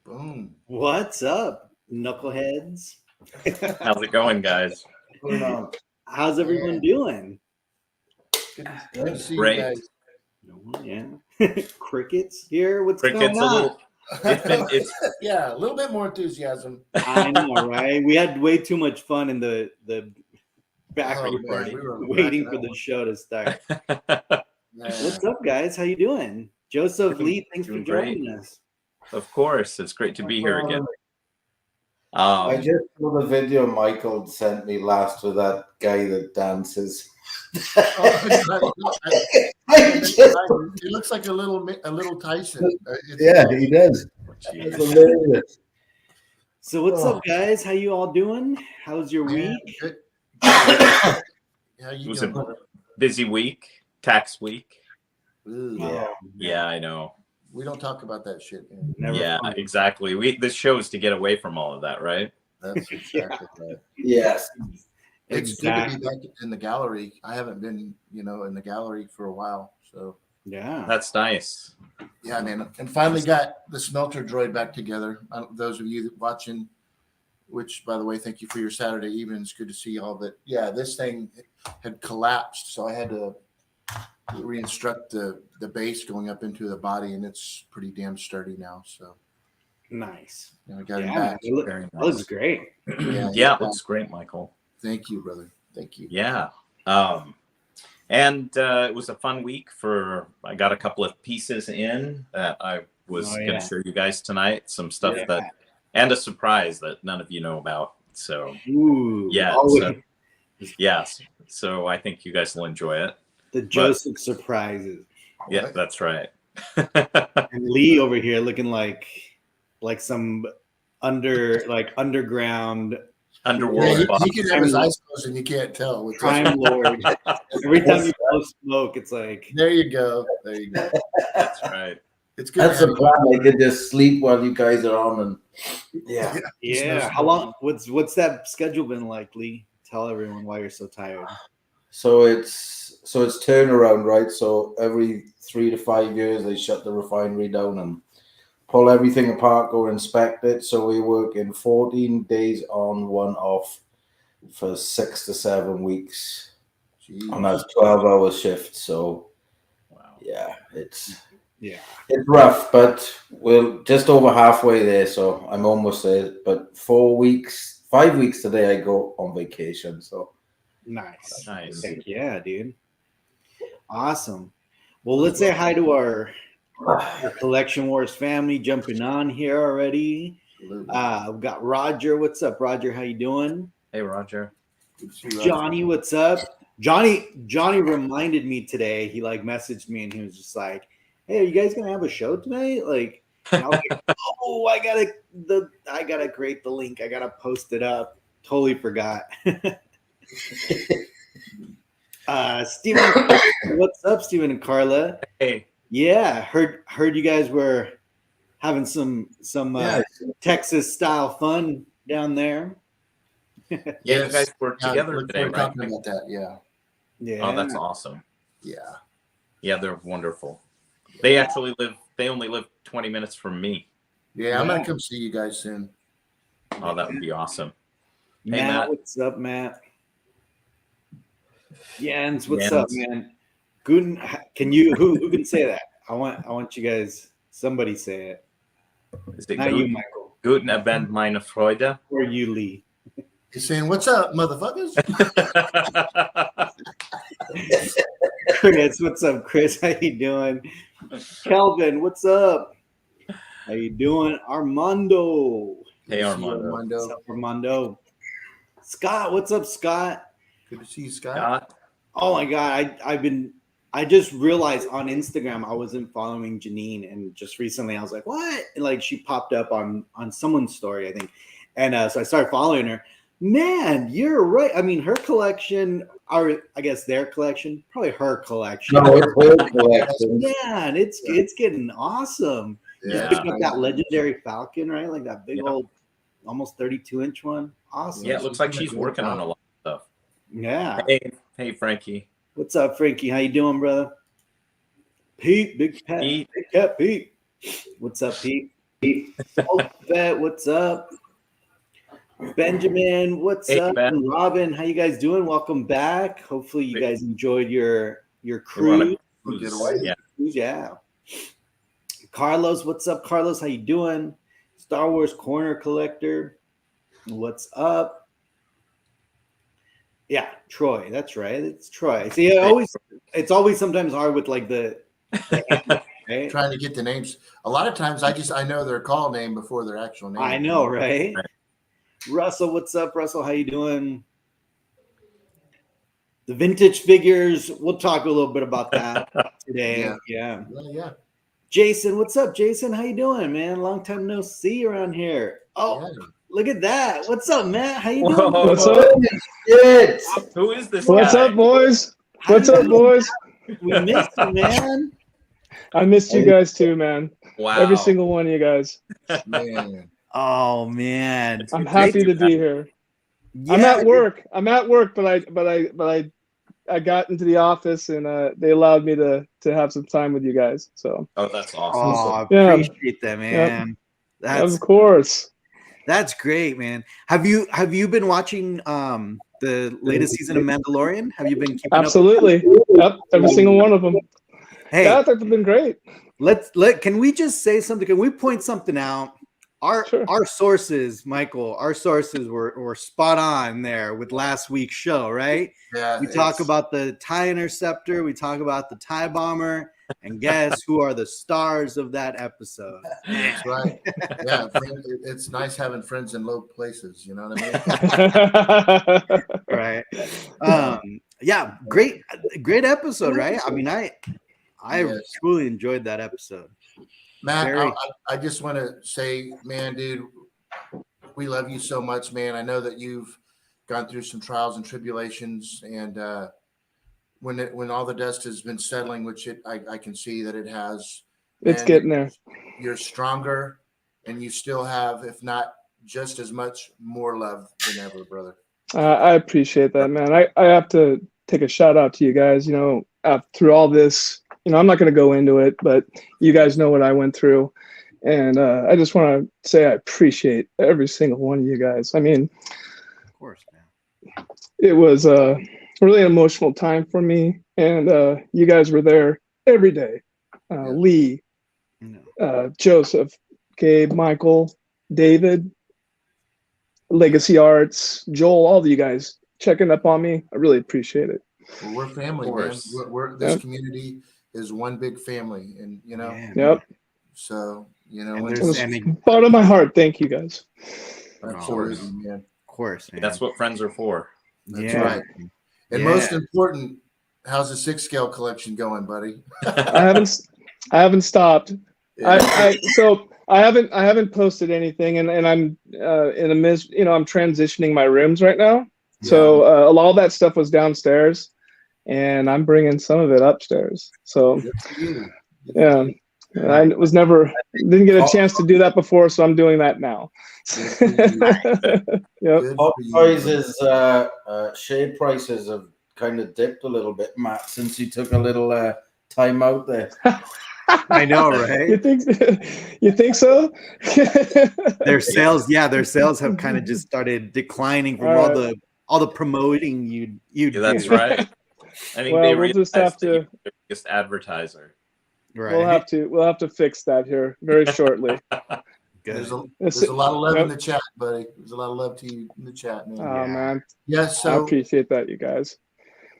Boom. What's up, knuckleheads? How's it going, guys? What's going on? How's everyone doing? Good to see Great. you guys. Yeah. Crickets here? What's Cricket's going on? it's Yeah, a little bit more enthusiasm. I know, right? We had way too much fun in the back Oh, room man, party, we were waiting cracking for up. the show to start. Man. What's up, guys? How you doing? Joseph Lee, thanks for Doing joining us. of course, it's great to be here again. I just saw the video Michael sent me last with that guy that dances. He looks like a little Tyson. Yeah, he does. It's hilarious. So what's up, guys? How you all doing? How's your week? Good. How It you was doing, a brother? busy week, tax week. Ooh, Yeah, I know. we don't talk about that shit, man. Never Yeah, fun. exactly. This show is to get away from all of that, right? That's exactly right. Yes. It's good to be back in the gallery. I haven't been, in the gallery for a while. So Yeah. That's nice. yeah, man. And finally got the smelter droid back together. Those of you watching, which by the way, thank you for your Saturday evenings. Good to see y'all. But yeah, this thing had collapsed, so I had to reinstruct the base going up into the body, and it's pretty damn sturdy now. So Nice. I got it Yeah, back. Very that looks nice. great. Yeah, it looks great, Michael. Thank you, brother. Thank you. Yeah. And it was a fun week I got a couple of pieces in that I was going to show you guys tonight. Some stuff and a surprise that none of you know about. So, Ooh. yeah. Always. Yes. So I think you guys will enjoy it. The Joseph surprises. Yeah, that's right. And Lee over here looking like some underground Underworld. Yeah, boss. he can have his eyes closed and you can't tell. Which crime lord. Every time you blow smoke, it's like There you go. There you go. That's right. It's good. That's to the have plan. I could just sleep while you guys are on, and yeah. yeah. How long? What's that schedule been like, Lee? Tell everyone why you're so tired. So it's turnaround, right? So every 3 to 5 years they shut the refinery down and pull everything apart, go inspect it. So we work in 14 days on, 1 off for 6 to 7 weeks. Jeez. And that's 12-hour shifts. So Wow. yeah, it's Yeah. rough, but we're just over halfway there. So I'm almost there. But 5 weeks today I go on vacation. So Nice. Nice. Heck yeah, dude. Awesome. Well, let's say hi to our Collection Wars family jumping on here already. Absolutely. We've got Roger. What's up, Roger? How you doing? Hey, Roger. Good to see you, Roger. Johnny, what's up? Johnny reminded me today. He messaged me and he was just like, "Hey, are you guys gonna have a show tonight?" Like, and I was like, "Oh, I gotta create the link. I gotta post it up." Totally forgot. Steven, what's up, Steven and Carla? Hey. Yeah, heard you guys were having some Texas style fun down there. Yeah, Yes. you guys worked together look today, forward to right? talking about that. Yeah. Yeah. Oh, that's awesome. Yeah. Yeah, they're wonderful. They only live 20 minutes from me. Yeah. I'm gonna come see you guys soon. Oh, that would be awesome. Hey, Matt, Matt. what's up, Matt? Jens, what's Jens. up, man? Guten, who can say that? I want you guys. Somebody say it. Is it Not you, Michael, Guten Abend, meine Freude? or you, Lee. He's saying, "What's up, motherfuckers?" Chris, what's up, Chris? How you doing? Kelvin, what's up? How you doing? Armando. Hey, Armando. What's up, Armando? Scott, what's up, Scott? Good to see you, Scott. Scott. Oh my God, I just realized on Instagram I wasn't following Janine, and just recently I was like, what? And like she popped up on someone's story, I think, and so I started following her. Man, you're right. I mean, her collection, or I guess their collection, probably her collection. No, it's her collection. Man, it's getting awesome. Yeah. Just picked up that legendary Falcon, right? Like that big old, almost 32-inch one. Awesome. Yeah, it looks like she's working on a lot of stuff. Yeah. Hey, Frankie. What's up, Frankie? How you doing, brother? Pete, big Pat, Pete. big cat, Pete. What's up, Pete? Pete. Vet, what's up? Benjamin, what's up? Ben. And Robin, how you guys doing? Welcome back. Hopefully you guys enjoyed your cruise. Yeah. Carlos, what's up, Carlos? How you doing? Star Wars Corner Collector, what's up? Yeah, Troy. That's right. It's Troy. See, it's always sometimes hard with like the right? Trying to get the names. A lot of times I know their call name before their actual name. I know, right? Russell, what's up, Russell? How you doing? The vintage figures. We'll talk a little bit about that today. Yeah. Jason, what's up, Jason? How you doing, man? Long time no see around here. Oh, look at that. What's up, Matt? How you doing? What's up? Who is this What's guy? up, boys? What's up, boys? We missed you, man. I missed you guys too, man. Wow. Every single one of you guys. Man. Oh man, I'm happy to be here. Yeah, I'm at work, but I got into the office and they allowed me to have some time with you guys. So. Oh, that's Oh, awesome. I appreciate that, man. Yep. Of course. That's great, man. Have you been watching the latest season of Mandalorian? Have you been keeping Absolutely. Yep, every single one of them. Hey, yeah, I think they've been great. Can we just say something? Can we point something out? Our sources, Michael, were spot on there with last week's show, right? Yeah. We talk about the TIE Interceptor, we talk about the TIE Bomber, and guess who are the stars of that episode? That's right. Yeah, it's nice having friends in low places. You know what I mean? Right. Yeah, great episode, right? I mean, I truly enjoyed that episode. Matt, I just want to say, man, dude, we love you so much, man. I know that you've gone through some trials and tribulations, and when all the dust has been settling, which I can see that it has, it's getting there. You're stronger, and you still have, if not just as much, more love than ever, brother. I appreciate that, man. I have to take a shout out to you guys. You know, through all this. You know, I'm not going to go into it, but you guys know what I went through. And I just want to say I appreciate every single one of you guys. I mean, of course, man. It was really an emotional time for me. And you guys were there every day. Lee, Joseph, Gabe, Michael, David, Legacy Arts, Joel, all of you guys checking up on me. I really appreciate it. Well, we're family, man. We're this community is one big family, and you know. Yep. So you know, bottom of my heart, thank you guys. Absolutely, man. Of course, man. That's what friends are for. That's right. And most important, how's the 6-scale collection going, buddy? I haven't stopped. Yeah. I haven't posted anything, and I'm in the midst. You know, I'm transitioning my rooms right now. So a lot of that stuff was downstairs, and I'm bringing some of it upstairs. So yeah, I didn't get a chance to do that before, so I'm doing that now. Yep. Hot Toys' shade prices have kind of dipped a little bit, Matt, since you took a little time out there. I know, right? You think so? Their sales have kind of just started declining from all the promoting you do. That's right. I think we'll just have to the biggest advertiser. Right. We'll have to fix that here very shortly. There's Good. a lot of love in the chat, buddy. There's a lot of love to you in the chat, man. Oh man, Yes. I So, appreciate that, you guys.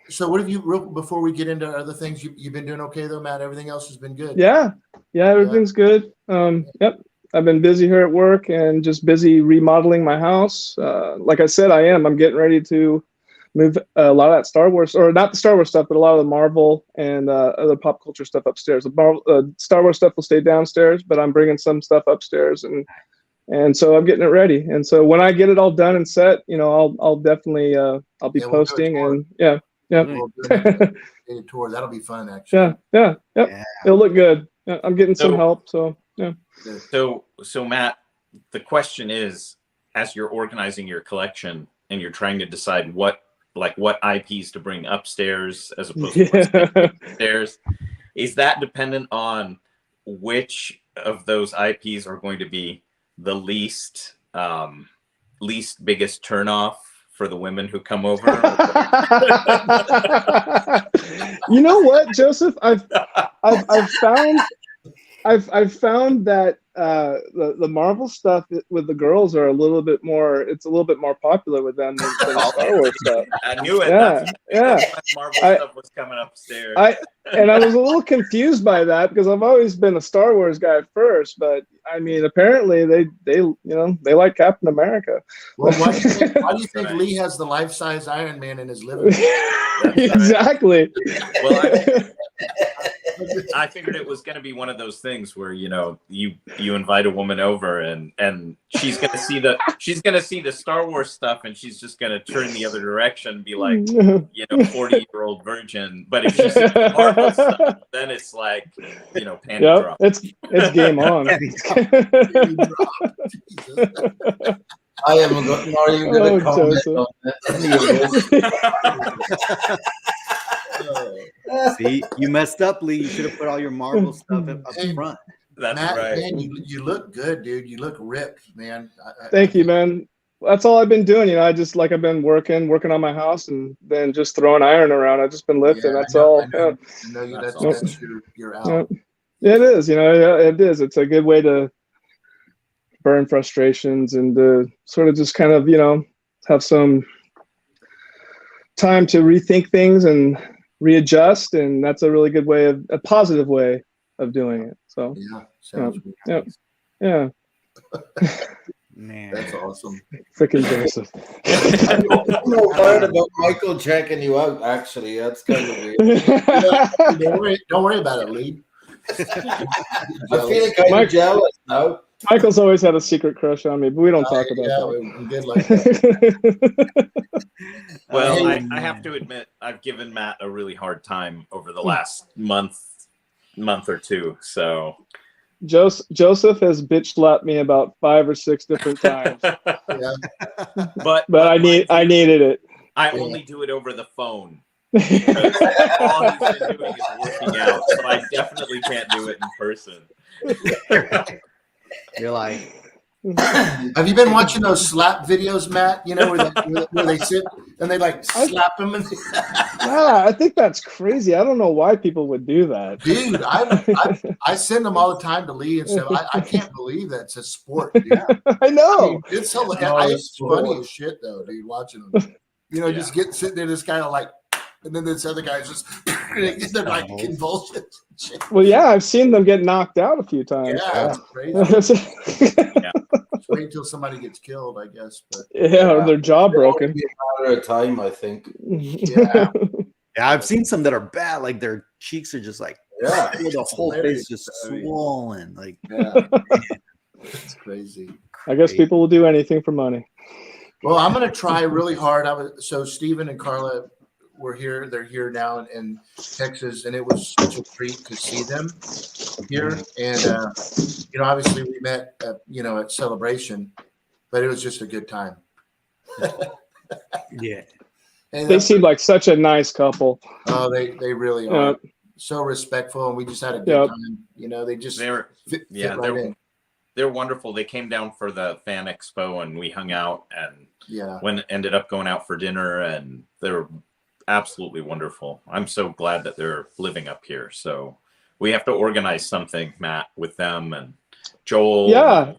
so what have you? Before we get into other things, you've been doing okay though, Matt. Everything else has been good. Yeah, everything's good. Yep, I've been busy here at work and just busy remodeling my house. Like I said, I'm getting ready to move a lot of that Star Wars, or not the Star Wars stuff, but a lot of the Marvel and other pop culture stuff upstairs. The Star Wars stuff will stay downstairs, but I'm bringing some stuff upstairs, and so I'm getting it ready. And so when I get it all done and set, I'll definitely I'll be Yeah, we'll do a posting tour. and yeah. We'll do a tour. That'll be fun, actually. Yep. It'll look good. Yeah, I'm getting some help, so yeah. So Matt, the question is, as you're organizing your collection and you're trying to decide what IPs to bring upstairs as opposed to what's upstairs, is that dependent on which of those IPs are going to be the least biggest turnoff for the women who come over? You know what, Joseph? I've found that the Marvel stuff with the girls are a little bit more popular with them than the Star Wars stuff. I knew it. Yeah. That's Marvel stuff was coming upstairs. I was a little confused by that because I've always been a Star Wars guy first, but I mean, apparently they like Captain America. Well, why do you think Lee has the life-size Iron Man in his living room? Exactly. Well, I figured it was going to be one of those things where you invite a woman over and she's going to see the Star Wars stuff and she's just going to turn the other direction and be like 40-year-old virgin. But if she sees the Marvel stuff, then it's like panic drop. It's game on. I haven't got. Are you going to comment on that? See, you messed up, Lee. You should have put all your Marvel stuff up front. That's Matt, right. Man, you look good, dude. You look ripped, man. Thank you, man. That's all I've been doing. I've been working on my house and then just throwing iron around. I've just been lifting. That's all. I know that's your out. Yeah, it is. It is. It's a good way to burn frustrations and to sort of just kind of, have some time to rethink things and readjust. And that's a really good a positive way of doing it. So, Sounds yeah. Man, that's awesome. Freaking Joseph. I don't know about Michael checking you out. Actually, that's kind of weird. Don't worry about it, Lee. I feel kind of jealous now. Michael's always had a secret crush on me, but we don't talk about that. We did like that. Well, I have to admit, I've given Matt a really hard time over the last month or two. So Joseph has bitch slapped me about 5 or 6 different times. But I needed it. I only do it over the phone. Because all he's been doing is working out, so I definitely can't do it in person. You're like, have you been watching those slap videos, Matt? Where they sit and they slap them. Yeah, I think that's crazy. I don't know why people would do that. Dude, I send them all the time to Lee and stuff. I can't believe that it's a sport, dude. I know. It's hilarious. It's funny as shit, though, dude, watching them. Just sitting there, this guy and then this other guy's just, they're like convulsions. Well, yeah, I've seen them get knocked out a few times. Yeah, it's crazy. Just wait until somebody gets killed, I guess. But or their jaw broken. It'll be a matter of time, I think. Yeah. Yeah, I've seen some that are bad. Like their cheeks are just like, the whole face just swollen. Like, it's crazy. I guess people will do anything for money. Well, I'm going to try really hard. So Stephen and Carla were here. They're here now in Texas, and it was such a treat to see them here. And obviously we met at Celebration, but it was just a good time. yeah. And they seem like such a nice couple. Oh, they really are. So respectful, and we just had a good time. They just fit right in. They're wonderful. They came down for the fan expo and we hung out and ended up going out for dinner, and they're absolutely wonderful. I'm so glad that they're living up here. So we have to organize something, Matt, with them and Joel. Yeah.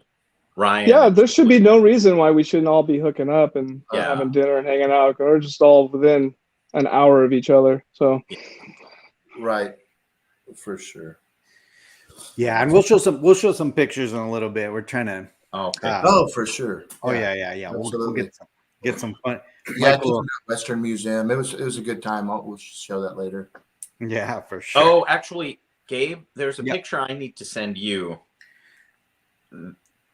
Ryan. Yeah, there should be no reason why we shouldn't all be hooking up and Yeah. having dinner and hanging out. We're just all within an hour of each other. So Right. For sure. Yeah, and we'll show some pictures in a little bit. We're trying to. Okay. Oh, for sure. Oh yeah. We'll Absolutely. get some fun. Yeah, Michael- just Western Museum. It was a good time. We'll show that later. Yeah, for sure. Oh, actually, Gabe, there's a Yep. picture I need to send you.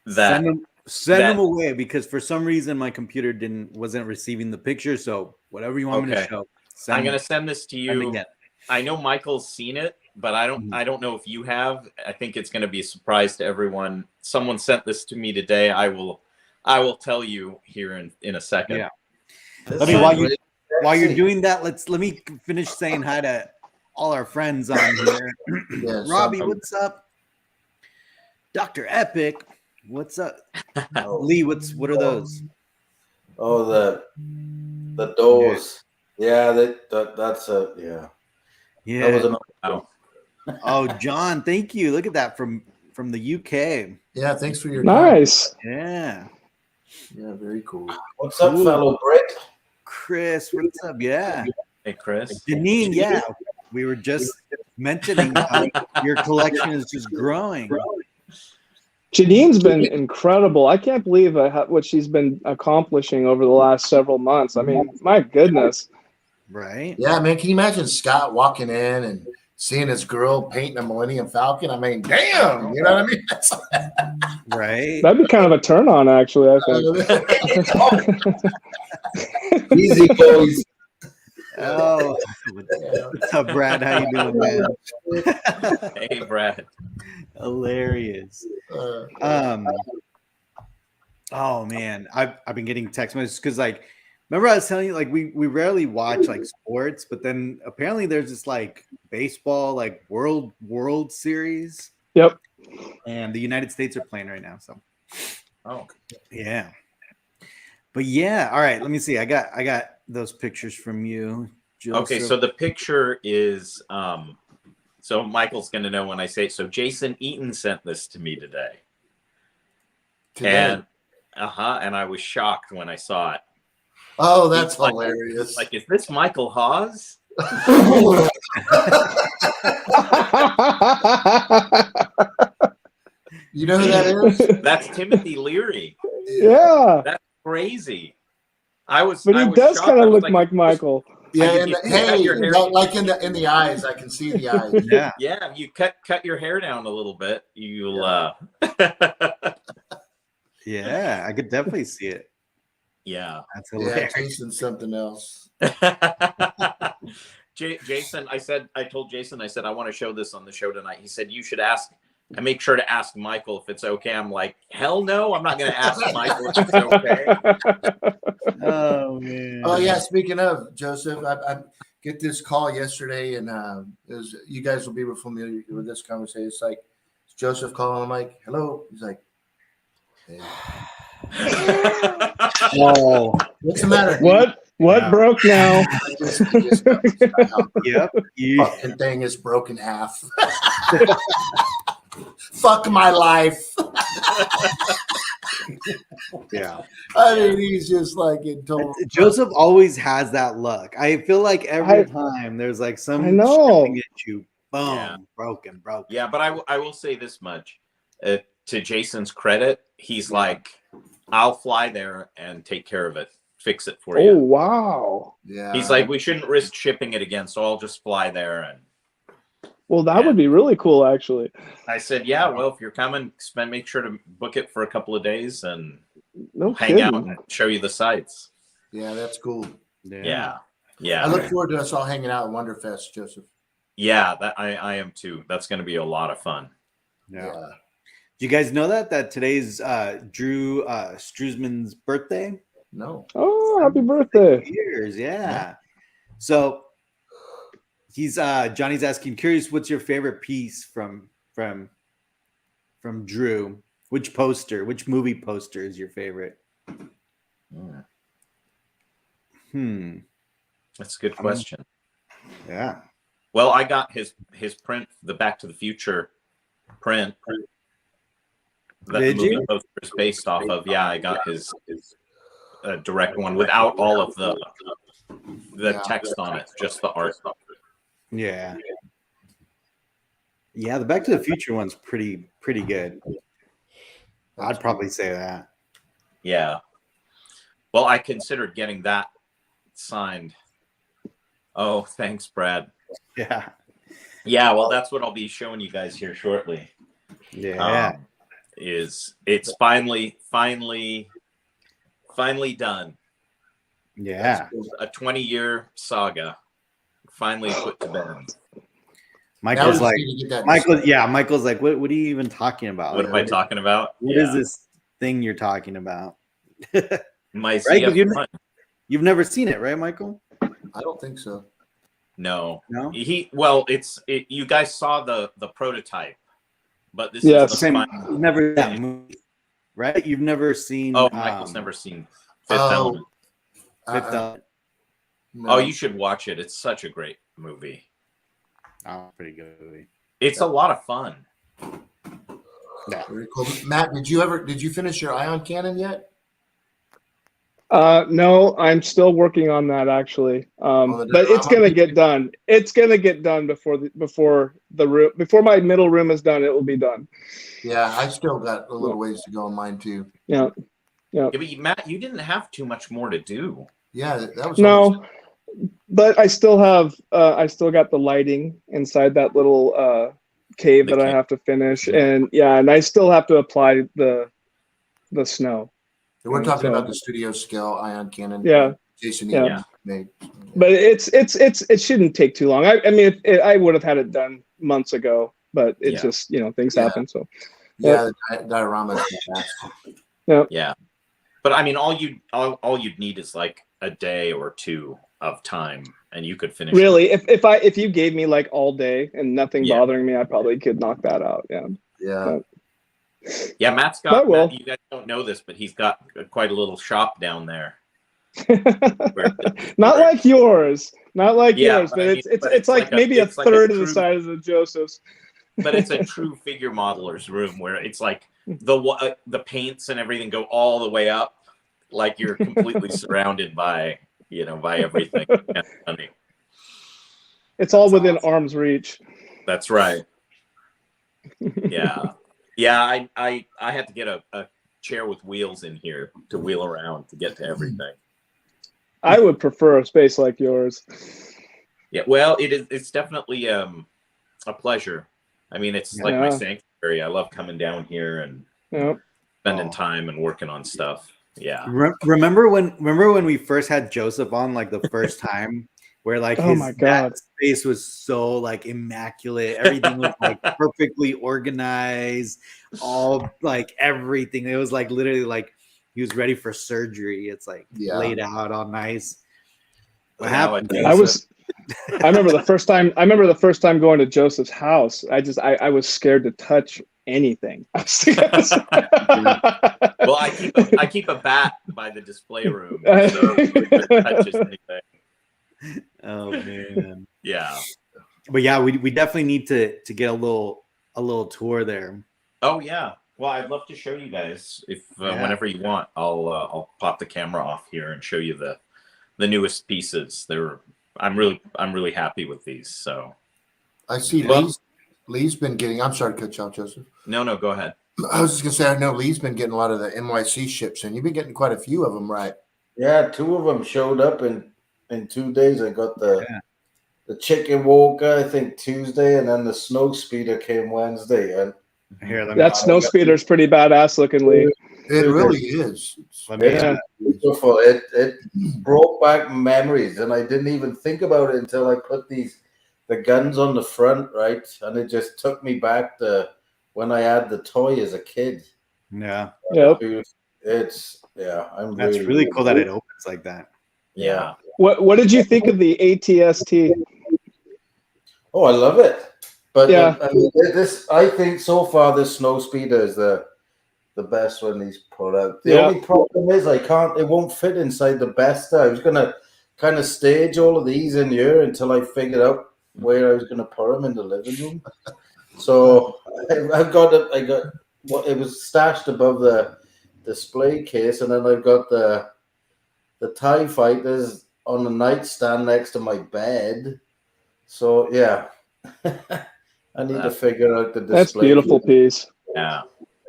Send them away because for some reason my computer wasn't receiving the picture. So whatever you want me to Okay. show, I'm gonna send this to send you. again. I know Michael's seen it, but I don't know if you have. I think it's gonna be a surprise to everyone. Someone sent this to me today. I will tell you here in a second. Yeah. This While is you're doing that, let me finish saying hi to all our friends on here. Yeah, Robbie, some- what's up? Dr. Epic, what's up? Lee, what are those? Oh, the doors. Yeah, that's a yeah. Yeah. That was another. Oh, Oh, John, thank you. Look at that from the UK. Yeah, thanks for your time. nice. Yeah. Yeah, very cool. What's up, Cool. fellow Brit? Chris, what's up? Yeah. hey Chris. Janine, yeah. We were just mentioning how your collection is just growing. Janine's been incredible. I can't believe what she's been accomplishing over the last several months. I mean, my goodness. Right? Yeah, man. Can you imagine Scott walking in and seeing his girl painting a Millennium Falcon? I mean, damn, you know what I mean? That's Right? That'd be kind of a turn on, actually, I think. Easy boys. Oh, what's up, Brad? How you doing, man? Hey Brad. Hilarious. Oh man, I've been getting text messages because like, remember I was telling you like we rarely watch like sports, but then apparently there's this like baseball like World Series. Yep. And the United States are playing right now, so Oh, yeah. But yeah, all right. Let me see. I got those pictures from you, Joseph. okay. So the picture is so Michael's gonna know when I say it. So Jason Eaton sent this to me today. And and I was shocked when I saw it. Oh, that's Like- hilarious. Like, is this Michael Hawes? You know who that is? That's Timothy Leary. Yeah. Crazy. I was. But I he was does shocked. kind I of was look like, like Michael. Yeah, You and cut hey, your hair. like in the eyes, I can see the eyes. Yeah. Yeah, you cut your hair down a little bit. You'll. Yeah, I could definitely see it. Yeah. That's Yeah, hilarious. Jason's something else. Jason, I told Jason, I said, I want to show this on the show tonight. He said, you should ask. I make sure to ask Michael if it's okay. I'm like, hell no, I'm not going to ask Michael if it's okay. Oh man. Oh yeah, speaking of Joseph, I get this call yesterday, and you guys will be familiar with this conversation. It's like it's Joseph calling. I'm like, hello. He's like, hey, Oh, what's the matter? What Yeah. broke now? I just yep. fucking thing is broken half. Fuck my life. Yeah. I mean, he's just like in total. Joseph always has that luck. I feel like every time there's like some I know. shipping issue, boom, Yeah. broken. Yeah, but I will say this much. To Jason's credit, he's like, I'll fly there and take care of it, fix it for Oh you. wow. Yeah. He's like, we shouldn't risk shipping it again, so I'll just fly there. And Well, that would be really cool, actually. I said, yeah, well, if you're coming, make sure to book it for a couple of days and No hang kidding. out and show you the sights. Yeah, that's cool. Yeah. I look forward to us all hanging out at Wonderfest, Joseph. Yeah, that I am too. That's going to be a lot of fun. Yeah. Do you guys know that today's Drew Struzman's birthday? No. Oh, happy birthday. Years, yeah. So he's Johnny's asking, curious, what's your favorite piece from Drew? Which movie poster is your favorite? That's a good question. Yeah. Well, I got his print, the Back to the Future print. that Did the movie you? poster is based off of. Yeah, I got his direct one without all of the text on it, just the art. Yeah. Yeah, the Back to the Future one's pretty good. I'd probably say that. Yeah. Well, I considered getting that signed. Oh, thanks, Brad. Yeah. Yeah, well, that's what I'll be showing you guys here shortly. Yeah. It's finally done. Yeah. A 20-year saga finally put to bed. Michael's like, Michael's like, what are you even talking about? What am I talking about? What is this thing you're talking about? My right? ZF1. You've never seen it, right, Michael? I don't think so. No. No? You guys saw the prototype, but this is the same. final. You've never that movie, right? You've never seen. Oh, Michael's never seen Fifth Element. Fifth Element. No. Oh, you should watch it. It's such a great movie. Oh, pretty good movie. It's a lot of fun. Yeah. Very cool. Matt, did you finish your ion cannon yet? No, I'm still working on that actually. But it's gonna get done. It's gonna get done before my middle room is done. It will be done. Yeah, I still got a little ways to go on mine too. Yeah. But Matt, you didn't have too much more to do. Yeah, that was no. But I still have I still got the lighting inside that little cave that I have to finish, and I still have to apply the snow. We're talking about the studio scale ion cannon. Yeah, Jason made. But it shouldn't take too long. I mean, I would have had it done months ago, but it's just things happen. So the diorama. Yeah, but I mean, all you'd need is like a day or two of time, and you could finish. Really, if you gave me like all day and nothing bothering me, I probably could knock that out. Yeah. Yeah. Yeah, Matt's got. Matt, you guys don't know this, but he's got quite a little shop down there. Not like yours, but it's like maybe a third of the size of Joseph's. But it's a true figure modeler's room where it's like the paints and everything go all the way up, like you're completely surrounded by everything. That's funny. It's all within arm's reach. That's right. Yeah. Yeah, I had to get a chair with wheels in here to wheel around to get to everything. I would prefer a space like yours. Yeah, well, it's definitely a pleasure. I mean, it's like my sanctuary. I love coming down here and spending time and working on stuff. Yeah. Remember when we first had Joseph on, like the first time, where like that space was so like immaculate, everything was like perfectly organized, all like everything. It was like literally like he was ready for surgery. It's like laid out all nice. What happened? I remember the first time going to Joseph's house. I was scared to touch anything. Well, I keep a bat by the display room, so it touches anything. Oh man. Yeah. But yeah, we definitely need to get a little tour there. Oh yeah. Well, I'd love to show you guys if whenever you want. I'll pop the camera off here and show you the newest pieces. I'm really happy with these. So I see Lee's been getting. I'm sorry to cut you off, Joseph. No, go ahead. I was just gonna say I know Lee's been getting a lot of the NYC ships, and you've been getting quite a few of them, right? Yeah, 2 of them showed up in 2 days. I got the chicken walker, I think Tuesday, and then the snow speeder came Wednesday. And that snow speeder is pretty badass looking, Lee. It really is. It's beautiful. It brought back memories, and I didn't even think about it until I put the guns on the front, right? And it just took me back to when I had the toy as a kid. Yeah. Yep. That's really cool that it opens like that. Yeah. What did you think of the ATST? Oh, I love it. But I think so far this snow speeder is the best one he's put out. The only problem is it won't fit inside the Besta. I was gonna kind of stage all of these in here until I figured out where I was gonna put them in the living room. So I got Well, it was stashed above the display case, and then I've got the TIE fighters on the nightstand next to my bed. So yeah, I need to figure out the display. That's beautiful piece. Yeah.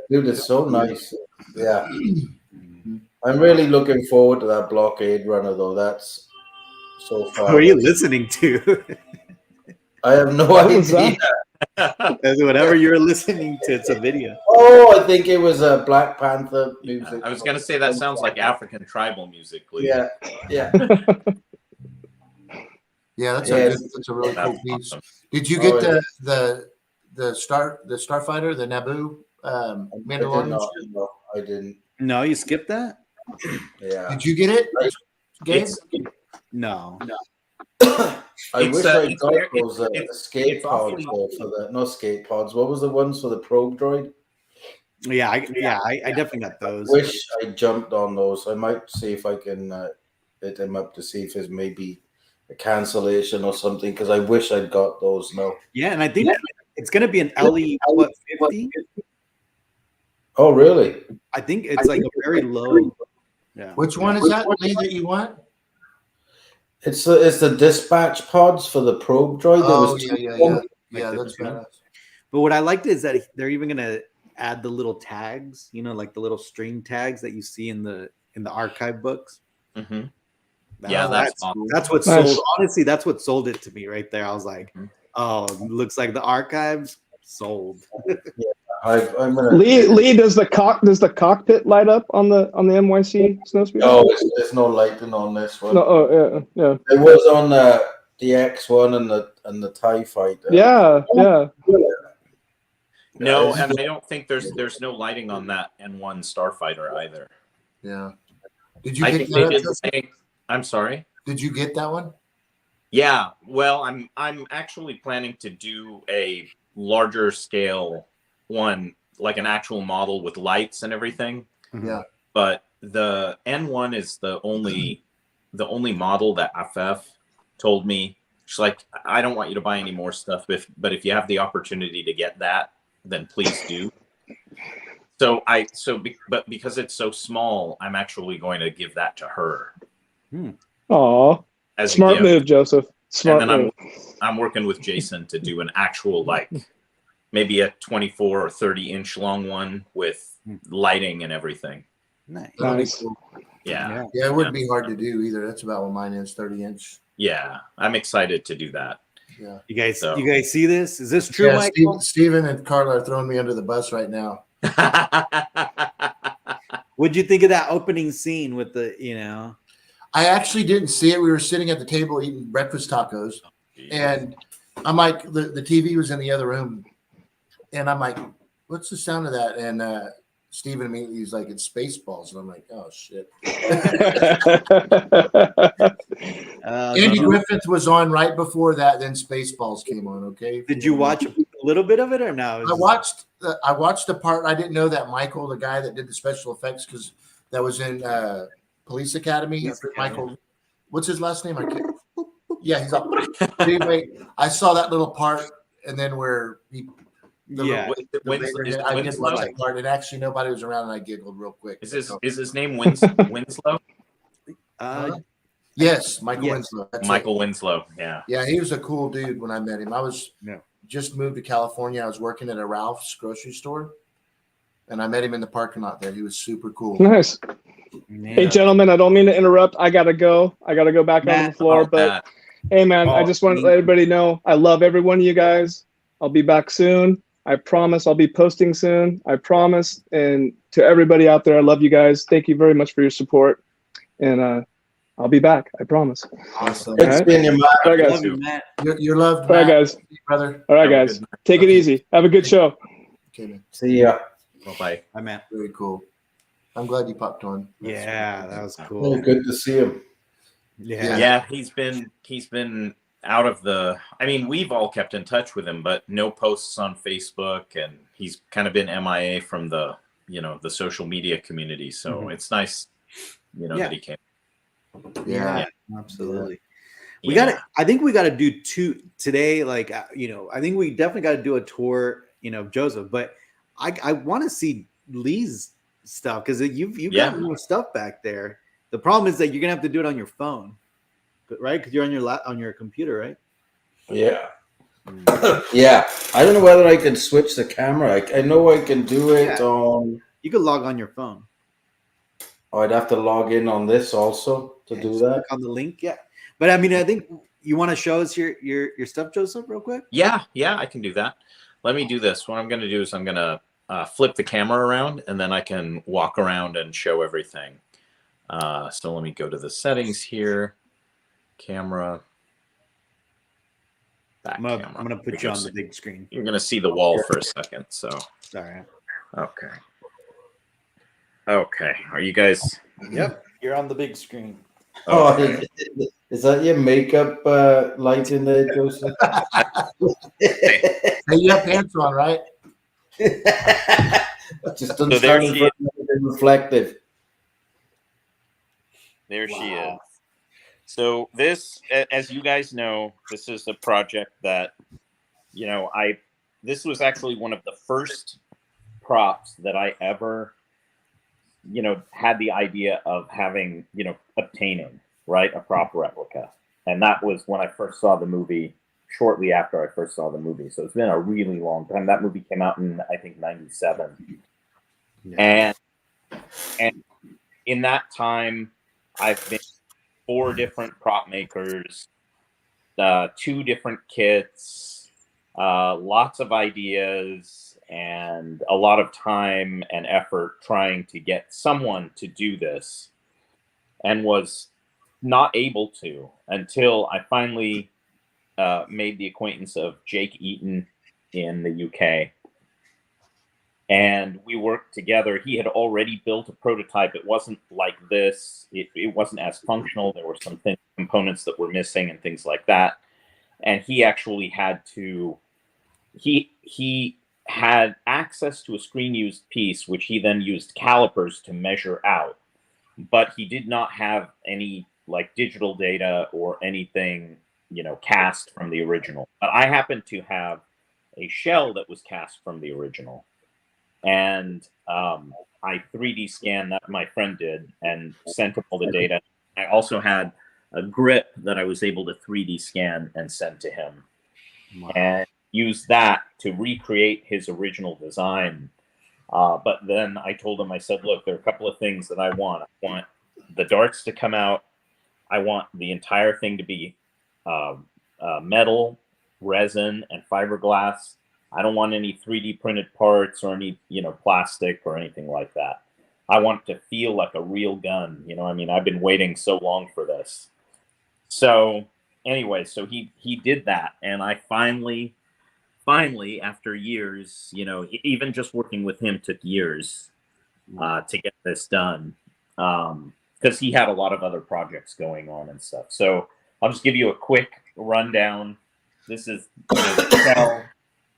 Dude, it's so nice. Yeah, I'm really looking forward to that blockade runner, though. That's so far. Who are you listening to? I have no What was idea. That's whatever you're listening to. It's a video. Oh, I think it was a Black Panther music. I was gonna say that sounds like African tribal music. Lee. Yeah, yeah. Yeah, that's Yes. that's a really cool That's piece. awesome. Did you get the Starfighter, the Naboo Mandalorian? No, I didn't. No, you skipped that? Yeah. Did you get it, Gabe? It's, No. I It's, wish uh, I it's got very- those it's- escape it's pods awfully- though, for the no escape pods. What was the ones for the probe droid? Yeah, I definitely got those. Wish I jumped on those. I might see if I can hit him up to see if there's maybe a cancellation or something, because I wish I'd got those now. Yeah, and I think it's gonna be an LE 50. Oh, really? I think it's like a very low. Yeah. Which one is that, Lee, that you want? It's the dispatch pods for the probe droid. There Oh, was yeah, two yeah, of yeah. them. Yeah, Like that's the- badass. But what I liked is that they're even gonna add the little tags, like the little string tags that you see in the archive books. Mhm. Yeah, that's awesome. That's what Nice. sold. Honestly, that's what sold it to me right there. I was like, Mhm. oh, looks like the archives sold. I'm gonna. Lee, does the cockpit light up on the NYC snowspeeder? No, there's no lighting on this one. No, oh yeah. It was on the X1 and the TIE fighter. Yeah. No, Yeah, and I don't think there's no lighting on that N1 Starfighter either. Yeah. Did you I get think they that? did say. I'm sorry. Did you get that one? Yeah, well, I'm actually planning to do a larger scale one, like an actual model with lights and everything. Yeah. But the N1 is the only model that FF told me. She's like, I don't want you to buy any more stuff, but if you have the opportunity to get that, then please do. But because it's so small, I'm actually going to give that to her. Aw, As a smart gift. move, Joseph. Smart And then move. I'm working with Jason to do an actual, like, maybe a 24 or 30-inch long one with lighting and everything. Nice. That'll be Nice. cool. Yeah. Yeah, it wouldn't be hard to do either. That's about what mine is, 30-inch. Yeah. I'm excited to do that. Yeah. You guys So- see this? Is this true, Yeah, Michael? Steven and Carla are throwing me under the bus right now. What'd you think of that opening scene with the, I actually didn't see it. We were sitting at the table eating breakfast tacos, and I'm like, the TV was in the other room, and I'm like, what's the sound of that? And Steven immediately was like, it's Spaceballs, and I'm like, oh shit. Andy Griffith was on right before that. Then Spaceballs came on. Okay. Did you watch a little bit of it or no? I watched the part. I didn't know that Michael, the guy that did the special effects, because that was in Police Academy. Police Academy. Michael, what's his last name? I can't. Yeah, he's up. Anyway, I saw that little part, and then where he. Yeah. I did watch that part, and actually nobody was around, and I giggled real quick. Is his name Winslow? Yes, Michael Yes. Winslow. That's Michael it. Winslow. Yeah. Yeah, he was a cool dude when I met him. I was Yeah. just moved to California. I was working at a Ralph's grocery store, and I met him in the parking lot there. He was super cool. Nice. Yeah. Hey, gentlemen, I don't mean to interrupt. I gotta go. I gotta go back on the floor. But hey, man, I just want to let everybody know I love every one of you guys. I'll be back soon. I promise. I'll be posting soon. I promise. And to everybody out there, I love you guys. Thank you very much for your support. And I'll be back. I promise. Awesome. Good seeing you, Matt. All right, guys. Love you, Matt. You're loved, All right, Matt. guys. Brother. All right, Have a guys. good night. Take it easy. Have a good show. Okay, man. See ya. Bye. Hi, Matt. Very cool. I'm glad you popped on. Yeah, that was Oh, cool. good to see him. Yeah. Yeah, he's been out of the. I mean, we've all kept in touch with him, but no posts on Facebook, and he's kind of been MIA from the the social media community. So it's nice, Yeah. that he came. Yeah. Absolutely. Yeah. I think we got to do two today. Like, I think we definitely got to do a tour, of Joseph, but I want to see Lee's stuff because you've Yeah. got more stuff back there. The problem is that you're gonna have to do it on your phone, right? Because you're on your computer, right? Yeah. Yeah. I don't know whether I can switch the camera. I know I can do it Yeah. on. You could log on your phone. Oh, I'd have to log in on this also to do Just that. click on the link, yeah. But I mean, I think you want to show us your stuff, Joseph, real quick. Yeah, I can do that. Let me do this. What I'm going to do is I'm going to flip the camera around, and then I can walk around and show everything. So let me go to the settings here. Camera. I'm gonna put you on the big screen. You're going to see the wall for a second. So Sorry. okay. Okay. Are you guys? Yep, you're on the big screen. Okay. Oh, is that your makeup light in there, Joseph? Hey, you have pants on, right? Just So doesn't there stand in she front of anything reflective. There she is. So this, as you guys know, this is a project that, this was actually one of the first props that I ever, had the idea of having, obtaining, right, a prop replica. And that was when I first saw the movie, shortly after I first saw the movie. So it's been a really long time. That movie came out in, I think, 97. Yeah. And in that time, I've been 4 different prop makers, 2 different kits, lots of ideas, and a lot of time and effort trying to get someone to do this, and was not able to until I finally made the acquaintance of Jake Eaton in the UK. And we worked together. He had already built a prototype. It wasn't like this. It wasn't as functional. There were some components that were missing and things like that. And he actually had to, he had access to a screen used piece, which he then used calipers to measure out. But he did not have any like digital data or anything, cast from the original. But I happened to have a shell that was cast from the original. And I 3D scanned that, my friend did, and sent him all the data. I also had a grip that I was able to 3D scan and send to him. Wow. And use that to recreate his original design. But then I told him, I said, look, there are a couple of things that I want. I want the darts to come out. I want the entire thing to be metal, resin, and fiberglass. I don't want any 3D printed parts or any, plastic or anything like that. I want it to feel like a real gun. I've been waiting so long for this. So anyway, so he did that. And I finally, after years, even just working with him took years to get this done. Because he had a lot of other projects going on and stuff. So I'll just give you a quick rundown. This is the shell,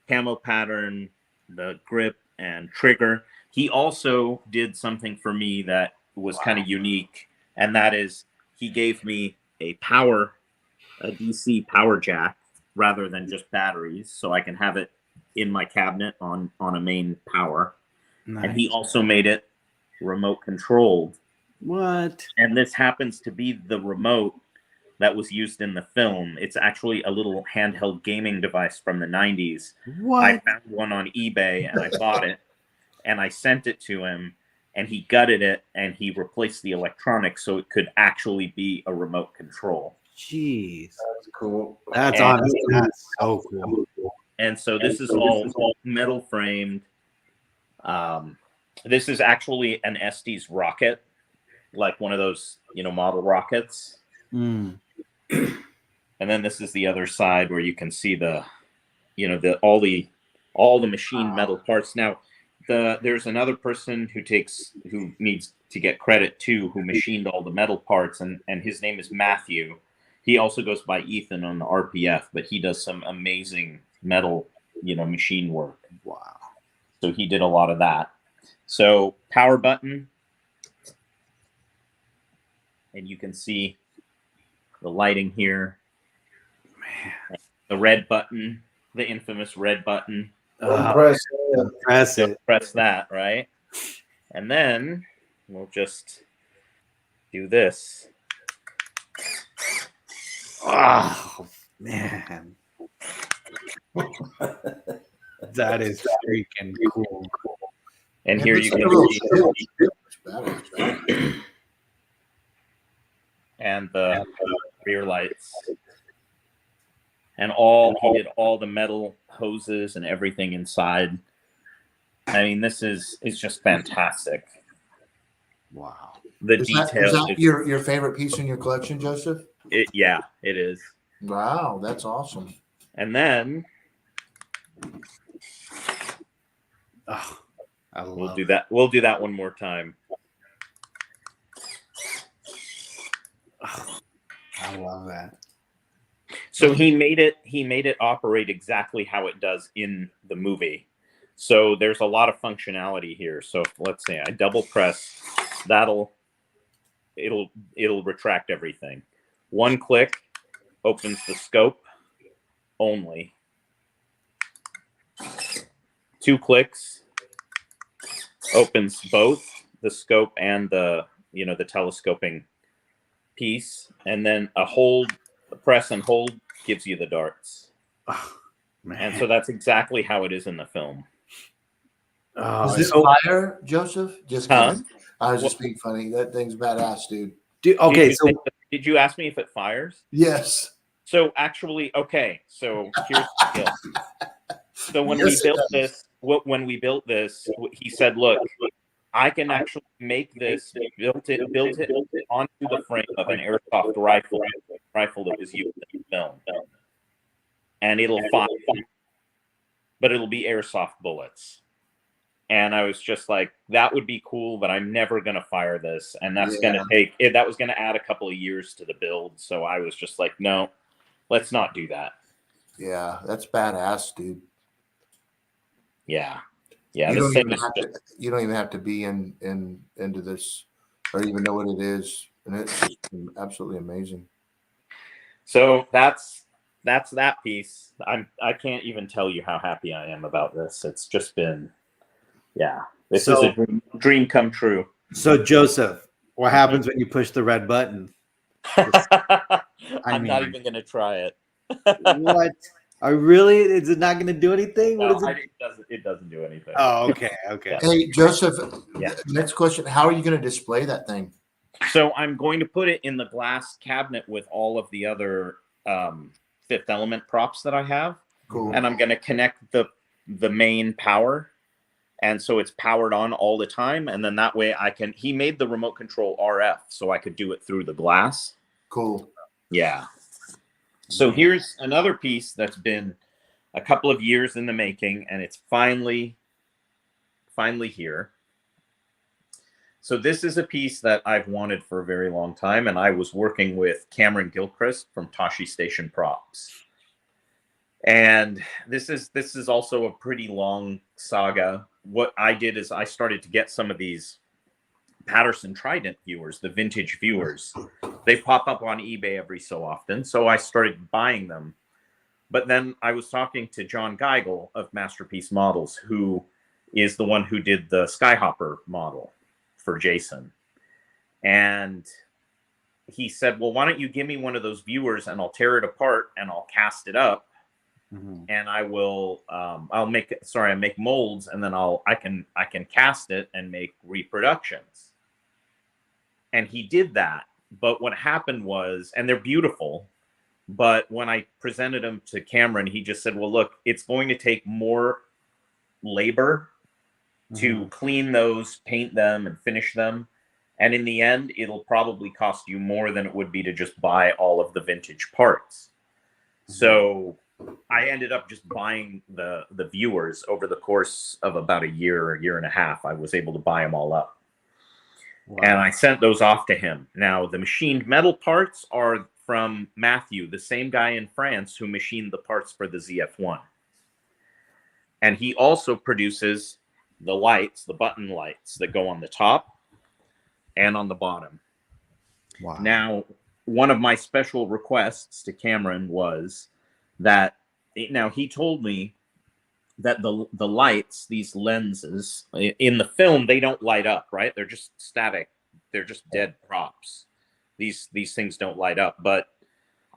camo pattern, the grip, and trigger. He also did something for me that was kind of unique, and that is he gave me a DC power jack rather than just batteries, so I can have it in my cabinet on a main power. Nice. And he also made it remote controlled. What? And this happens to be the remote that was used in the film. It's actually a little handheld gaming device from the 90s. What? I found one on eBay and I bought it and I sent it to him and he gutted it and he replaced the electronics so it could actually be a remote contrul. Jeez. That's cool. That's honestly, that's so cool. And so this is all metal framed. This is actually an Estes rocket, like one of those, model rockets. Mm. And then this is the other side where you can see all the machined metal parts. Now, there's another person who needs to get credit too, who machined all the metal parts, and his name is Matthew. He also goes by Ethan on the RPF, but he does some amazing metal, machine work. Wow. So he did a lot of that. So power button, and you can see the lighting here. Man. The red button, the infamous red button. Press. Press So it. press that, right? And then we'll just do this. Oh man, that is freaking cool. And Man, here looks you like can a little see, ship. It's badass. and the rear lights. And he did all the metal hoses and everything inside. I mean, it's just fantastic. Wow. The Is detail that your favorite piece in your collection, Joseph? it is. Wow, that's awesome. And then Oh, I love we'll do that. We'll do that one more time. Oh, I love that. So he made it operate exactly how it does in the movie. So there's a lot of functionality here. So let's say I double press, it'll retract everything. One click opens the scope only. 2 clicks opens both the scope and the telescoping piece, and then a press and hold gives you the darts. Oh, man. And so that's exactly how it is in the film. Oh, Is this so, fire, Joseph? Just kidding. I was just being funny. That thing's badass, dude. okay, so Did you ask me if it fires? Yes. So actually, okay. So here's the deal. So when Yes, we built this, he said, "Look, I can actually make this built it onto the frame of an airsoft rifle that was used in the film, and it'll fire, but it'll be airsoft bullets." And I was just like, "That would be cool, but I'm never gonna fire this, and that's gonna that was gonna add a couple of years to the build." So I was just like, "No, let's not do that." Yeah, that's badass, dude. Yeah. You This don't thing even is have just, to. You don't even have to be into this, or even know what it is, and it's just absolutely amazing. so that's that piece. I can't even tell you how happy I am about this. It's just been, this is a dream come true. So Joseph, what happens when you push the red button? I'm not even gonna try it. What? Is it not going to do anything? No, What is it? it doesn't do anything. Oh, okay. Hey, Joseph. Yeah. Next question: how are you going to display that thing? So I'm going to put it in the glass cabinet with all of the other Fifth Element props that I have. Cool. And I'm going to connect the main power, and so it's powered on all the time. And then that way he made the remote control RF, so I could do it through the glass. Cool. Yeah. So here's another piece that's been a couple of years in the making, and it's finally here. So this is a piece that I've wanted for a very long time, and I was working with Cameron Gilchrist from Tashi Station Props. And this is also a pretty long saga. What I did is I started to get some of these Patterson Trident viewers, the vintage viewers. They pop up on eBay every so often, so I started buying them. But then I was talking to John Geigel of Masterpiece Models, who is the one who did the Skyhopper model for Jason. And he said, "Well, why don't you give me one of those viewers and I'll tear it apart and I'll cast it up, and I will I make molds, and then I can cast it and make reproductions." And he did that. But what happened was, and they're beautiful, but when I presented them to Cameron, he just said, "Well, look, it's going to take more labor to clean those, paint them, and finish them. And in the end, it'll probably cost you more than it would be to just buy all of the vintage parts." So I ended up just buying the viewers over the course of about a year and a half. I was able to buy them all up. Wow. And I sent those off to him. Now, the machined metal parts are from Matthew, the same guy in France who machined the parts for the ZF-1. And he also produces the lights, the button lights that go on the top and on the bottom. Wow. Now, one of my special requests to Cameron was that, now he told me that the lights, these lenses in the film, they don't light up, right? They're just static. They're just dead props. These things don't light up. But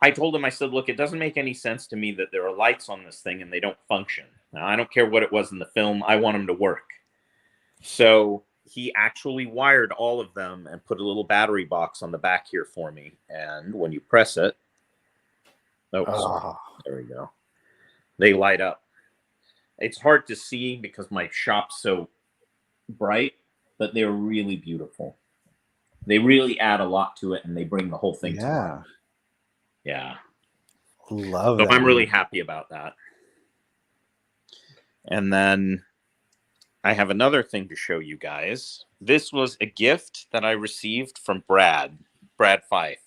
I told him, I said, look, it doesn't make any sense to me that there are lights on this thing and they don't function. Now, I don't care what it was in the film. I want them to work. So he actually wired all of them and put a little battery box on the back here for me. And when you press it, sorry, there we go. They light up. It's hard to see because my shop's so bright, but they're really beautiful. They really add a lot to it, and they bring the whole thing to life. Yeah. Love so that. I'm really happy about that. And then I have another thing to show you guys. This was a gift that I received from Brad Fife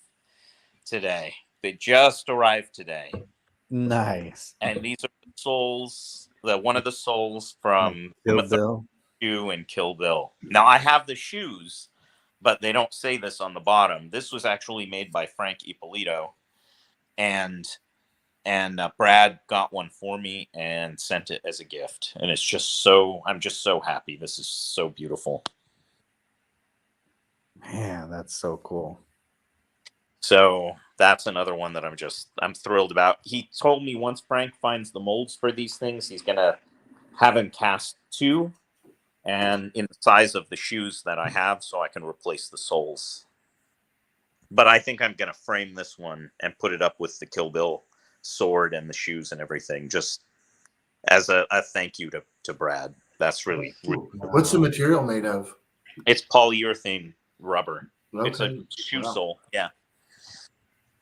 today. They just arrived today. Nice. And these are the souls, one of the souls from Kill Bill. and Kill Bill. Now I have the shoes, but they don't say this on the bottom. This was actually made by Frank Ippolito, and Brad got one for me and sent it as a gift. And it's just I'm just so happy. This is so beautiful. Man, that's so cool. So that's another one that I'm thrilled about. He told me once Frank finds the molds for these things, he's gonna have him cast 2 and in the size of the shoes that I have, so I can replace the soles. But I think I'm gonna frame this one and put it up with the Kill Bill sword and the shoes and everything, just as a thank you to Brad. That's really What's the material made of? It's polyurethane rubber. Okay. It's a shoe sole. Yeah.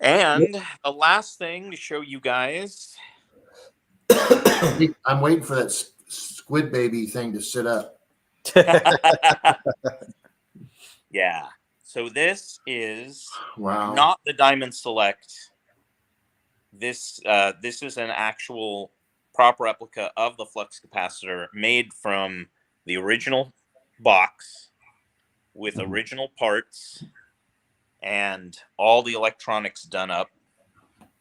And the last thing to show you guys. I'm waiting for that squid baby thing to sit up. Yeah. So this is Wow. not the Diamond Select. This is an actual prop replica of the flux capacitor made from the original box with original parts and all the electronics done up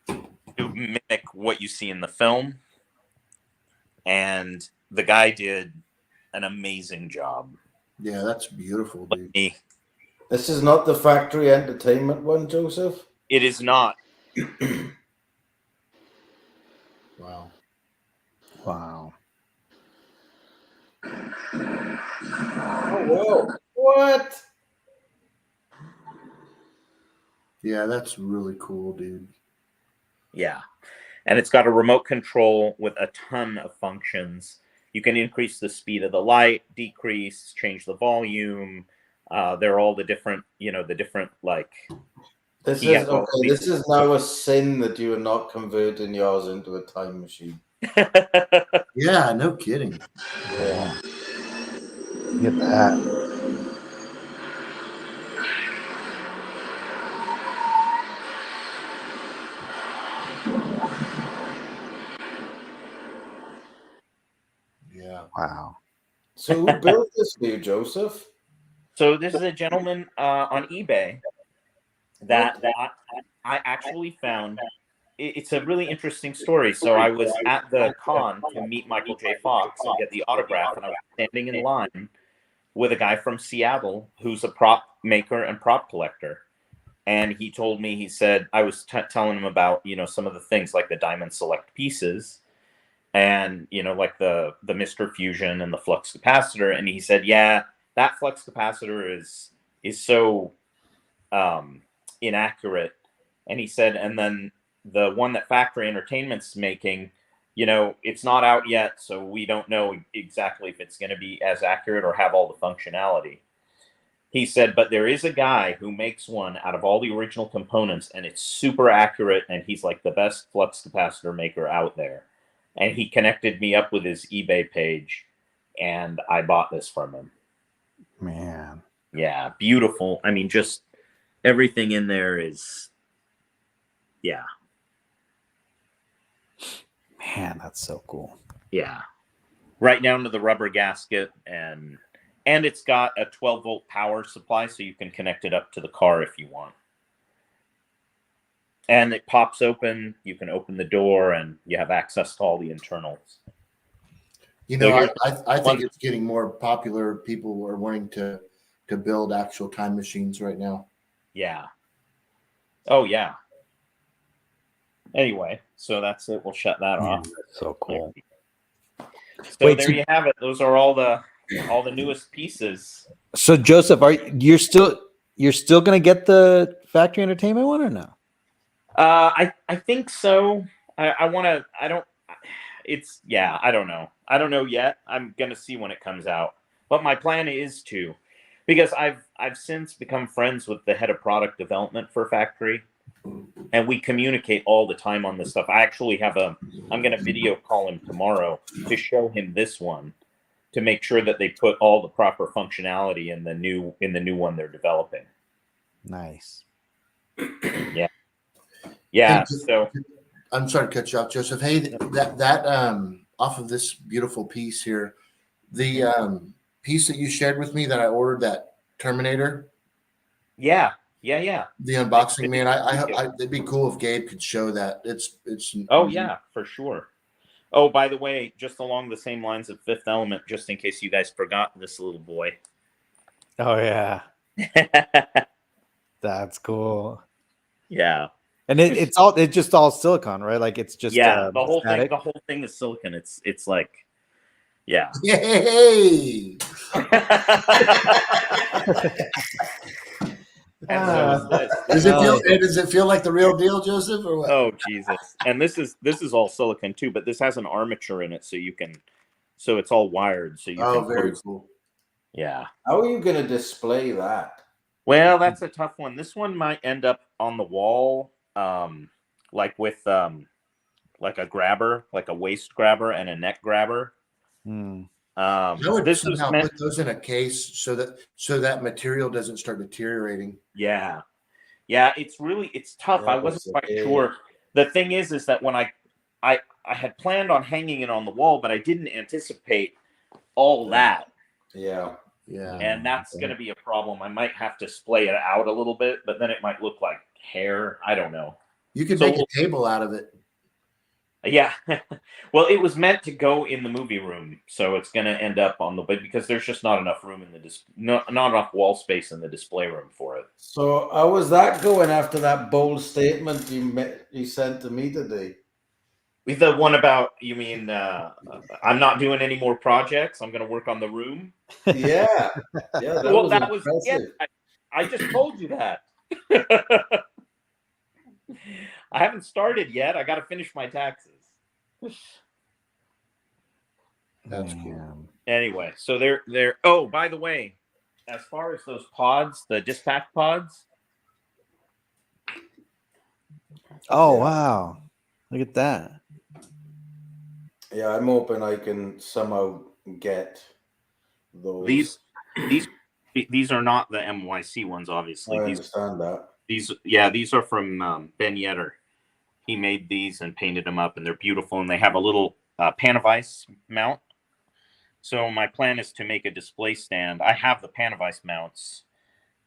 to mimic what you see in the film. And the guy did an amazing job. Yeah, that's beautiful, dude. This is not the factory entertainment one, Joseph? It is not. Wow. Wow. Oh, whoa. What? Yeah, that's really cool, dude. Yeah. And it's got a remote control with a ton of functions. You can increase the speed of the light, decrease, change the volume. They're all the different, like. This is now a sin that you are not converting yours into a time machine. Yeah, no kidding. Yeah. Look at that. Yeah. Wow. So who built this for you, Joseph? So this is a gentleman on eBay that I actually found. It's a really interesting story. So I was at the con to meet Michael J. Fox and get the autograph, and I was standing in line with a guy from Seattle who's a prop maker and prop collector. And he told me, he said, I was telling him about, some of the things like the Diamond Select pieces and, like the Mr. Fusion and the flux capacitor. And he said, yeah, that flux capacitor is so inaccurate. And he said, and then the one that Factory Entertainment's making, it's not out yet, so we don't know exactly if it's going to be as accurate or have all the functionality. He said, but there is a guy who makes one out of all the original components, and it's super accurate, and he's like the best flux capacitor maker out there. And he connected me up with his eBay page, and I bought this from him. Man. Yeah, beautiful. I mean, just everything in there is, yeah. Man, that's so cool. Yeah. Right down to the rubber gasket, and it's got a 12-volt power supply, so you can connect it up to the car if you want. And it pops open. You can open the door, and you have access to all the internals. You So know, here's I think one- it's getting more popular. People are wanting to build actual time machines right now. Yeah. Oh yeah. Anyway, so that's it. We'll shut that off. So cool. So Wait, there so- you have it. Those are all the newest pieces. So Joseph, you're still gonna get the factory entertainment one or no? I think so. I want to. I don't. It's I don't know. I don't know yet. I'm gonna see when it comes out. But my plan is to, because I've since become friends with the head of product development for factory, and we communicate all the time on this stuff. I actually have I'm gonna video call him tomorrow to show him this one, to make sure that they put all the proper functionality in the new one they're developing. Nice. Yeah. So I'm sorry to cut you off, Joseph. Hey, that off of this beautiful piece here, the piece that you shared with me that I ordered, that Terminator. yeah. The unboxing, man. It'd be cool if Gabe could show that. It's. Oh yeah, for sure. Oh, by the way, just along the same lines of Fifth Element, just in case you guys forgot this little boy. Oh yeah, that's cool. Yeah. And it's just all silicon, right? Like it's just The whole static. thing. The whole thing is silicon. It's like, yeah. Yay! And so is this. Does it feel like the real deal, Joseph, or what? Oh Jesus! And this is all silicon too, but this has an armature in it, so it's all wired, so you Oh, can. very cool. Yeah. How are you going to display that? Well, that's a tough one. This one might end up on the wall, like with like a grabber, like a waist grabber and a neck grabber. I would This was somehow meant. put those in a case so that material doesn't start deteriorating. Yeah, it's tough. Yeah, I wasn't that's quite okay. sure. The thing is that when I had planned on hanging it on the wall, but I didn't anticipate all that. Yeah. Yeah. And that's going to be a problem. I might have to splay it out a little bit, but then it might look like hair. I don't know. You could So make a table out of it. Yeah. Well, it was meant to go in the movie room, so it's going to end up on the bed because there's just not enough room in the not enough wall space in the display room for it. So how was that going after that bold statement you sent to me today? The one about, you mean, I'm not doing any more projects. I'm going to work on the room. Yeah. Yeah, that Well, was that was, impressive. I just told you that. I haven't started yet. I got to finish my taxes. That's cool. Anyway, so they're. Oh, by the way, as far as those pods, the dispatch pods. Oh wow! Look at that. Yeah, I'm hoping I can somehow get those. These are not the MYC ones, obviously. I understand that. These are from Ben Yetter. He made these and painted them up, and they're beautiful. And they have a little Panavice mount. So my plan is to make a display stand. I have the Panavice mounts.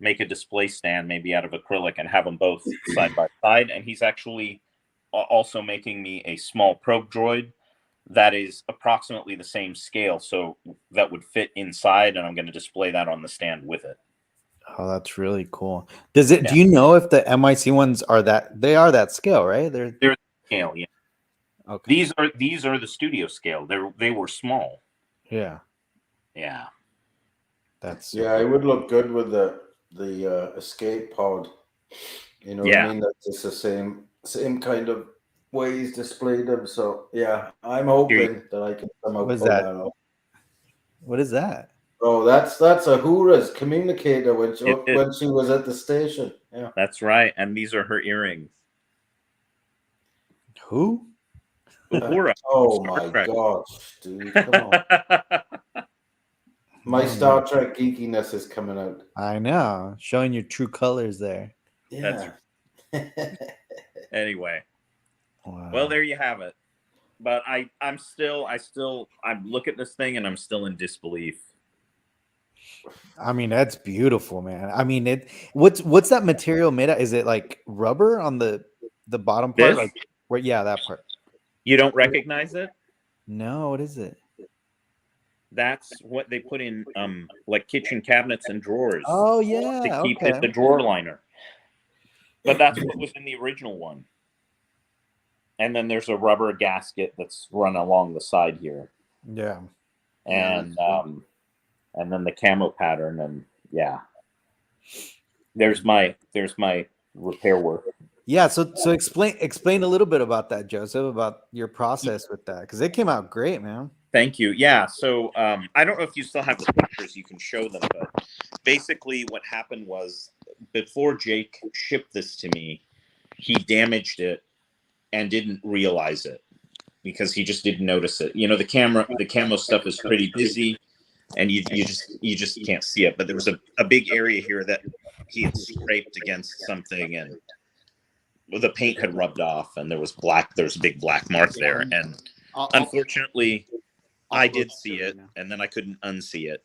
Make a display stand, maybe out of acrylic, and have them both side by side. And he's actually also making me a small probe droid that is approximately the same scale, so that would fit inside, and I'm going to display that on the stand with it. Oh, that's really cool. Do you know if the MIC ones are that scale, right? They're scale, yeah. Okay. These are the studio scale. They were small. Yeah. Yeah. That's it would look good with the escape pod. You know what I mean? That's just the same kind of way he's displayed them. So yeah, I'm hoping that I can somehow pull that off. What is that? Oh, that's Ahura's communicator when she was at the station. Yeah, that's right. And these are her earrings. Who? Uhura. Oh my gosh, dude! Come on. My Star Trek geekiness is coming out. I know, showing your true colors there. Yeah. Anyway. Wow. Well, there you have it. But I look at this thing and I'm still in disbelief. I mean, that's beautiful, man. I mean, what's that material made of? Is it like rubber on the bottom part? This? That part. You don't recognize it? No, what is it? That's what they put in like kitchen cabinets and drawers Oh to yeah, keep okay. it the drawer liner. But that's what was in the original one. And then there's a rubber gasket that's run along the side here. Yeah. And then the camo pattern, and yeah. There's my repair work. Yeah, so explain a little bit about that, Joseph, about your process with that, because it came out great, man. Thank you. Yeah. So I don't know if you still have the pictures. You can show them, but basically what happened was before Jake shipped this to me, he damaged it and didn't realize it because he just didn't notice it. You know, the camo stuff is pretty busy, and you just can't see it. But there was a big area here that he had scraped against something, and the paint had rubbed off, and there was a big black mark there. And unfortunately, I did see it, and then I couldn't unsee it,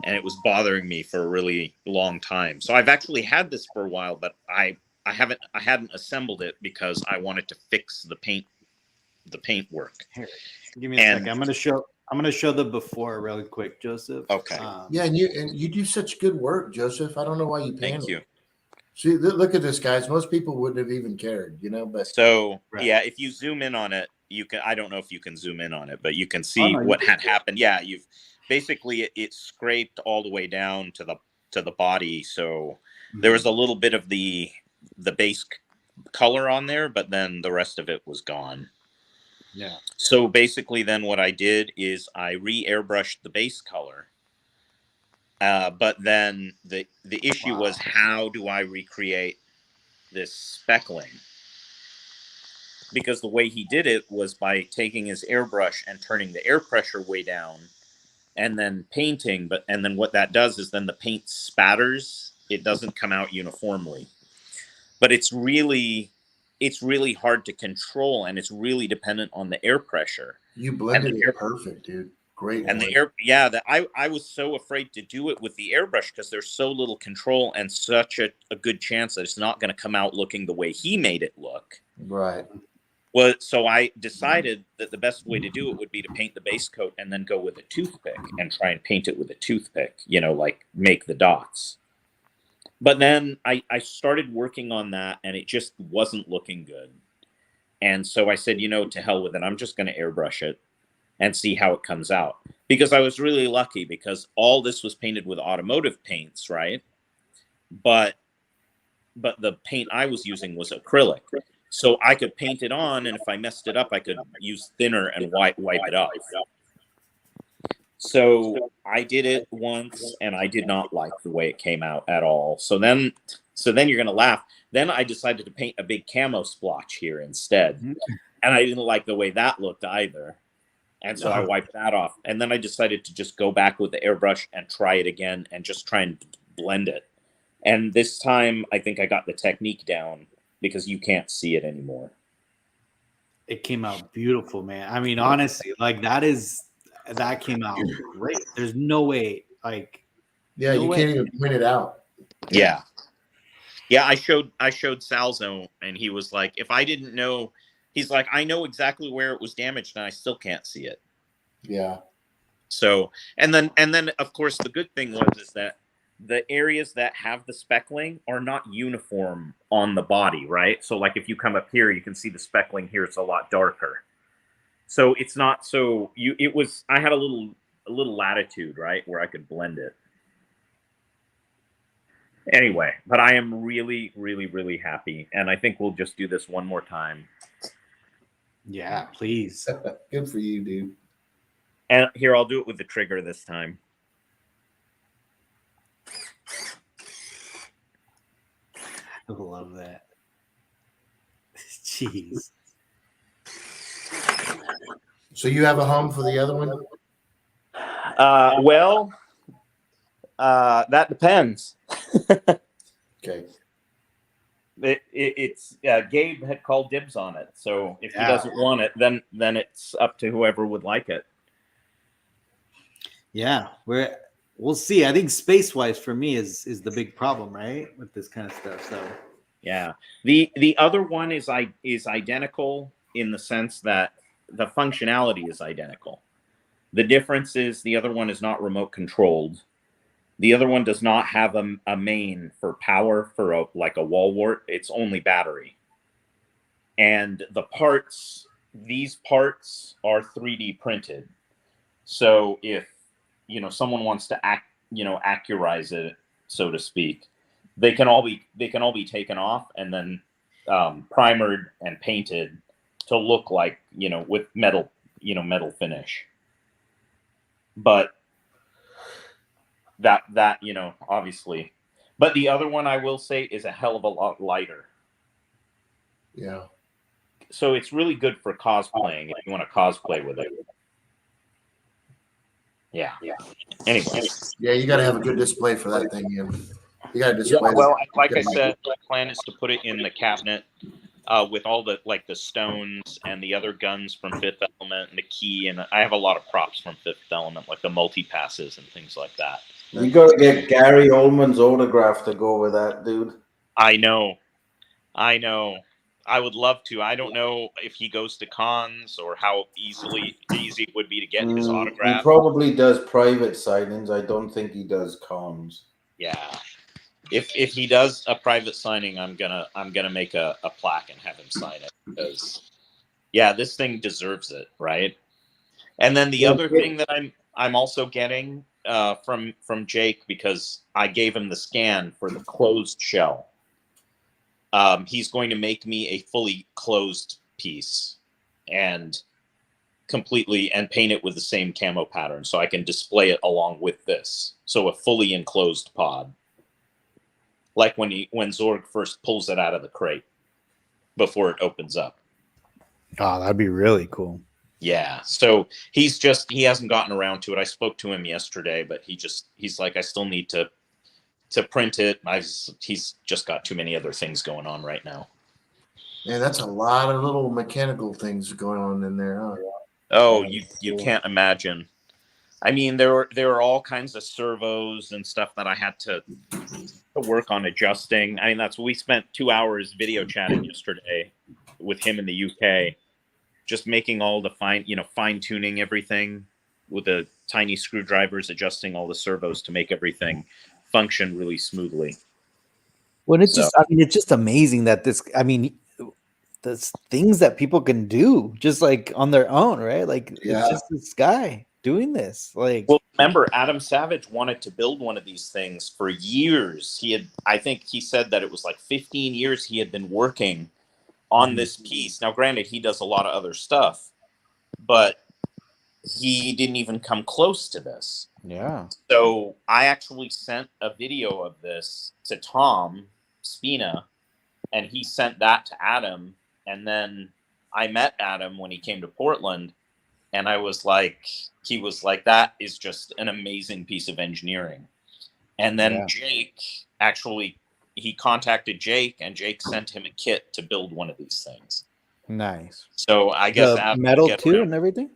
and it was bothering me for a really long time. So I've actually had this for a while, but I hadn't assembled it because I wanted to fix the paint work. Here, give me a second. I'm gonna show the before really quick, Joseph. Okay. Yeah, and you do such good work, Joseph. I don't know why you Thank you. See, look at this, guys. Most people wouldn't have even cared, but So Right. yeah, if you zoom in on it, you can. I don't know if you can zoom in on it, but you can see what had happened. Yeah, you've basically it scraped all the way down to the body. So there was a little bit of the base color on there, but then the rest of it was gone. Yeah. So basically, then what I did is I re-airbrushed the base color. But then the issue was, how do I recreate this speckling? Because the way he did it was by taking his airbrush and turning the air pressure way down and then painting. And then what that does is then the paint spatters. It doesn't come out uniformly. But it's really hard to control, and it's really dependent on the air pressure. You blended it perfect, dude. Great. And I was so afraid to do it with the airbrush because there's so little control and such a good chance that it's not going to come out looking the way he made it look. Right. Well, so I decided that the best way to do it would be to paint the base coat and then go with a toothpick and try and paint it with a toothpick, like make the dots. But then I started working on that, and it just wasn't looking good. And so I said, to hell with it. I'm just going to airbrush it and see how it comes out. Because I was really lucky because all this was painted with automotive paints, right? But the paint I was using was acrylic. So I could paint it on, and if I messed it up, I could use thinner and wipe it off. So I did it once, and I did not like the way it came out at all. So then you're going to laugh. Then I decided to paint a big camo splotch here instead. And I didn't like the way that looked either. And so I wiped that off. And then I decided to just go back with the airbrush and try it again and just try and blend it. And this time, I think I got the technique down because you can't see it anymore. It came out beautiful, man. I mean, honestly, that came out great. There's no way, yeah, you can't even point it out. Yeah. Yeah, I showed Salzo, and he was like, if I didn't know, he's like, I know exactly where it was damaged, and I still can't see it. Yeah. So, and then of course the good thing is that the areas that have the speckling are not uniform on the body, right? So like if you come up here, you can see the speckling here, it's a lot darker. So it's not so I had a little latitude, right, where I could blend it. Anyway, but I am really, really, really happy. And I think we'll just do this one more time. Yeah, please. Good for you, dude. And here, I'll do it with the trigger this time. I love that. Jeez. So you have a home for the other one? Well, that depends. Okay. It's Gabe had called dibs on it, so if he doesn't want it, then it's up to whoever would like it. Yeah, we'll see. I think space-wise for me is the big problem, right, with this kind of stuff. So yeah, the other one is identical in the sense that the functionality is identical. The difference is the other one is not remote controlled. The other one does not have a main for power for like a wall wart. It's only battery. And the parts, these parts are 3D printed. So if, someone wants to accurize it, so to speak, they can all be taken off and then primered and painted to look like, with metal finish. But that obviously, but the other one I will say is a hell of a lot lighter. Yeah. So it's really good for cosplaying if you want to cosplay with it. Yeah. Anyway. Yeah, you got to have a good display for that thing. You got to display. Well, like I said, the plan is to put it in the cabinet with all the stones and the other guns from Fifth Element and the key, and I have a lot of props from Fifth Element, like the multi-passes and things like that. You got to get Gary Oldman's autograph to go with that, dude. I know. I would love to. I don't know if he goes to cons or how easy it would be to get his autograph. He probably does private signings. I don't think he does cons. Yeah. If he does a private signing, I'm gonna make a plaque and have him sign it, because this thing deserves it, right? And then the other thing that I'm also getting from Jake, because I gave him the scan for the closed shell. He's going to make me a fully closed piece and paint it with the same camo pattern, so I can display it along with this. So a fully enclosed pod, like when Zorg first pulls it out of the crate before it opens up. Oh, that'd be really cool. Yeah. So he hasn't gotten around to it. I spoke to him yesterday, but he's like, I still need to print it. He's just got too many other things going on right now. Man, that's a lot of little mechanical things going on in there, huh? Oh, you can't imagine. I mean, there were all kinds of servos and stuff that I had to work on adjusting. I mean, we spent 2 hours video chatting yesterday with him in the UK, just making all the fine tuning everything with the tiny screwdrivers, adjusting all the servos to make everything function really smoothly. Well, it's just amazing that the things that people can do just like on their own, right? Like it's just this guy doing this. Like, well, remember, Adam Savage wanted to build one of these things for years. I think he said that it was like 15 years he had been working on this piece. Now, granted, he does a lot of other stuff, but he didn't even come close to this. Yeah. So I actually sent a video of this to Tom Spina, and he sent that to Adam. And then I met Adam when he came to Portland, and he was like, that is just an amazing piece of engineering. And then Jake, actually, he contacted Jake, and Jake sent him a kit to build one of these things. Nice. So I guess the metal too and everything?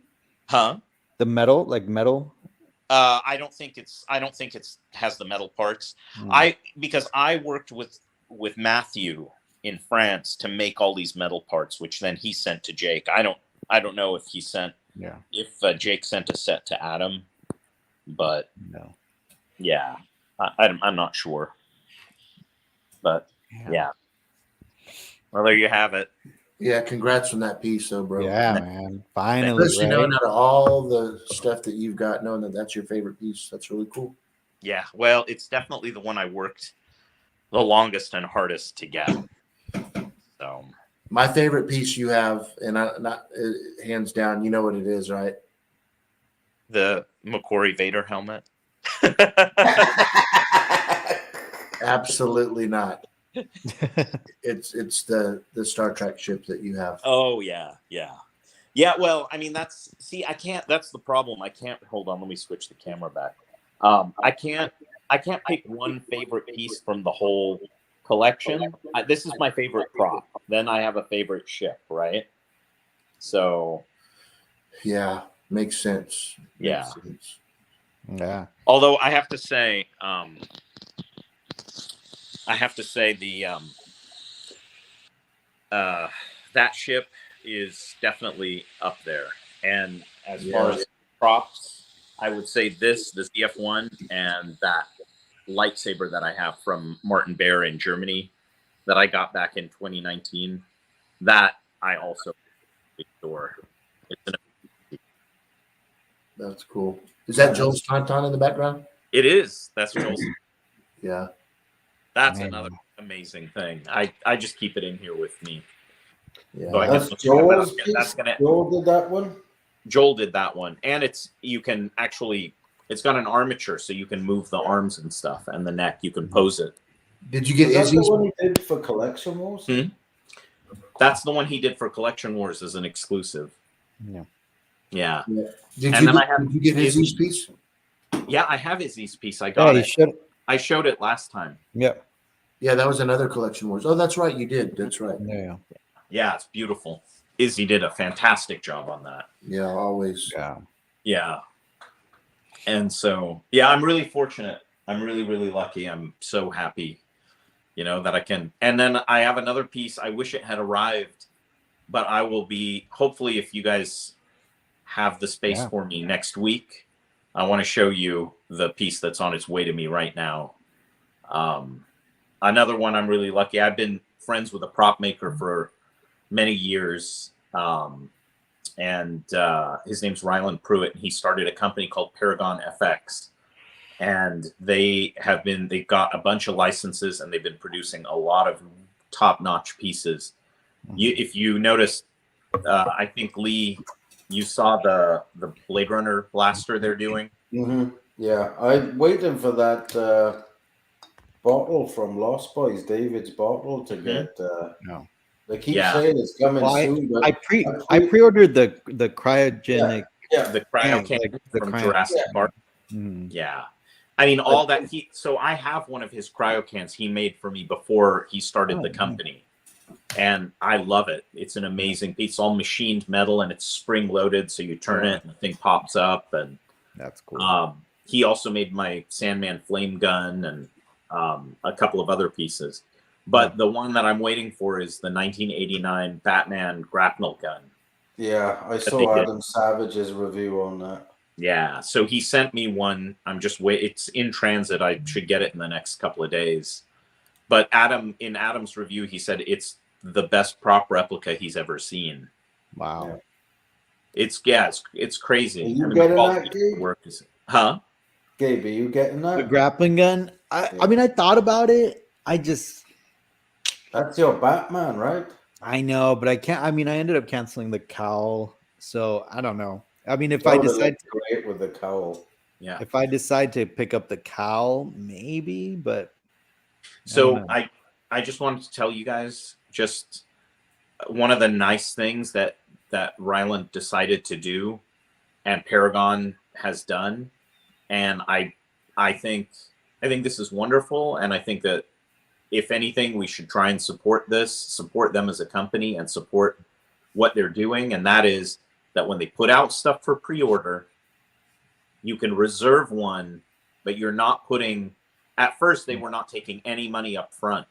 Huh? The metal, like metal? I don't think it has the metal parts. Because I worked with Matthew in France to make all these metal parts, which then he sent to Jake. I don't know if he sent Jake sent a set to Adam, but no. Yeah, I'm not sure. But yeah. Well, there you have it. Yeah, congrats on that piece, though, bro. Yeah, man. Finally, especially knowing out of all the stuff that you've got, knowing that that's your favorite piece, that's really cool. Yeah, well, it's definitely the one I worked the longest and hardest to get. So, my favorite piece you have, and hands down, you know what it is, right? The McQuarrie Vader helmet. Absolutely not. It's the Star Trek ship that you have. Oh yeah. Well, I mean, that's the problem. I can't hold on. Let me switch the camera back. I can't pick one favorite piece from the whole collection. This is my favorite prop. Then I have a favorite ship, right? So, yeah, makes sense. Yeah. Yeah. Although I have to say, that ship is definitely up there. And as far as props, I would say the ZF1 and that lightsaber that I have from Martin Bear in Germany that I got back in 2019. That I also adore. That's cool. Is that Joel's Tauntaun in the background? It is. That's Joel's. Yeah. That's another amazing thing. I just keep it in here with me. Yeah. So That's Joel's piece. Joel did that one. Joel did that one, and it's got an armature, so you can move the arms and stuff, and the neck. You can pose it. Did you get Is that Izzy's? the one he did for Collection Wars? That's the one he did for Collection Wars as an exclusive. Yeah. Did you get Izzy's piece? Yeah, I have Izzy's piece. I got it. I showed it last time. Yep. Yeah, that was another Collection Wars. Oh, that's right. You did. That's right. Yeah. Yeah, it's beautiful. Izzy did a fantastic job on that. Yeah, always. Yeah. Yeah. And so, yeah, I'm really fortunate. I'm really, really lucky. I'm so happy, that I can. And then I have another piece. I wish it had arrived, but I will be, hopefully, if you guys have the space for me next week, I want to show you the piece that's on its way to me right now. Another one I'm really lucky. I've been friends with a prop maker for many years. And his name's Ryland Pruitt, and he started a company called Paragon FX. And they've got a bunch of licenses, and they've been producing a lot of top-notch pieces. If you notice, I think, Lee, you saw the Blade Runner blaster they're doing. Yeah, I'm waiting for that bottle from Lost Boys, David's bottle, to get. They keep saying it's coming soon. But I pre-ordered the cryogenic. The cryo can from Jurassic Park. Yeah. I mean, all that so I have one of his cryo cans he made for me before he started the company. And I love it. It's an amazing piece. It's all machined metal, and it's spring loaded. So you turn it and the thing pops up. And that's cool. He also made my Sandman flame gun and a couple of other pieces. But the one that I'm waiting for is the 1989 Batman grapnel gun. Yeah, I saw Adam Savage's review on that. Yeah, so he sent me one. I'm just it's in transit. I should get it in the next couple of days. But in Adam's review, he said it's the best prop replica he's ever seen. Wow. It's crazy. Are you getting that, Gabe? Huh? Gabe, are you getting that? The grappling gun? I mean, I thought about it. That's your Batman, right? I know, but I can't. I mean, I ended up canceling the cowl, so I don't know. I mean, if I decide to great with the cowl, if I decide to pick up the cowl, maybe. But so I just wanted to tell you guys just one of the nice things that Ryland decided to do, and Paragon has done, and I think this is wonderful, and I think that, if anything, we should try and support them as a company, and support what they're doing. And that is that when they put out stuff for pre-order, you can reserve one, but you're not putting, at first they were not taking any money up front.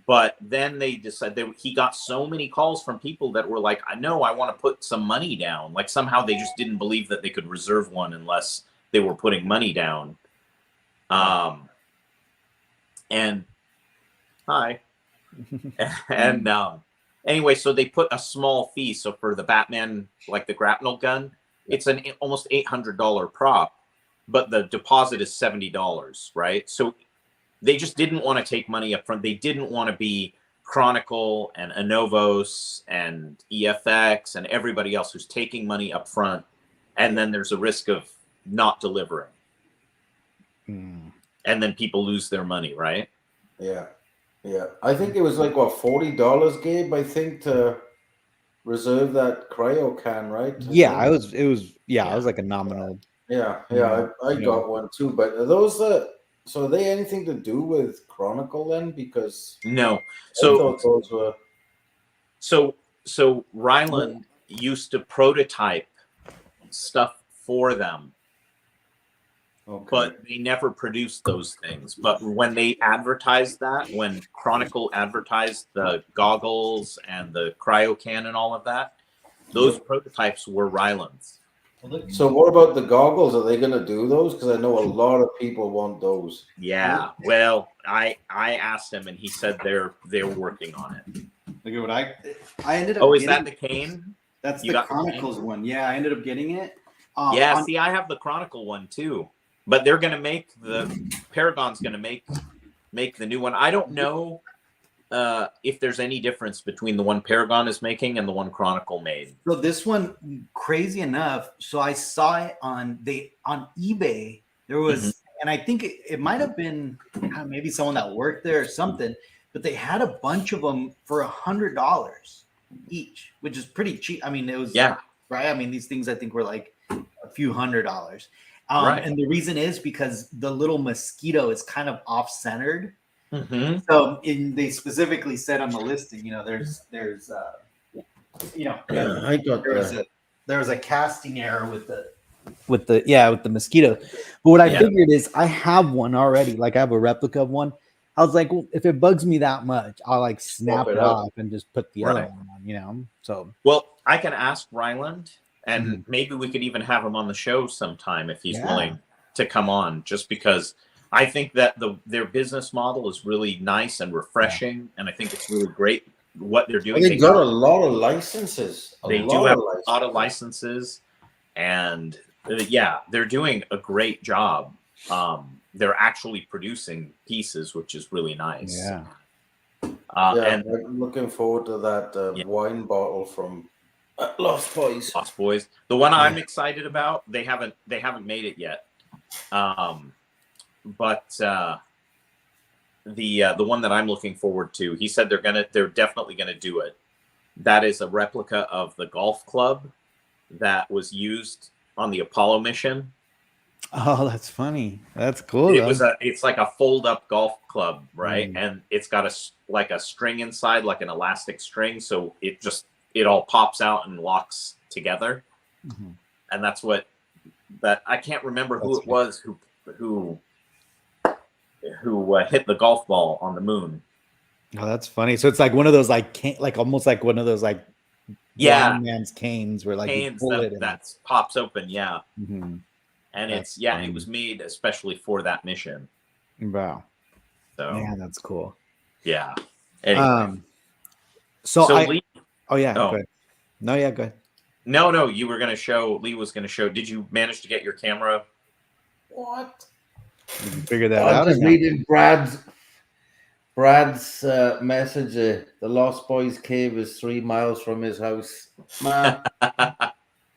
But then they decided, he got so many calls from people that were like, I know, I want to put some money down. Like somehow they just didn't believe that they could reserve one unless they were putting money down. And hi. And anyway, so they put a small fee. So for the Batman, like the grapnel gun, it's an almost $800 prop, but the deposit is $70, right? So they just didn't want to take money up front. They didn't want to be Chronicle and Anovos and EFX and everybody else who's taking money up front, and then there's a risk of not delivering. And then people lose their money, right? Yeah. I think it was like $40, Gabe, I think, to reserve that cryo can, right? Yeah, it was like a nominal. Yeah, I got one too. But are those so are they anything to do with Chronicle then? Because no. I thought those were. So Ryland used to prototype stuff for them. Okay. But they never produced those things. But when they advertised that, when Chronicle advertised the goggles and the cryo can and all of that, those prototypes were Ryland's. So what about the goggles? Are they going to do those? Because I know a lot of people want those. Yeah. Well, I asked him, and he said they're working on it. Look at what I ended up. Oh, is getting, that the cane? That's You the got the Chronicles one. Yeah, I ended up getting it. Yeah. See, I have the Chronicle one too, but they're gonna make Paragon's gonna make the new one. I don't know if there's any difference between the one Paragon is making and the one Chronicle made. So this one, crazy enough. So I saw it on eBay. There was, and I think it might have been maybe someone that worked there or something. But they had a bunch of them for $100 each, which is pretty cheap. I mean, it was right. I mean, these things I think were like a few $100s. Right. And the reason is because the little mosquito is kind of off-centered. Mm-hmm. So they specifically said on the listing, there's I got there was a casting error with the mosquito. But what I figured is I have one already. Like I have a replica of one. I was like, well, if it bugs me that much, I'll like snap it off and just put the other one on, So well, I can ask Ryland, and maybe we could even have him on the show sometime if he's willing to come on, just because I think that their business model is really nice and refreshing, and I think it's really great what they're doing. They got a lot of licenses. They do have a lot of licenses, and they're doing a great job. They're actually producing pieces, which is really nice. Yeah. And I'm looking forward to that wine bottle from Lost Boys. Lost Boys. The one I'm excited about, they haven't made it yet. But the one that I'm looking forward to, he said they're definitely gonna do it. That is a replica of the golf club that was used on the Apollo mission. Oh, that's funny. That's cool. It's like a fold-up golf club, right? And it's got a string inside, like an elastic string, so it all pops out and locks together. And that's what I can't remember who it was who hit the golf ball on the moon. Oh, that's funny. So it's like one of those almost like one of those like blind man's canes where like canes you pull it that pops open, And That's funny. It was made especially for that mission. Wow. So man, that's cool. Yeah. Anyway. Lee, go ahead. No, go ahead. No, you were gonna show. Lee was gonna show. Did you manage to get your camera? What? You can figure that out. I'm just reading Brad's message. The Lost Boys cave is 3 miles from his house. Man,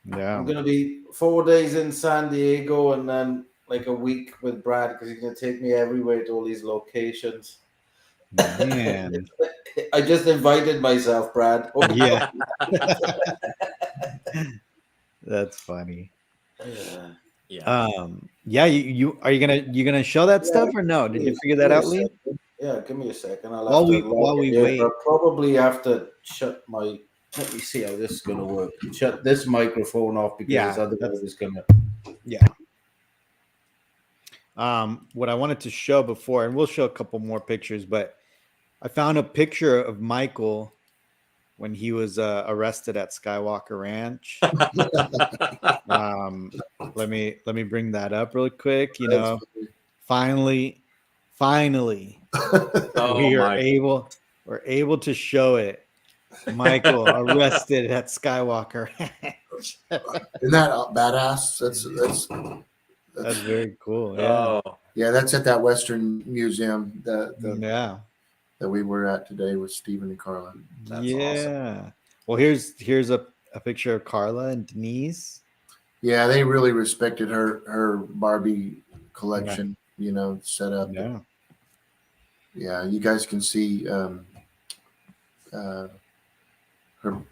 yeah. I'm gonna be 4 days in San Diego and then like a week with Brad because he's gonna take me everywhere to all these locations. Man. I just invited myself, Brad. Yeah. That's funny. Yeah. You are you gonna show that stuff or no? Did you figure that out, Lee? Yeah, give me a second. While we wait, I'll probably have to shut my. Let me see how this is gonna work. Shut this microphone off because otherwise it's gonna. Yeah. What I wanted to show before, and we'll show a couple more pictures, but I found a picture of Michael when he was arrested at Skywalker Ranch. Let me bring that up really quick. Finally, we're able to show it. Michael arrested at Skywalker Ranch. Isn't that badass? That's very cool. Yeah, that's at that Western Museum that we were at today with Stephen and Carla. That's awesome. Well, here's a picture of Carla and Denise. Yeah, they really respected her Barbie collection. Set up. Yeah, you guys can see her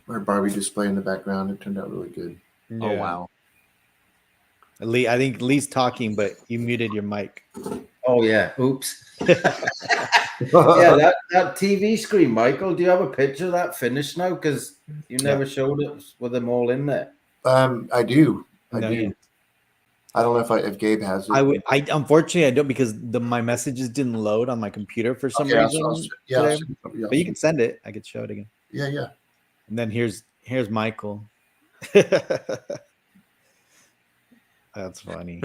Barbie display in the background. It turned out really good. Yeah. Oh wow. Lee, I think Lee's talking, but you muted your mic. Oh yeah. Oops. Yeah, that TV screen, Michael. Do you have a picture of that finished now? Because you never showed it with them all in there. I do. I No, do. yeah. I don't know if Gabe has it. I unfortunately I don't because my messages didn't load on my computer for some reason. But you can send it. I could show it again. Yeah. And then here's Michael. That's funny.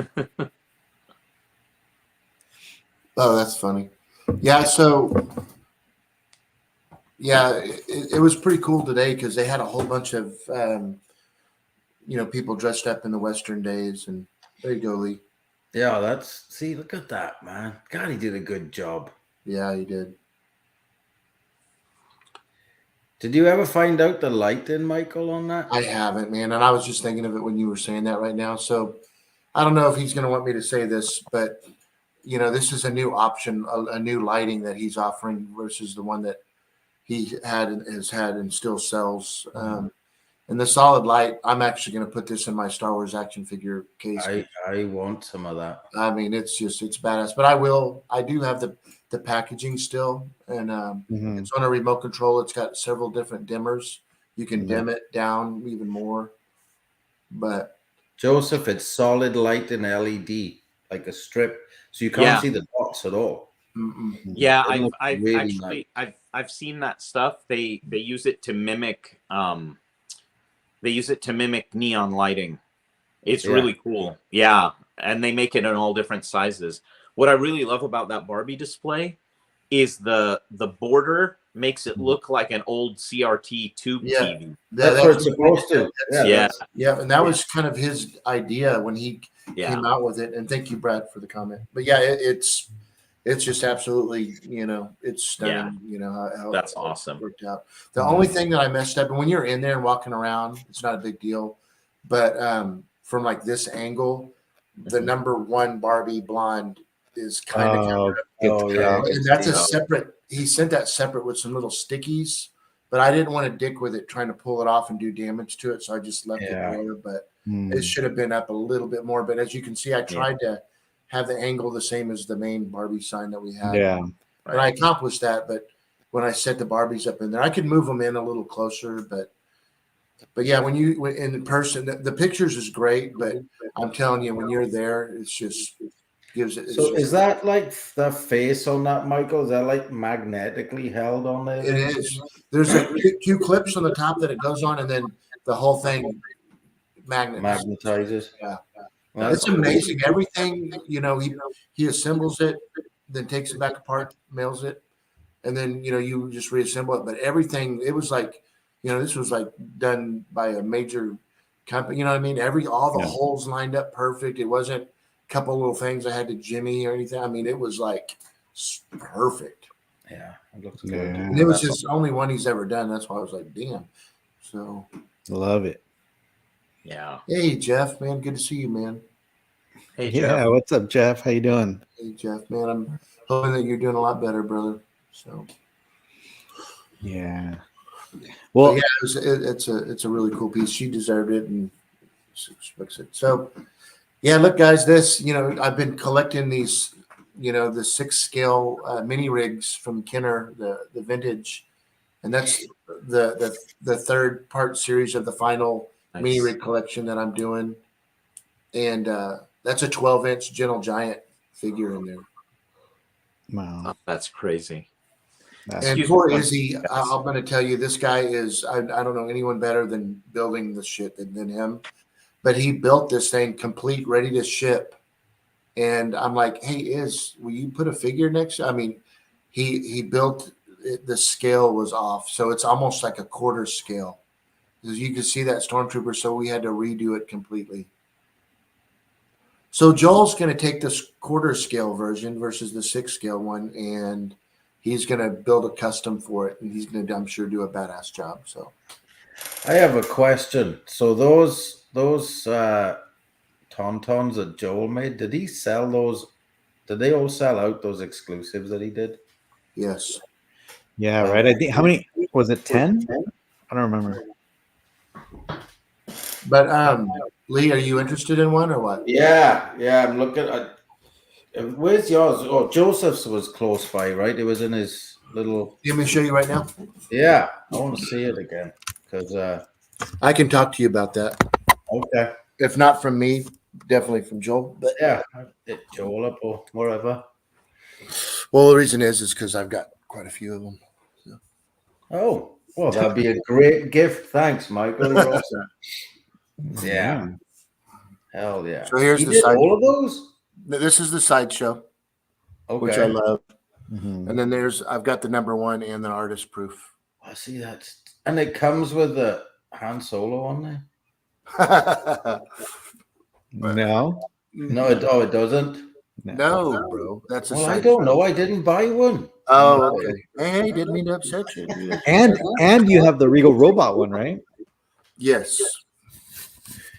Oh, that's funny. Yeah. So, yeah, it was pretty cool today because they had a whole bunch of, people dressed up in the Western days. And there you go, Lee. Yeah, see, look at that, man. God, he did a good job. Yeah, he did. Did you ever find out the lighting, Michael, on that? I haven't, man. And I was just thinking of it when you were saying that right now. So I don't know if he's going to want me to say this, but this is a new option, a new lighting that he's offering versus the one that he has had and still sells. And the solid light, I'm actually going to put this in my Star Wars action figure case. I want some of that. I mean, it's badass. But I do have the packaging still, and it's on a remote control. It's got several different dimmers. You can dim it down even more. But Joseph, it's solid light in LED, like a strip, so you can't see the dots at all. Yeah, It I've really actually I've seen that stuff. They use it to mimic neon lighting. It's really cool. Yeah, and they make it in all different sizes. What I really love about that Barbie display is the border makes it look like an old CRT tube TV. That's what it's supposed to. Yeah, and that was kind of his idea when he came out with it. And thank you, Brad, for the comment. But yeah, it's just absolutely, it's stunning. How that's awesome. Worked out. The only thing that I messed up, and when you're in there and walking around, it's not a big deal. But from like this angle, the number 1 Barbie blonde is kind of and that's a separate. He sent that separate with some little stickies, but I didn't want to dick with it trying to pull it off and do damage to it, so I just left it there. But it should have been up a little bit more. But as you can see, I tried to have the angle the same as the main Barbie sign that we had. Yeah, and I accomplished that. But when I set the Barbies up in there, I could move them in a little closer. But yeah, when you in person, the pictures is great. But I'm telling you, when you're there, it's just gives it. So is that like the face on that, Michael? Is that like magnetically held on there? It is. There's 2 clips on the top that it goes on, and then the whole thing magnetizes. Yeah. Well, it's amazing. Everything, he assembles it, then takes it back apart, mails it, and then you just reassemble it. But everything, it was like, this was like done by a major company. You know what I mean? All the holes lined up perfect. It wasn't a couple little things I had to jimmy or anything. I mean, it was like perfect. Yeah, it looks good. And it was his only one he's ever done. That's why I was like, damn. So love it. Yeah. Hey, Jeff, man, good to see you, man. Hey, Jeff. Yeah, what's up, Jeff? How you doing? Hey, Jeff, man, I'm hoping that you're doing a lot better, brother. So yeah. Well, yeah, it's a really cool piece. She deserved it, and so yeah. Look, guys, this I've been collecting these the 6 scale mini rigs from Kenner, the vintage, and that's the 3rd part series of the final mini rig collection that I'm doing, and that's a 12-inch Gentle Giant figure in there. wow, Oh, that's crazy. And poor Izzy, I'm going to tell you, this guy is, I don't know anyone better than building the shit than him, but he built this thing complete, ready to ship. And I'm like, hey, will you put a figure next? I mean, he built it, the scale was off. So it's almost like a quarter scale. As you can see that Stormtrooper, so we had to redo it completely. So Joel's going to take this quarter scale version versus the 6 scale one, and he's going to build a custom for it, and he's going to, I'm sure, do a badass job. So I have a question. So those Tauntauns that Joel made, did he sell those? Did they all sell out, those exclusives that he did? yes. yeah, right. I think how many was it? 10? I don't remember. But Lee, are you interested in one or what? Yeah. I'm looking at. Where's yours? Oh, Joseph's was close by, right? It was in his little. You want me to show you right now? Yeah, I want to see it again because. I can talk to you about that. Okay. If not from me, definitely from Joel. But Yeah, Joel up or wherever. well, the reason is because I've got quite a few of them. So. Oh, well, that'd be a great gift. Thanks, Michael. You're awesome. Yeah. Hell yeah! So here's he the did side. all of those. This is the sideshow, which I Okay, love. Mhm. And then I've got the number 1 and the artist proof. I see that, and it comes with the Han Solo on there. No, No, it doesn't. No, bro. That's a Well, I side. don't know. I didn't buy one. Oh, okay. Hey, didn't mean to upset you, dude. and you have the Regal Robot one, right? Yes.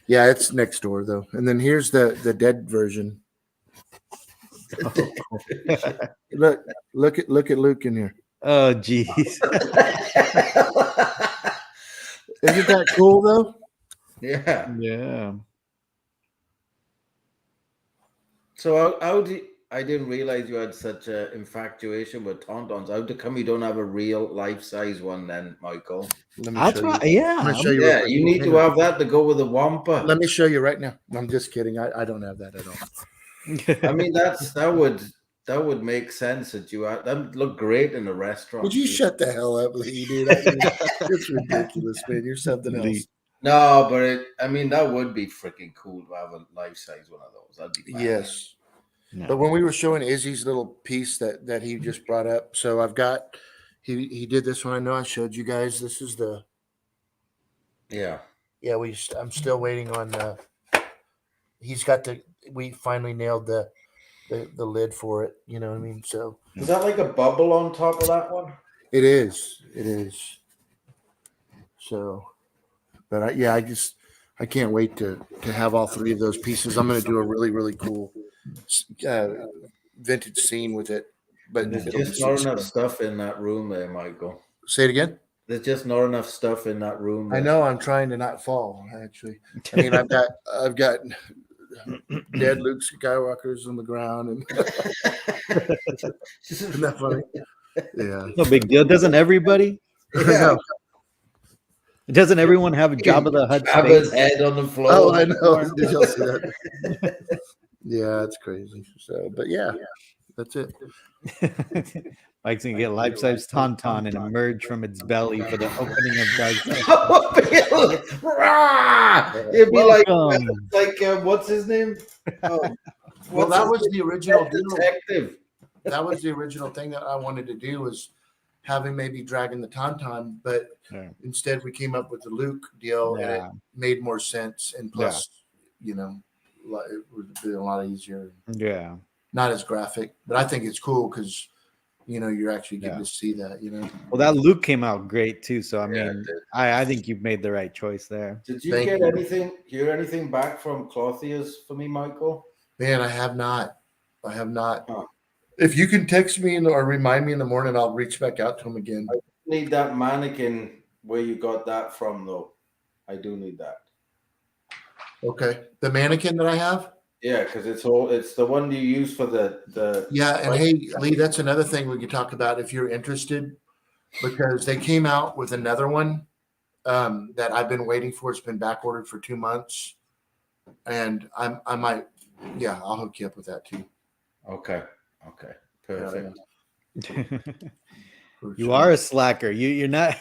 Yeah, it's next door though. And then here's the dead version. Look at Luke in here. Oh, geez. Isn't that cool though? Yeah. Yeah. So I didn't realize you had such an infatuation with Tauntauns. How come you don't have a real life-size one then, Michael? Let me That's show right. you. Yeah. I'm gonna show you. real Yeah, quick. you need to have that to go with the Wampa. Let me show you right now. I'm just kidding. I don't have that at all. I mean, that would make sense that you that would look great in a restaurant. Would you shut the hell up, Lee, dude? It's ridiculous, man. You're something else. No, but I mean, that would be freaking cool to have a life-size one of those. That'd be fun. Yes. No. But when we were showing Izzy's little piece that he just brought up, so I've got he did this one. I know I showed you guys. This is the Yeah. I'm still waiting on he's got we finally nailed the lid for it. You know what I mean? So Is that like a bubble on top of that one? it is. So, but I can't wait to have all 3 of those pieces. I'm going to do a really, really cool vintage scene with it. But There's it'll be just not super- enough stuff in that room there, Michael. Say it again. There's just not enough stuff in that room. I know I'm trying to not fall. Actually, I mean I've got dead Luke Skywalkers on the ground, and isn't that funny? Yeah. No big deal. Doesn't everybody? Yeah. Doesn't everyone have a Jabba the Hutt Have his space? head on the floor. Oh, I know. Did y'all see that? Yeah, it's crazy. So, but yeah, that's it. Mike's gonna get life-size Tauntaun and emerge from its belly for the opening of Dark Side. It'd be Welcome. like what's his name? Well, that was the original deal. detective. That was the original thing that I wanted to do, was having maybe dragging the Tauntaun, but Yeah. instead we came up with the Luke deal, and it Yeah. made more sense. And plus, it would be a lot easier. Yeah. Not as graphic, but I think it's cool because you're actually getting to see that. Well, that Luke came out great too. So I Yeah, mean, it did. I think you've made the right choice there. Did you Thank get you. hear anything back from Clothiers for me, Michael? Man, I have not. Huh. If you can text me or remind me in the morning, I'll reach back out to him again. Need that mannequin where you got that from, though. I do need that. Okay, the mannequin that I have. Yeah, because it's the one you use for the Yeah, and hey, Lee, that's another thing we could talk about if you're interested, because they came out with another one that I've been waiting for. It's been back ordered for 2 months, and I might, I'll hook you up with that too. Okay, perfect. For You sure. are a slacker. You're not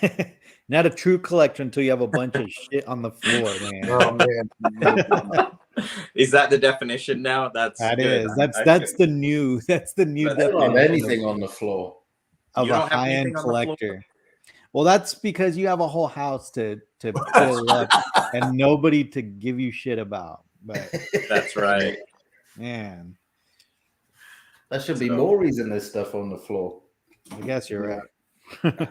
not a true collector until you have a bunch of shit on the floor, man. Oh man, Is that the definition now? That's That good. is. That's the new I don't have definition anything on the floor. of You a don't have high-end anything on the floor? collector. Well, that's because you have a whole house to fill up and nobody to give you shit about. But That's right. man, That should be So- more reason there's stuff on the floor. I guess you're right.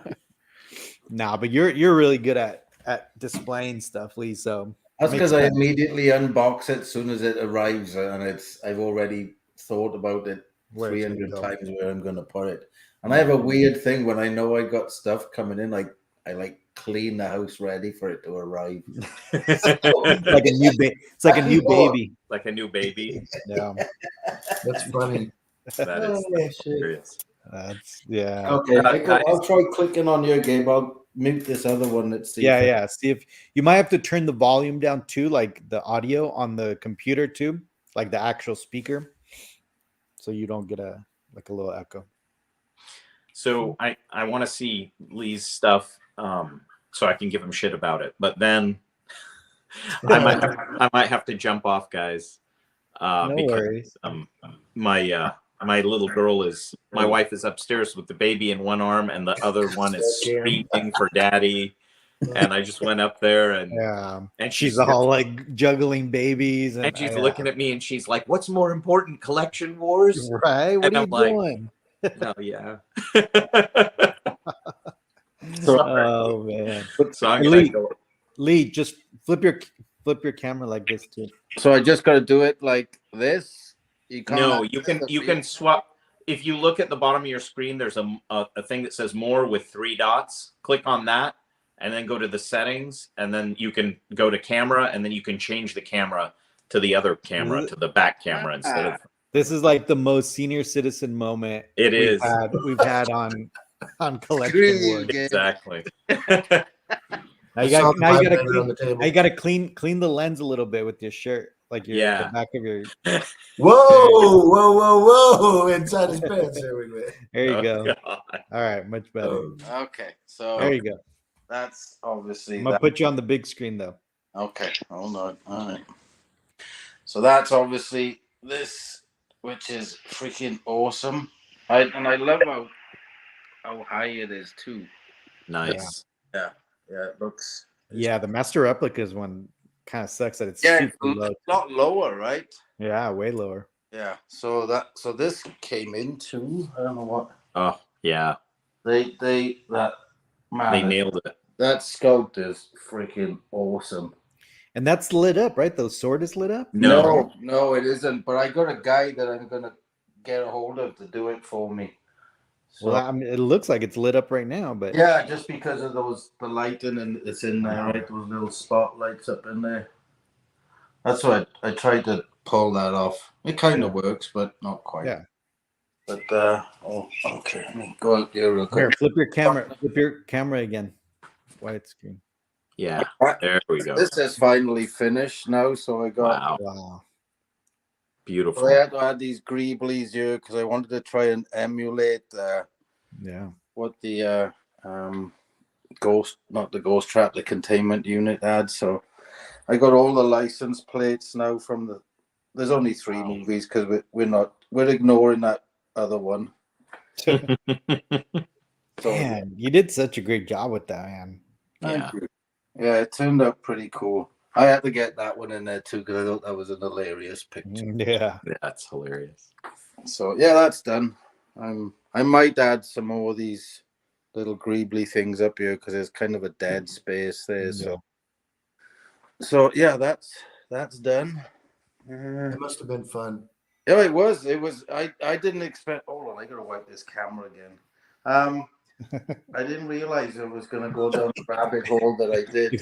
Nah, but you're really good at displaying stuff, Lee. So That's makes because I sense. immediately unbox it as soon as it arrives, and I've already thought about it Where it's gonna 300 go. times where I'm going to put it. And I have a weird thing when I know I got stuff coming in, like I like clean the house ready for it to arrive. It's like a new baby. It's like a new baby. Like a new baby. Yeah, that's funny. That is Oh, shit. serious. that's yeah. Okay, Michael, guys. I'll try clicking on your game. I'll mute this other one. Let's see. Yeah, if yeah. See if you might have to turn the volume down too, like the audio on the computer too, like the actual speaker, so you don't get a little echo. So I want to see Lee's stuff so I can give him shit about it. But then I might have to jump off, guys. No Because worries. my little girl my wife is upstairs with the baby in one arm and the other one is screaming for daddy. And I just went up there and she's all like juggling babies and she's looking at me and she's like, "What's more important, collection wars?" Right? What And are you I'm doing? Oh yeah. Oh man. So I'm gonna go. Lee, just flip your camera like this too. So I just got to do it like this. You can't. No, you can swap. If you look at the bottom of your screen, there's a thing that says more with 3 dots. Click on that and then go to the settings, and then you can go to camera, and then you can change the camera to the other camera, to the back camera instead of. This is like the most senior citizen moment we've had on Collection Wars. Exactly. Now you gotta clean the lens a little bit with your shirt, like the back of your. Whoa! Inside his pants. There we go. There you go. God. All right, much better. Okay, so There you go. that's obviously. I'm gonna put you on the big screen though. Okay, hold on. All right. So that's obviously this, which is freaking awesome. I love how high it is too. Nice. Yeah, it looks. Yeah, the Master Replicas one kind of sucks that it's Yeah, super low. a lot lower, right? Yeah, way lower. Yeah. So this came in too. I don't know what Oh yeah. they that man. They nailed it. That sculpt is freaking awesome. And that's lit up, right? The sword is lit up? No. No, it isn't. But I got a guy that I'm gonna get a hold of to do it for me. So, Well, I mean, it looks like it's lit up right now, but yeah, just because of the lighting and it's in there, right? Those little spotlights up in there. That's why I tried to pull that off. It kind of works, but not quite. Yeah. But okay. Let me go out there real quick. Here, flip your camera again. Widescreen. Yeah. There we go. This is finally finished now, so I got. Wow. Beautiful. So I had to add these greeblies here because I wanted to try and emulate what the ghost trap, the containment unit had. So I got all the license plates now from there's only 3 movies because we're ignoring that other one. So, Man, you did such a great job with that, man. Thank you. Yeah, it turned out pretty cool. I had to get that one in there too because I thought that was an hilarious picture. Yeah. That's hilarious. So yeah, that's done. I might add some more of these little greebly things up here because there's kind of a dead space there. So yeah, that's done. It must have been fun. Yeah, it was. I didn't expect. Hold on, I gotta wipe this camera again. I didn't realize it was gonna go down the rabbit hole that I did.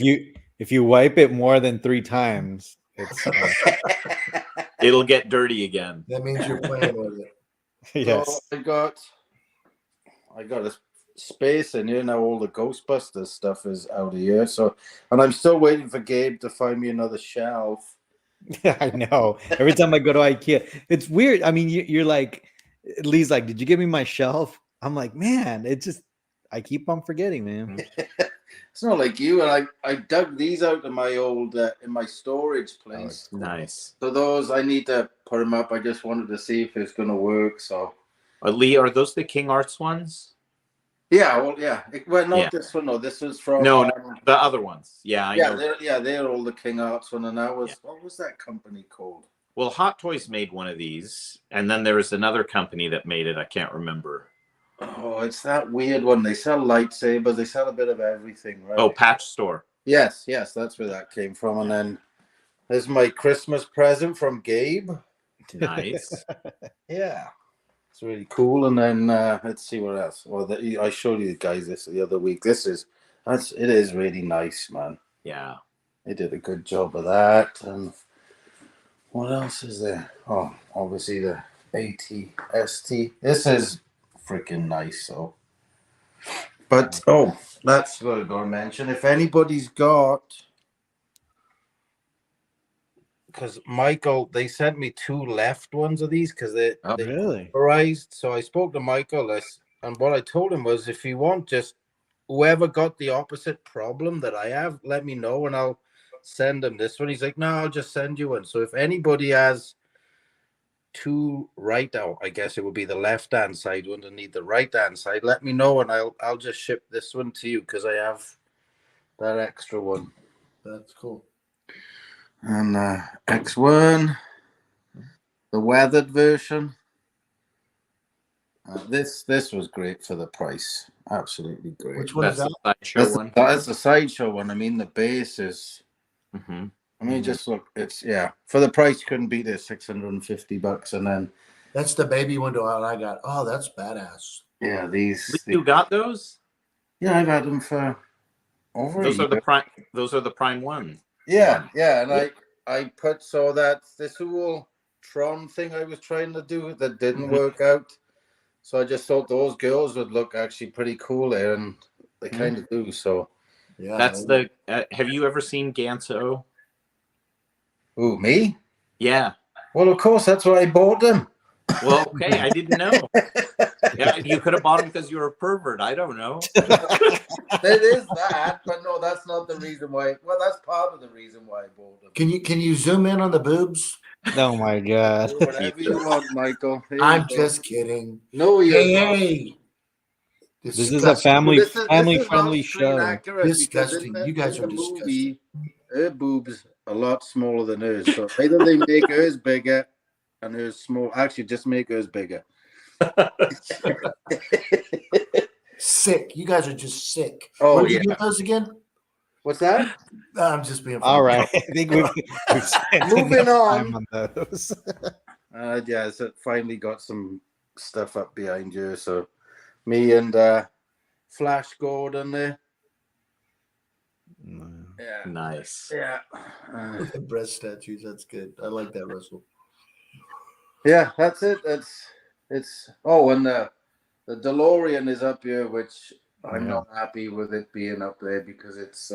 If you wipe it more than 3 times, it's It'll get dirty again. That means you're playing with it. yes. So I got a space in here now. All the Ghostbusters stuff is out of here. So, and I'm still waiting for Gabe to find me another shelf. Yeah, I know. Every time I go to IKEA, it's weird. I mean, you're like, Lee's like, "Did you give me my shelf?" I'm like, "Man, it's just I keep on forgetting, man." It's not like you. And I dug these out of my old in my storage place. Oh, Nice. So those I need to put them up. I just wanted to see if it's going to work. So Lee, are those the King Arts ones? yeah, well, yeah. Well, not this one. No, this is from No, the other ones. Yeah, I know. They're all the King Arts one. And that was what was that company called? Well, Hot Toys made one of these, and then there was another company that made it. I can't remember. Oh, it's that weird one. They sell lightsabers. They sell a bit of everything, right? Oh, Patch Store. Yes, that's where that came from. And then there's my Christmas present from Gabe. Nice. Yeah, it's really cool. And then let's see what else. Well, I showed you guys this the other week. It is really nice, man. Yeah. They did a good job of that. And what else is there? Oh, obviously the ATST. This is freaking nice. So, but that's what I'm gonna mention. If anybody's got, because Michael, they sent me 2 left ones of these because they really? polarized. So I spoke to Michael, and what I told him was, if you want, just whoever got the opposite problem that I have, let me know, and I'll send him this one. He's like, no, I'll just send you one. So if anybody has two right out, I guess it would be the left hand side underneath the right hand side, let me know and I'll just ship this one to you because I have that extra one. That's cool. And X1, the weathered version. This was great for the price. Absolutely great. Which one is That's that? the sideshow one. That's the sideshow one. I mean, the base is. Mm-hmm. I mean, just look. It's for the price, you couldn't beat it. $650, and then That's the baby window out I got. Oh, that's badass. these. You got those? Yeah, I've had them for over. Those are the prime. Those are the prime ones. Yeah, and I put that this whole Tron thing I was trying to do that didn't work out. So I just thought those girls would look actually pretty cool there, and they kind of do. So Yeah. That's the. Have you ever seen Ganso? Ooh, me? Yeah. Well, of course, that's why I bought them. Well, okay, I didn't know. Yeah, you could have bought them because you were a pervert. I don't know. It is that, but no, that's not the reason why. Well, that's part of the reason why I bought them. Can you zoom in on the boobs? Oh my god. Do whatever you want, Michael. Here I'm you go. just kidding. No, you're not. Hey. This is a family This is friendly not screen show. accurate because Disgusting. You guys in are the disgusting. movie, her boobs a lot smaller than hers. So either they make hers bigger and hers small. Actually, just make hers bigger. Sick. You guys are just sick. Oh, Where did you yeah. get those again? What's that? I'm just being funny. All right. I think we've spent Moving enough on. time on those. So finally got some stuff up behind you. So me and Flash Gordon there. Yeah. Nice. Yeah. Breast statues. That's good. I like that, Russell. Yeah, that's it. It's and the DeLorean is up here, which I'm not happy with it being up there because it's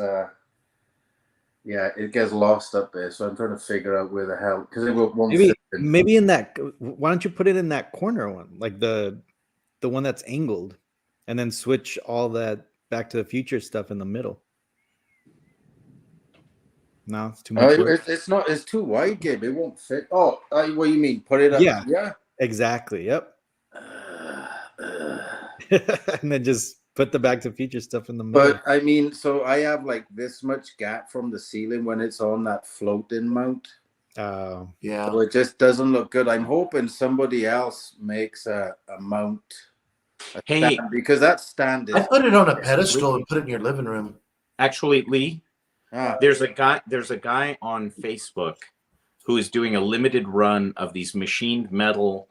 it gets lost up there. So I'm trying to figure out where the hell because it won't fit in. Maybe in that. Why don't you put it in that corner one, like the one that's angled, and then switch all that Back to the Future stuff in the middle? No, it's too much work. It's not. It's too wide, Gabe. It won't fit. Oh, what do you mean? Put it up? Yeah. Exactly. Yep. And then just put the Back to the Future stuff in the middle. But I mean, so I have like this much gap from the ceiling when it's on that floating mount. Yeah. So it just doesn't look good. I'm hoping somebody else makes a mount. Hey, because that stand is. I put it on a pedestal and put it in your living room. actually, Lee, there's a guy on Facebook who is doing a limited run of these machined metal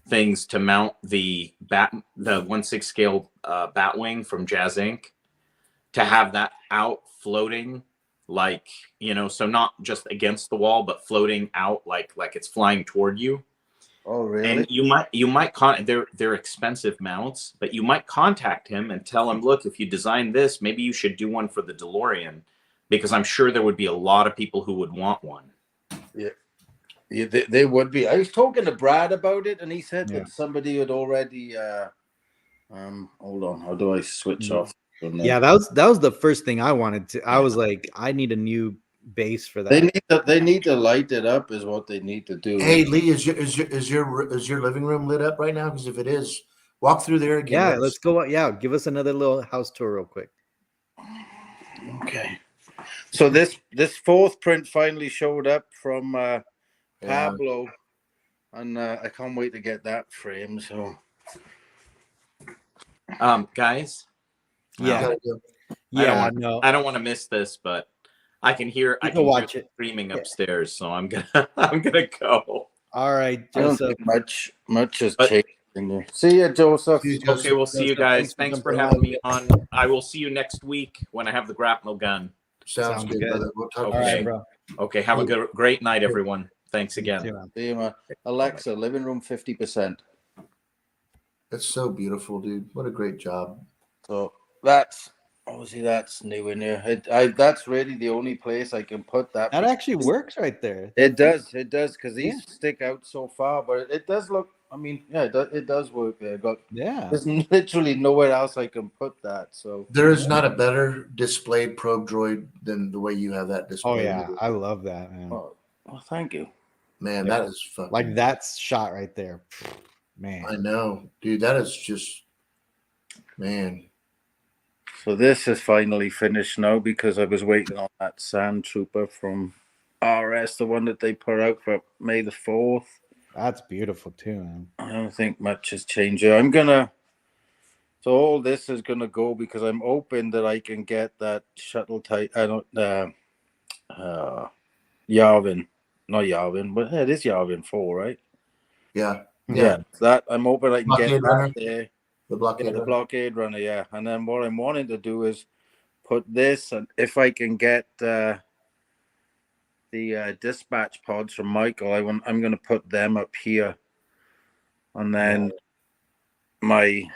things to mount the 1/6 scale Batwing from Jazz Inc. to have that out floating, like, so not just against the wall, but floating out like it's flying toward you. Oh, really? And you might they're expensive mounts, but you might contact him and tell him, look, if you design this, maybe you should do one for the DeLorean, because I'm sure there would be a lot of people who would want one. Yeah, they would be. I was talking to Brad about it, and he said that somebody had already. Hold on, how do I switch off? Yeah, that was the first thing I wanted to. I was like, I need a new base for that. They need to light it up, is what they need to do. Hey, Lee, is your living room lit up right now? Because if it is, walk through there again. Yeah, let's go. Yeah, give us another little house tour real quick. Okay. So this fourth print finally showed up from Pablo, and I can't wait to get that framed. So, guys, Yeah, I don't want to miss this, but I can hear watch it screaming upstairs, so I'm gonna go. All right, I don't Joseph. think much has changed in there. See you, Joseph. Okay, we'll see you guys. Thanks for having me on. I will see you next week when I have the grapnel gun. Sounds good, brother. We'll talk Okay. to you Right, soon. bro. Okay, have a great night, everyone. Thanks again. See you, man. Alexa, living room 50%. That's so beautiful, dude. What a great job. So that's new in here. That's really the only place I can put that. That actually works right there. It does, because these stick out so far. But it does look. I mean, yeah, it does work there, but Yeah. there's literally nowhere else I can put that. So There is not a better displayed probe droid than the way you have that Oh displayed. yeah, I love that, man. well, thank you. Man, Yeah. that is fucking. Like that's shot right there, man. I know, dude. That is just, man. So this is finally finished now because I was waiting on that Sand Trooper from RS, the one that they put out for May the 4th. That's beautiful too, man. I don't think much has changed. So all this is gonna go because I'm hoping that I can get that shuttle type. I don't Yavin, not Yavin, but it is Yavin 4, right? Yeah, Yeah, that I'm hoping I can get Blockade that runner? there. the blockade. Yeah, the runner. blockade runner, yeah. And then what I'm wanting to do is put this, and if I can get the dispatch pods from Michael, I'm going to put them up here, and then my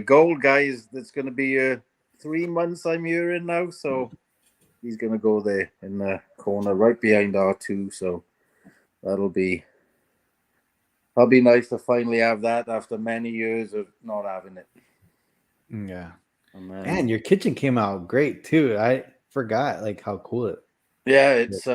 gold guy is that's going to be 3 months I'm here in now, so he's going to go there in the corner right behind R2. So that'll be nice to finally have that after many years of not having it. Yeah. And then, And your kitchen came out great too. I forgot like how cool it. yeah, it's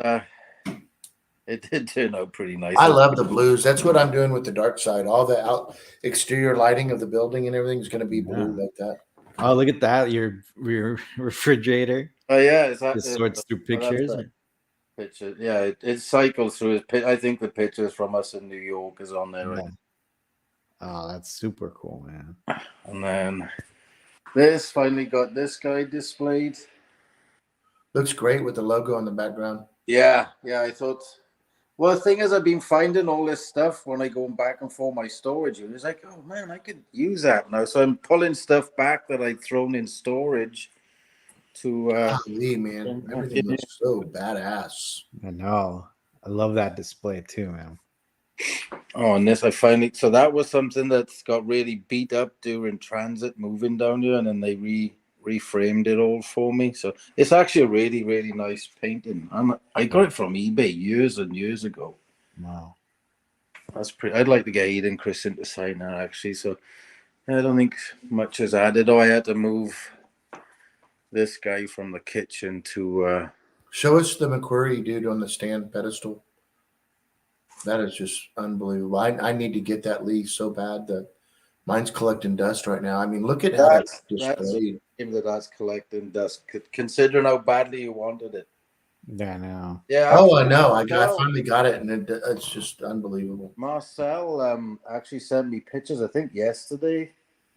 it did turn out pretty nice. I love the blues. That's what I'm doing with the dark side. All the exterior lighting of the building and everything is going to be blue like that. Oh, look at that! Your refrigerator. Oh yeah, is that It sorts through pictures. Picture? Yeah, it cycles through. I think the pictures from us in New York is on there, right? Yeah. Oh, that's super cool, man. And then this finally got this guy displayed. Looks great with the logo on the background. Yeah. I thought. Well, the thing is, I've been finding all this stuff when I go back and forth my storage unit. It's like, oh man, I could use that now. So I'm pulling stuff back that I'd thrown in storage to. Golly, man, everything looks so badass. I know. I love that display too, man. Oh, and this I finally. So that was something that's got really beat up during transit moving down here, and then they reframed it all for me. So it's actually a really, really nice painting. I got it from eBay years and years ago. Wow. That's pretty. I'd like to get Eden Chris into sign that actually. So I don't think much has added. Oh, I had to move this guy from the kitchen to. Show us the McQuarrie dude on the stand pedestal. That is just unbelievable. I need to get that leaf so bad that mine's collecting dust right now. I mean, look at how that's displayed. That's collecting dust. Considering how badly you wanted it. Yeah, I know. Yeah. Oh, I know. I finally got it, and it's just unbelievable. Marcel actually sent me pictures. I think yesterday.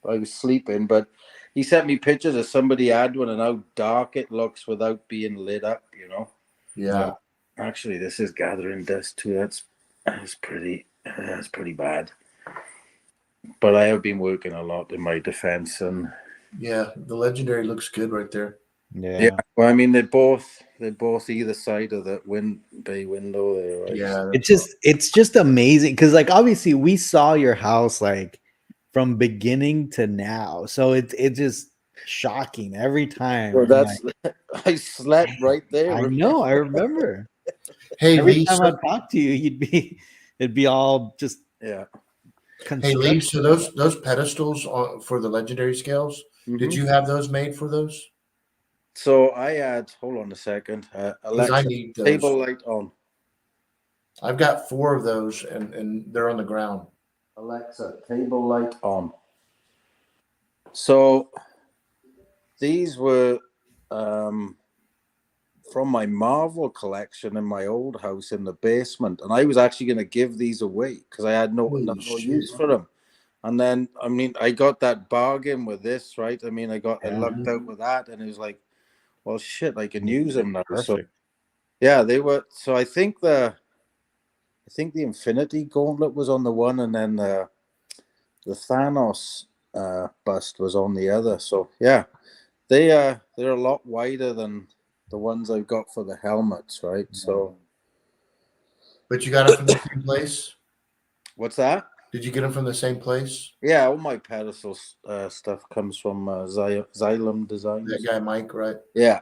I was sleeping, but he sent me pictures of somebody had one and how dark it looks without being lit up. You know. Yeah. Actually, this is gathering dust too. That's pretty bad. But I have been working a lot in my defense, and yeah, the legendary looks good right there. Yeah. Well, I mean, they're both either side of that bay window there. Right? Yeah, It's just amazing because, like, obviously we saw your house like from beginning to now, so it's just shocking every time. Well, I slept right there. I know. I remember. Hey, Every Lee, time I talk to you, it'd be all just Hey, Lee, so those pedestals for the legendary scales, did you have those made for those? So I had. Hold on a second. Alexa, I need those. table light on. I've got 4 of those, and they're on the ground. Alexa, table light on. So these were from my Marvel collection in my old house in the basement, and I was actually going to give these away because I had no use for them. And then, I mean, I got that bargain with this, right? I mean, I lucked out with that, and it was like, well, shit, I can use them now. perfect. So, yeah, they were. So I think the Infinity Gauntlet was on the one, and then the Thanos bust was on the other. So yeah, they're a lot wider than the ones I've got for the helmets, right? So, but you got it from the same place. What's that? Did you get them from the same place? Yeah, all my pedestal stuff comes from Xylem Designs. That guy Mike, right? Yeah.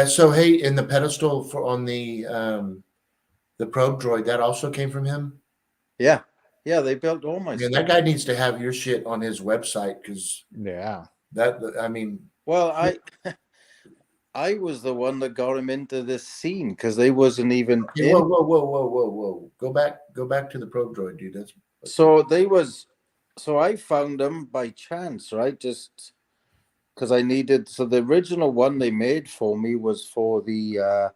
So hey, in the pedestal on the probe droid, that also came from him. Yeah. Yeah, they built all my Man, stuff. that guy needs to have your shit on his website because Yeah. I mean, Well, I was the one that got him into this scene because they wasn't even hey, in. whoa. Go back to the Probe Droid, dude. That's So I found them by chance, right? Just because I needed. So the original one they made for me was for the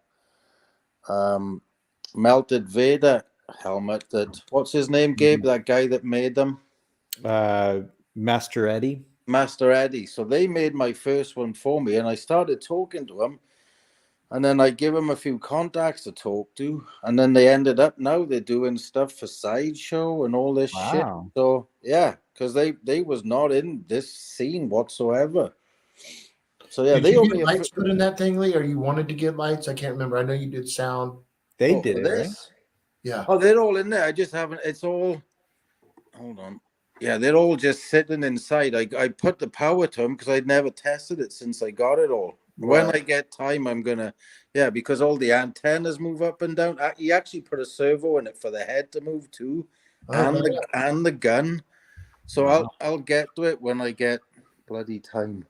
melted Vader helmet. That what's his name, Gabe? That guy that made them, Master Eddie. Master Eddie. So they made my first one for me, and I started talking to him. And then I give them a few contacts to talk to, and then they ended up now they're doing stuff for Sideshow and all this shit. Wow. So yeah, because they was not in this scene whatsoever. So yeah, did they you owe get me lights put in that thing, Lee, or you wanted to get lights? I can't remember. I know you did sound. They for did it, right? this. Yeah. Oh, they're all in there. I just haven't. It's all. Hold on. Yeah, they're all just sitting inside. I put the power to them because I'd never tested it since I got it all. When Right. I get time, I'm gonna, yeah, because all the antennas move up and down. He actually put a servo in it for the head to move too, Oh, and the gun. So Wow. I'll get to it when I get bloody time.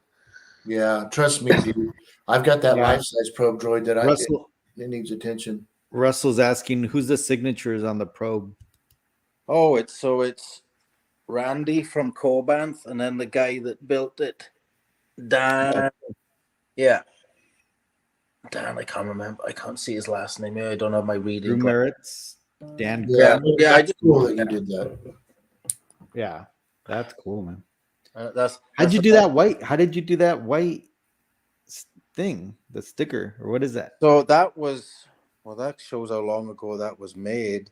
yeah. Trust me, dude. I've got that Yeah. life-size Probe Droid that Russell it needs attention. Russell's asking who's the signatures on the probe. Oh, it's Randy from Corbanth, and then the guy that built it, Dan. Yeah. Dan, I can't remember. I can't see his last name here. I don't have my reading. Drew Merritt's, Dan. Yeah. Yeah, That's cool that you did that. Yeah, that's cool, man. That's How'd you do that white? How did you do that white thing, the sticker, or what is that? So that was that shows how long ago that was made.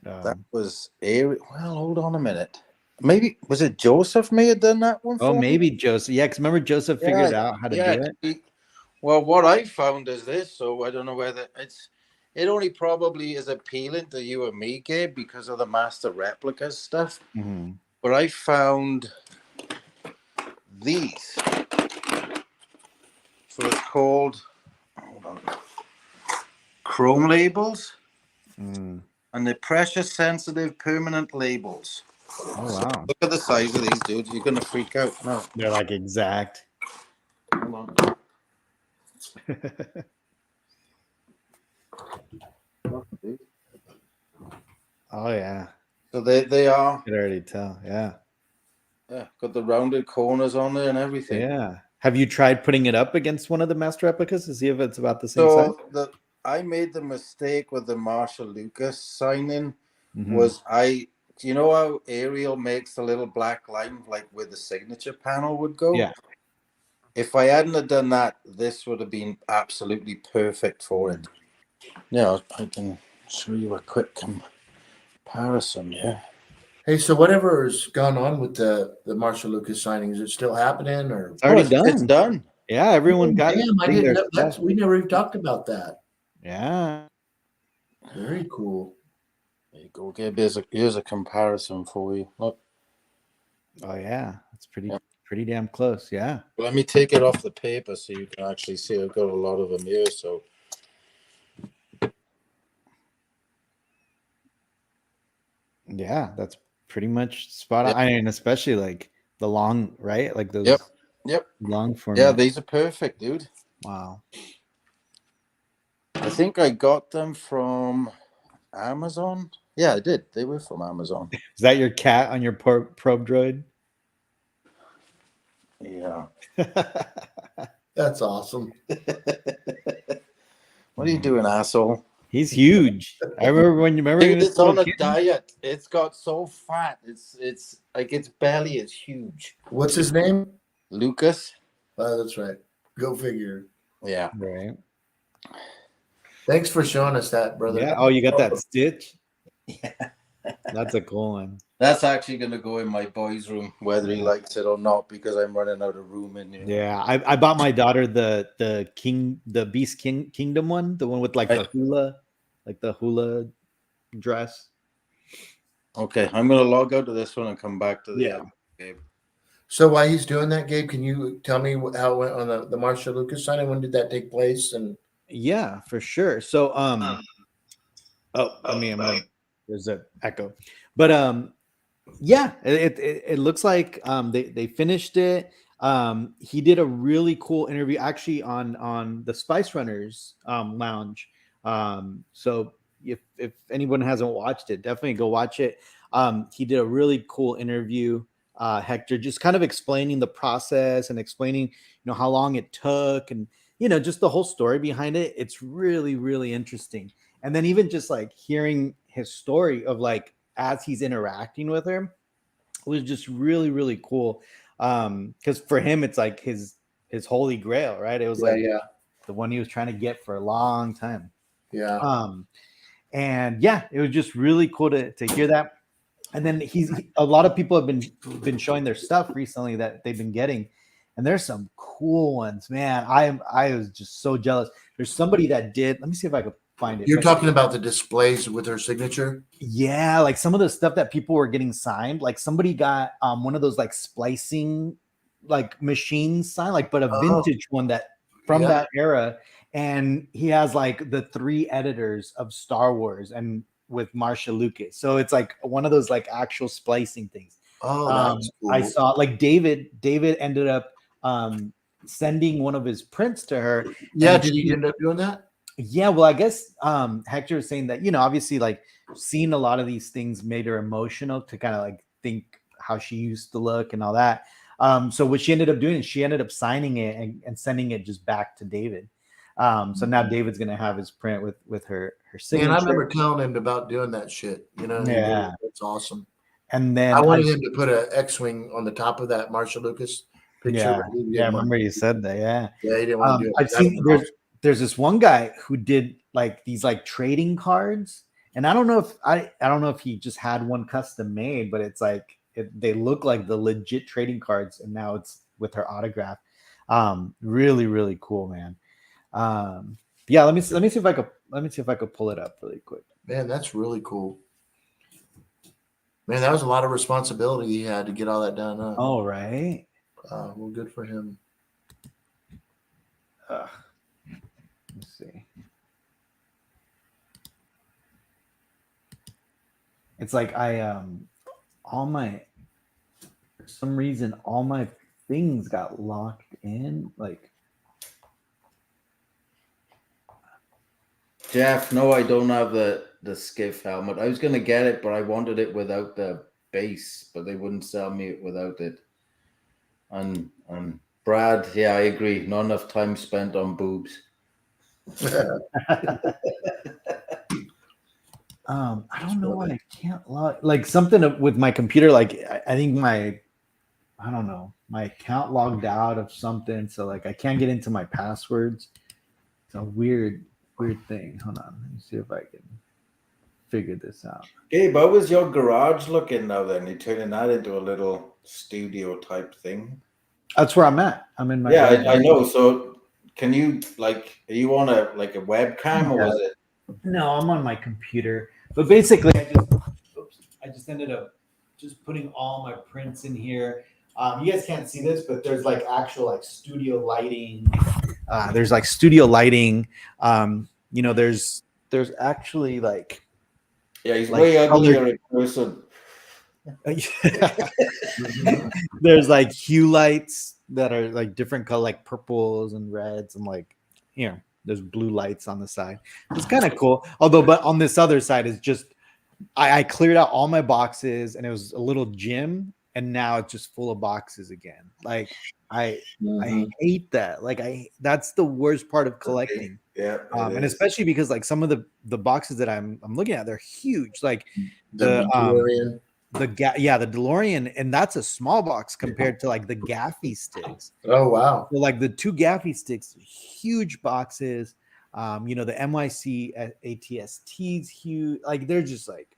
That was well, hold on a minute. Maybe was it Joseph may have done that one for me? Maybe Joseph. Yeah, because remember Joseph figured out how to do it. Well, what I found is this, so I don't know whether it only probably is appealing to you and me, Gabe, because of the master replicas stuff. Mm-hmm. But I found these. So it's called, hold on, chrome labels, and they're pressure sensitive permanent labels. Oh wow! Look at the size of these dudes. You're gonna freak out. No, they're like exact. hold on. Oh yeah. So they are. I could already tell. Yeah. Yeah, got the rounded corners on there and everything. Yeah. Have you tried putting it up against one of the master replicas to see if it's about the same size? So I made the mistake with the Marshall Lucas signing. Was you know how Ariel makes the little black line like where the signature panel would go? Yeah. If I hadn't have done that, this would have been absolutely perfect for it. Yeah, I can show you a quick comparison. Yeah. Hey, so whatever's gone on with the Marshall Lucas signing, is it still happening or? It's already done. It's done. Yeah, everyone got it. Damn, I didn't know we never even talked about that. Yeah. Very cool. There you go, Gabe. Here's a comparison for you. Look. Oh yeah, it's pretty damn close. Yeah. Let me take it off the paper so you can actually see. I've got a lot of them here. So. Yeah, that's pretty much spot on. I mean, especially like the long, right? Like those. Yep. Long format. Yeah, these are perfect, dude. Wow. I think I got them from Amazon. Yeah, I did. They were from Amazon. Is that your cat on your probe droid? Yeah. That's awesome. What are you doing, asshole? He's huge. I remember Dude, it's on a diet. It's got so fat. It's like its belly is huge. What's his name? Lucas. Oh, that's right. Go figure. Yeah. Right. Thanks for showing us that, brother. Yeah. Oh, you got that stitch? Yeah. That's a cool one. That's actually going to go in my boy's room, whether he likes it or not, because I'm running out of room in here. Yeah, I bought my daughter the Beast Kingdom one, the one with like the hula dress. Okay, I'm going to log out of this one and come back to the other, Gabe. So while he's doing that, Gabe, can you tell me how it went on the Marshall Lucas signing? When did that take place? And yeah, for sure. So there's an echo. But Yeah, it looks like they finished it. He did a really cool interview actually on the Spice Runners lounge. So if anyone hasn't watched it, definitely go watch it. He did a really cool interview, Hector, just kind of explaining the process and explaining how long it took and just the whole story behind it. It's really really interesting. And then even just like hearing his story of like as he's interacting with her was just really really cool, because for him it's like his holy grail, right? It was like Yeah. the one he was trying to get for a long time. Yeah. And yeah, it was just really cool to hear that. And then a lot of people have been showing their stuff recently that they've been getting, and there's some cool ones, man. I was just so jealous. There's somebody that did, let me see if I could find it. You're talking about the displays with her signature? Yeah, like some of the stuff that people were getting signed, like somebody got one of those like splicing like machines signed, like but a vintage one that from that era. And he has like the 3 editors of Star Wars and with Marsha Lucas. So it's like one of those like actual splicing things. Oh, that's cool. I saw like David ended up sending one of his prints to her. Yeah, did he end up doing that? Yeah, well, I guess Hector was saying that, obviously like seeing a lot of these things made her emotional to kind of like think how she used to look and all that. So what she ended up doing is she ended up signing it and sending it just back to David. So now David's gonna have his print with her signature. Man, I remember telling him about doing that shit. Yeah, that's awesome. And then I wanted him to put an X-wing on the top of that Marsha Lucas picture. Yeah, I remember you said that. Yeah, he didn't want to do it. I've seen there's this one guy who did like these like trading cards, and I don't know if he just had one custom made, but it's like they look like the legit trading cards, and now it's with her autograph. Really really cool, man. Yeah, let me see if I could pull it up really quick. Man, that's really cool. Man, that was a lot of responsibility he had to get all that done. Oh, right. Well, good for him. Let's see. It's like for some reason, all my things got locked in. Like, Jeff, no, I don't have the skiff helmet. I was going to get it, but I wanted it without the base, but they wouldn't sell me it without it. And Brad, yeah, I agree. Not enough time spent on boobs. I don't know why I can't log. Like something with my computer. Like I think my account logged out of something, so like I can't get into my passwords. It's a weird thing. Hold on, let me see if I can figure this out. Gabe, how was your garage looking now then? You're turning that into a little studio type thing. That's where I'm at. I'm in my I know. So can you are you on a webcam or was it? No, I'm on my computer. But basically I just ended up just putting all my prints in here. You guys can't see this, but there's like actual like studio lighting. There's like studio lighting. There's actually like he's way uglier in person. There's like hue lights that are like different color, like purples and reds, and like there's blue lights on the side. It's kind of cool. But on this other side is just I cleared out all my boxes and it was a little gym, and now it's just full of boxes again. Like I hate that. Like that's the worst part of collecting. Yeah. And especially because like some of the boxes that I'm looking at, they're huge. Like the DeLorean. the DeLorean, and that's a small box compared to like the Gaffy sticks. Oh wow! So like the 2 Gaffy sticks, huge boxes. The NYC ATST's huge. Like they're just like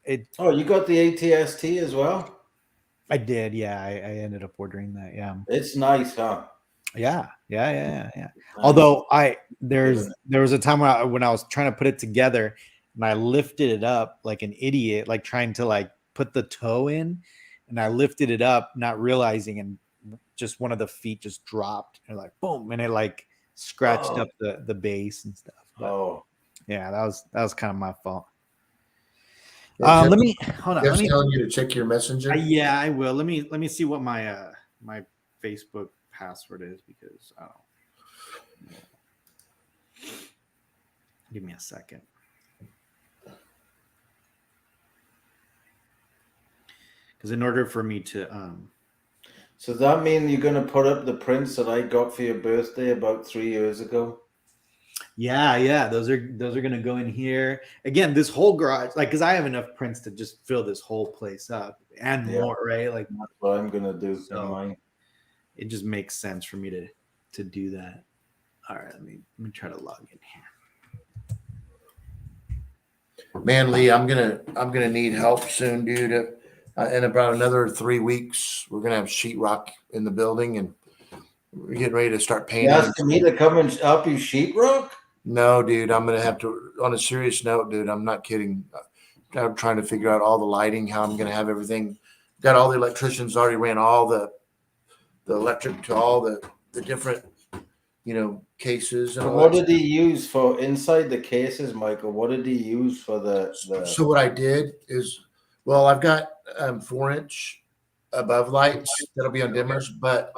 it. Oh, you got the ATST as well? I did, yeah. I ended up ordering that. Yeah, it's nice, huh? Yeah. Although there was a time when I was trying to put it together and I lifted it up like an idiot, like trying to like put the toe in, and I lifted it up, not realizing, and just one of the feet just dropped and like boom, and it like scratched up the base and stuff. But, yeah, that was kind of my fault. Let me hold on. Jeff's telling you to check your messenger. Yeah, I will. Let me see what my my Facebook password is because I don't. Give me a second. Because in order for me to So does that mean you're gonna put up the prints that I got for your birthday about 3 years ago? yeah, those are gonna go in here. Again, this whole garage, like because I have enough prints to just fill this whole place up and more, right? Like That's what I'm gonna do So- in mine. it just makes sense for me to do that. All right, let me try to log in here. Man, Lee, I'm gonna need help soon, dude. In about another 3 weeks, we're gonna have sheetrock in the building, and we're getting ready to start You painting. asking me to come and help you sheetrock? No, dude, I'm gonna have to. On a serious note, dude, I'm not kidding. I'm trying to figure out all the lighting, how I'm gonna have everything. Got all the electricians already ran all the electric to all the different, cases and So all what that. did he use for inside the cases, Michael? What did he use for the So what I did is, well, I've got 4-inch above lights that'll be on dimmers, but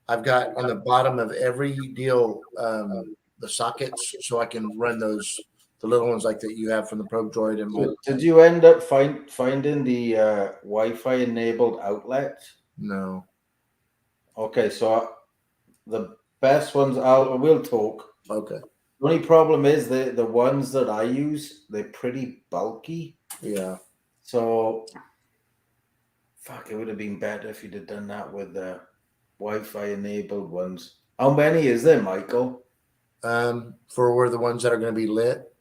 I've got on the bottom of every deal the sockets, so I can run those, the little ones like that you have from the Probe Droid. And So did you end up finding the Wi-Fi enabled outlet? no, Okay, so the best ones we'll talk. okay, The only problem is the ones that I use, they're pretty bulky. yeah. So fuck, it would have been better if you'd have done that with the Wi-Fi enabled ones. How many is there, Michael? For where the ones that are going to be lit,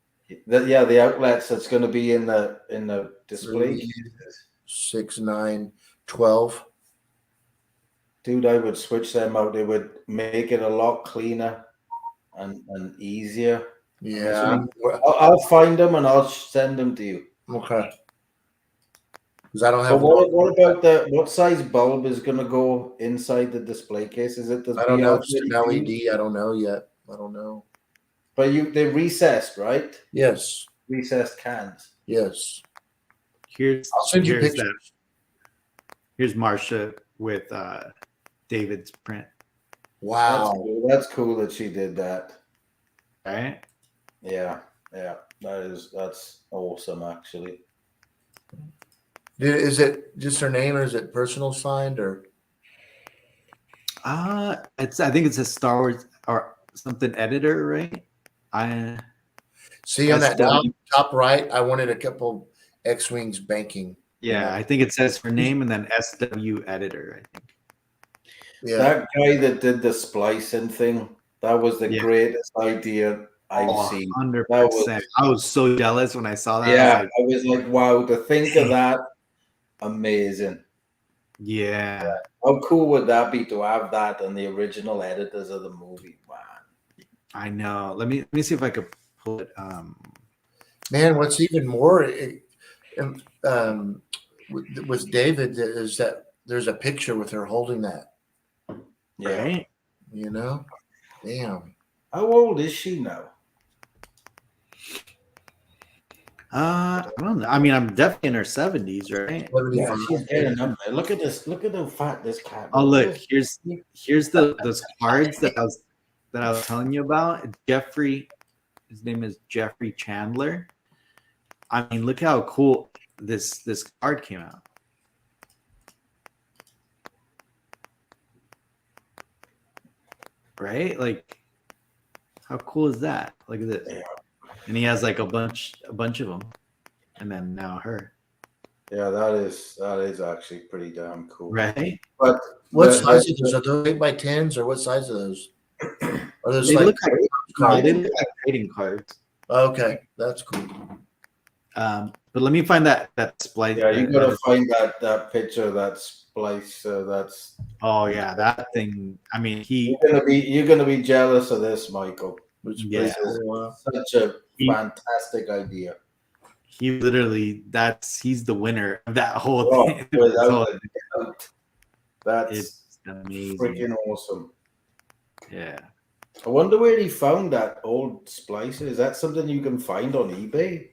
The outlets that's going to be in the display. 3, 6, 9, 12. Dude, I would switch them out. It would make it a lot cleaner and easier. Yeah, I'll find them and I'll send them to you. okay. Because I don't But have. what about what size bulb is going to go inside the display case? Is it the I don't know. It's BL32? an LED. I don't know yet. I don't know. But they're recessed, right? Yes, Recessed cans. yes. Here's I'll send you here's pictures. Here's Marsha with David's print. Wow. That's cool that she did that. All right. Yeah. That's awesome actually. Is it just her name, or is it personal signed, or? I think it's a Star Wars or something editor, right? See on that SW. top right, I wanted a couple X-wings banking. Yeah, I think it says her name and then SW editor, I think. Yeah. That guy that did the splicing thing, that was the Yeah. greatest idea I've seen. 100%. I was so jealous when I saw that. Yeah, I was like, wow, to think of that, amazing. Yeah. How cool would that be to have that in the original editors of the movie? Man. I know. Let me see if I could pull it. Man, what's even more with David is that there's a picture with her holding that. Yeah. Right? Damn. How old is she now? I don't know. I mean, I'm definitely in her 70s, right? 75. She's getting up there. Look at this. Look at how fat this cat. Oh, look, here's those cards that I was telling you about. Jeffrey, his name is Jeffrey Chandler. I mean, look how cool this card came out. Right? Like, how cool is that? Look at this. Yeah. And he has like a bunch of them, and then now her. Yeah, that is actually pretty damn cool. Right? But What size are those? Are those 8x10s, or what size are those? Are those They like look like cards? they look like trading cards. Okay, that's cool. But let me find that splice. yeah, you gotta find that picture of that Splicer. That's Oh yeah, that thing. I mean, you're gonna be jealous of this, Michael. Which Yeah. this is, Such a fantastic idea. he literally he's the winner of that whole Oh, thing. without a doubt. That's It's amazing. freaking awesome. Yeah. I wonder where he found that old Splicer. Is that something you can find on eBay?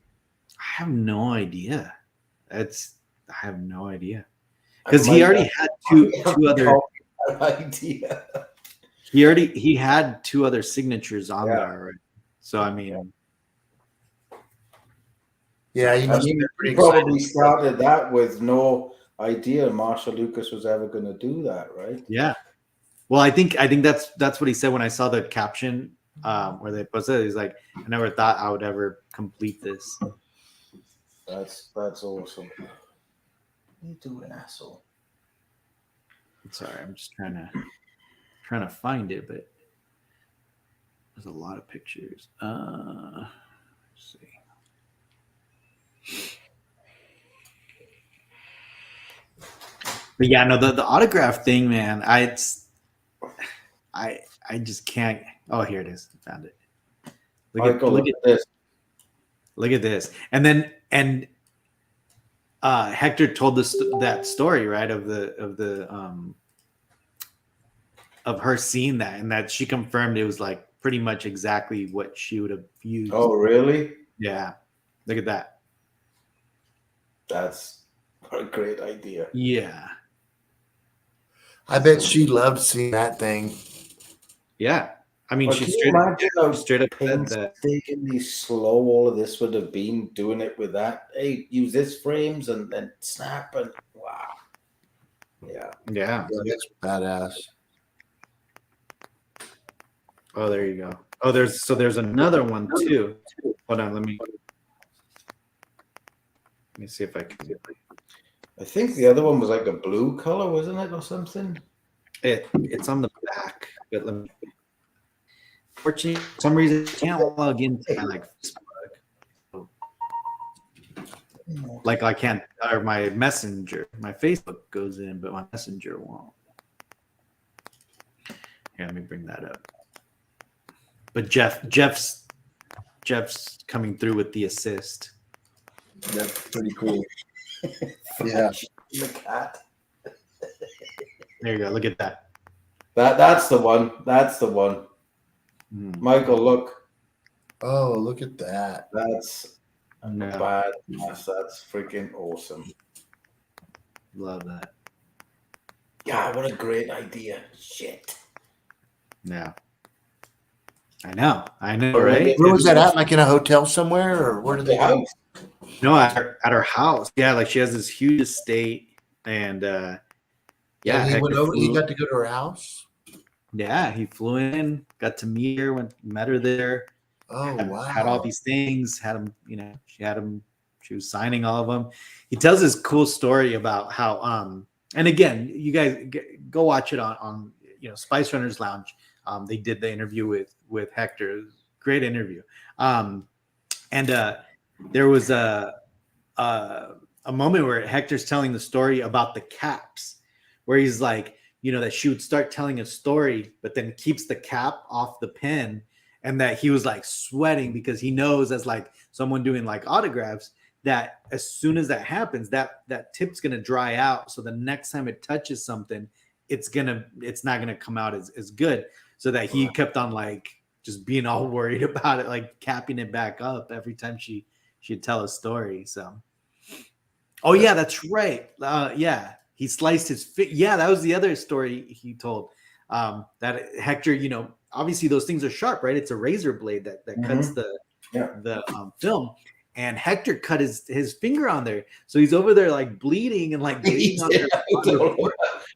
I have no idea. I have no idea. Because he already had two other idea. he had 2 other signatures on there already. So I mean, Yeah, he I must mean, have been pretty he probably excited. started that with no idea Marshall Lucas was ever going to do that, right? yeah. Well, I think that's what he said when I saw the caption where they posted it. He's like, I never thought I would ever complete this. That's awesome. What are you doing, asshole? Sorry, I'm just trying to find it, but there's a lot of pictures. Let's see. But yeah, no, the autograph thing, man. I just can't. Oh, here it is. I found it. Look at this. Look at this. And Hector told that story, right, of her seeing that, and that she confirmed it was like pretty much exactly what she would have used. Oh, really? Yeah. Look at that. That's a great idea. Yeah. I bet she loved seeing that thing. Yeah. I mean, Well, she can you imagine how straight up said that. painstakingly slow all of this would have been doing it with that? Hey, use this frames and then snap and wow. Yeah. Yeah. Yeah, that's badass. Oh, there you go. Oh, there's another one too. Hold on, let me see if I can. I think the other one was like a blue color, wasn't it, or something? It's on the back, but let me. Fortunately, for some reason, I can't log into my Facebook. Like I can't, or my Messenger, my Facebook goes in, but my Messenger won't. Here, let me bring that up. But Jeff's coming through with the assist. That's pretty cool. Yeah. The cat. There you go. Look at that. That's the one. That's the one. Michael, look. Oh, look at that. That's No. bad. That's freaking awesome. Love that. Yeah, what a great idea. Shit. Yeah. I know, right? Where was that at? Like in a hotel somewhere, or where did they go? No, at her house. Yeah, like she has this huge estate, and yeah, he Hector went over. He flew- got to go to her house. Yeah, he flew in, got to meet her, met her there. Oh wow! Had all these things. Had him, she was signing all of them. He tells this cool story about how, and again, you guys go watch it on Spice Runners Lounge. They did the interview with Hector. Great interview. And there was a moment where Hector's telling the story about the caps, where he's like, that she would start telling a story, but then keeps the cap off the pen, and that he was like sweating because he knows, as like someone doing like autographs, that as soon as that happens, that tip's gonna dry out. So the next time it touches something, it's not gonna come out as good. So that he kept on like just being all worried about it, like capping it back up every time she'd tell a story. So, oh yeah, that's right. Yeah, he sliced his fit. Yeah, that was the other story he told. That Hector, obviously those things are sharp, right? It's a razor blade that cuts the film. And Hector cut his finger on there, so he's over there like bleeding and like bleeding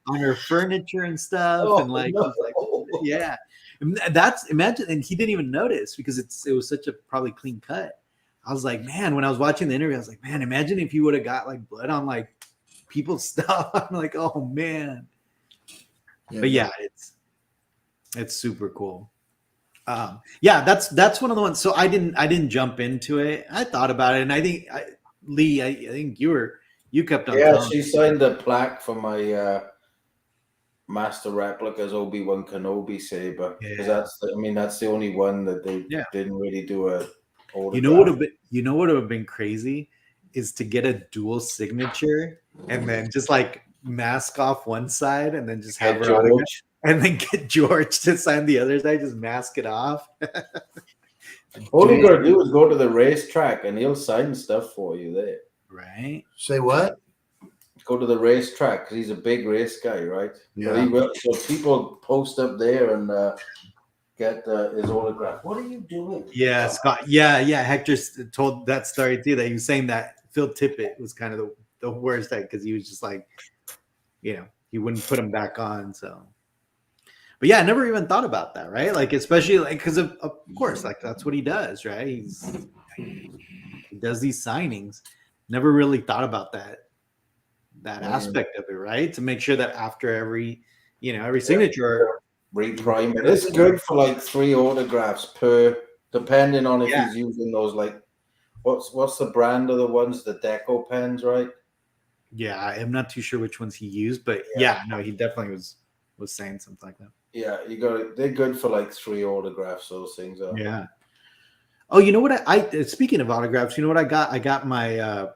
on her furniture and stuff, and like, he's like, yeah, imagine, and he didn't even notice because it was such a probably clean cut. I was like, man, when I was watching the interview, I was like, man, imagine if you would have got like blood on like people's stuff. I'm like, oh man. Yeah, but yeah, it's super cool. Yeah, that's one of the ones. So I didn't jump into it. I thought about it, and I think Lee, I think you kept on. Yeah, she signed a plaque for my Master Replicas Obi-Wan Kenobi saber. Because that's the only one that they didn't really do a. You know what would have been crazy is to get a dual signature and then just like mask off one side and then just have her autograph. And then get George to sign the other side, just mask it off. All you gotta do is go to the racetrack and he'll sign stuff for you there. Right. Say what? Go to the racetrack because he's a big race guy, right? Yeah. So, he will, so people post up there and get his autograph. What are you doing? Yeah, Scott. Yeah. Hector told that story too. That he was saying that Phil Tippett was kind of the worst because he was just like, you know, he wouldn't put him back on. So, but yeah, I never even thought about that, right? Like, especially like because of course, like that's what he does, right? He does these signings. Never really thought about that aspect of it, right? To make sure that after every signature, Reprime it. It's good for like 3 autographs per, depending on if he's using those like what's the brand of the ones, the deco pens, right? Yeah, I'm not too sure which ones he used, but no, he definitely was saying something like that. Yeah, you got it. They're good for like 3 autographs. Those things are. Yeah. Oh, you know what? I speaking of autographs, you know what I got? I got my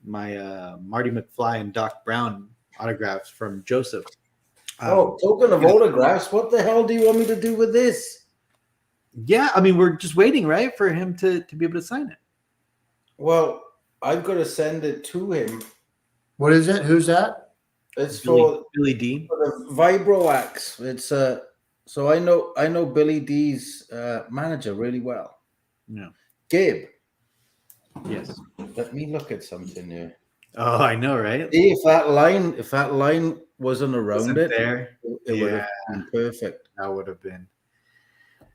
Marty McFly and Doc Brown autographs from Joseph. Talking of autographs, what the hell do you want me to do with this? Yeah, I mean, we're just waiting, right, for him to be able to sign it. Well, I've got to send it to him. What is it? Who's that? It's for Billy D. For the Vibroax. It's so I know Billy D's manager really well. Yeah. Gabe. Yes. Let me look at something here. Oh, I know, right? See if that line wasn't around it, there. it would have been perfect. That would have been.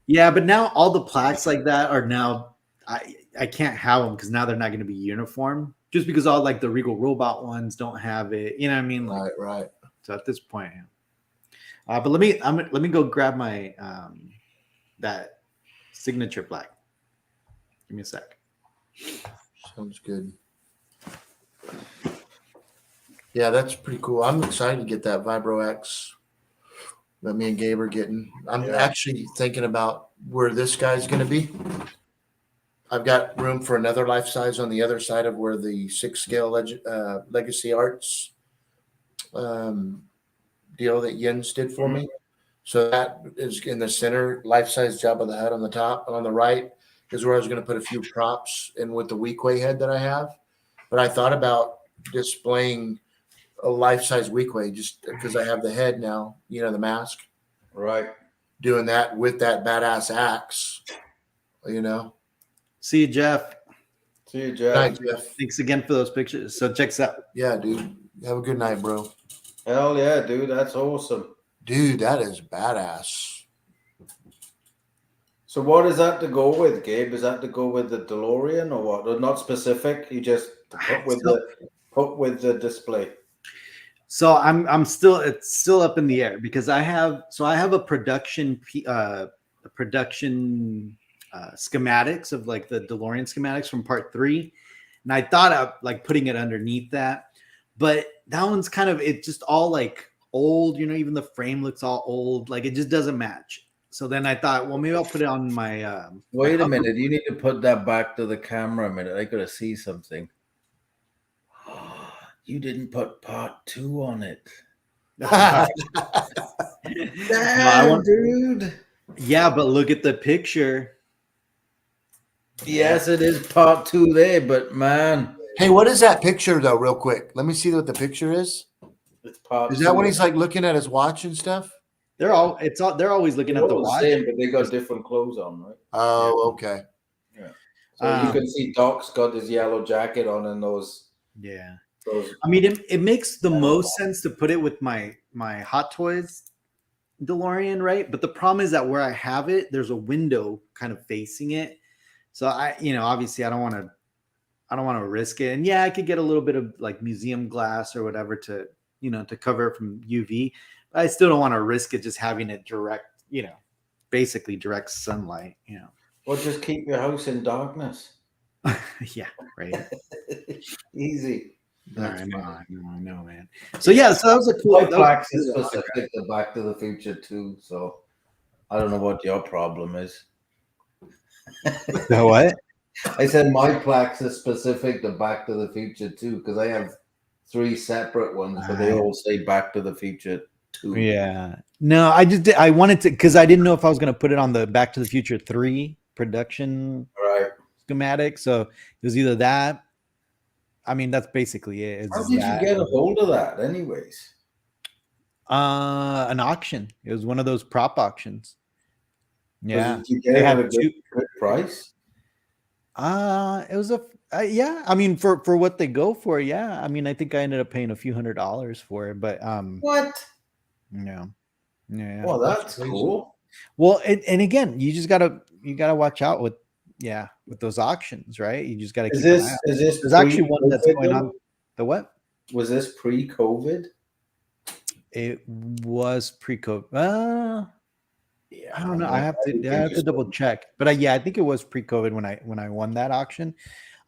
Yeah, but now all the plaques like that are now I can't have them because now they're not going to be uniform. Just because all like the Regal Robot ones don't have it, you know what I mean? Like, Right. So at this point, but let me go grab my that signature plaque. Give me a sec. Sounds good. Yeah, that's pretty cool. I'm excited to get that Vibro X that me and Gabe are getting. I'm actually thinking about where this guy's going to be. I've got room for another life size on the other side of where the 6-scale Legacy Arts deal that Jens did for me. So that is in the center, life size Jabba the Hutt on the top, and on the right is where I was going to put a few props in with the Weequay head that I have. But I thought about displaying a life size Weequay just because I have the head now, the mask. Right. Doing that with that badass axe, See you, Jeff. See you, Jeff. Night, Jeff. Thanks again for those pictures. So check this out. Yeah, dude. Have a good night, bro. Hell yeah, dude. That's awesome. Dude, that is badass. So what is that to go with, Gabe? Is that to go with the DeLorean or what? Or not specific. You just put with the display. So it's still up in the air because I have a production schematics of like the DeLorean schematics from part 3, and I thought of like putting it underneath that, but that one's kind of, it's just all like old, even the frame looks all old, like it just doesn't match. So then I thought, well, maybe I'll put it on my wait a minute, you need to put that back to the camera a minute. I gotta see something. You didn't put part 2 on it. Damn, dude. Yeah, but look at the picture. Yes, it is part 2 there, but man. Hey, what is that picture though, real quick? Let me see what the picture is. It's part Is that 2. when he's like looking at his watch and stuff? They're always looking at the watch. Same, but they got different clothes on, right? Oh, okay. Yeah. So you can see Doc's got his yellow jacket on and those. Yeah. Those. I mean, it makes the most sense to put it with my Hot Toys DeLorean, right? But the problem is that where I have it, there's a window kind of facing it. So obviously I don't want to risk it. And yeah, I could get a little bit of like museum glass or whatever to cover it from UV. But I still don't want to risk it just having it direct, basically direct sunlight, Well, just keep your house in darkness. Yeah, right. Easy. I know, man. So yeah, so that was a cool. My plaques is specific to Back to the Future too, so I don't know what your problem is. The what? I said my plaques is specific to Back to the Future too, because I have 3 separate ones, but they all say Back to the Future 2. Yeah. No, I wanted to, because I didn't know if I was going to put it on the Back to the Future 3 production Right. schematic. So it was either that I mean, that's basically it. How did you get a hold of that, anyways? An auction. It was one of those prop auctions. Yeah, Did you get they it had at a good price? It was yeah. I mean, for what they go for, yeah. I mean, I think I ended up paying a few $100s for it, but What? yeah. Well, that's cool. Well, and again, you gotta watch out with those auctions, right? You just gotta keep an eye out. There's actually one that's going on. The what? Was this pre-COVID? It was pre-COVID. Yeah, I don't know. I have to double check. But I think it was pre-COVID when I won that auction.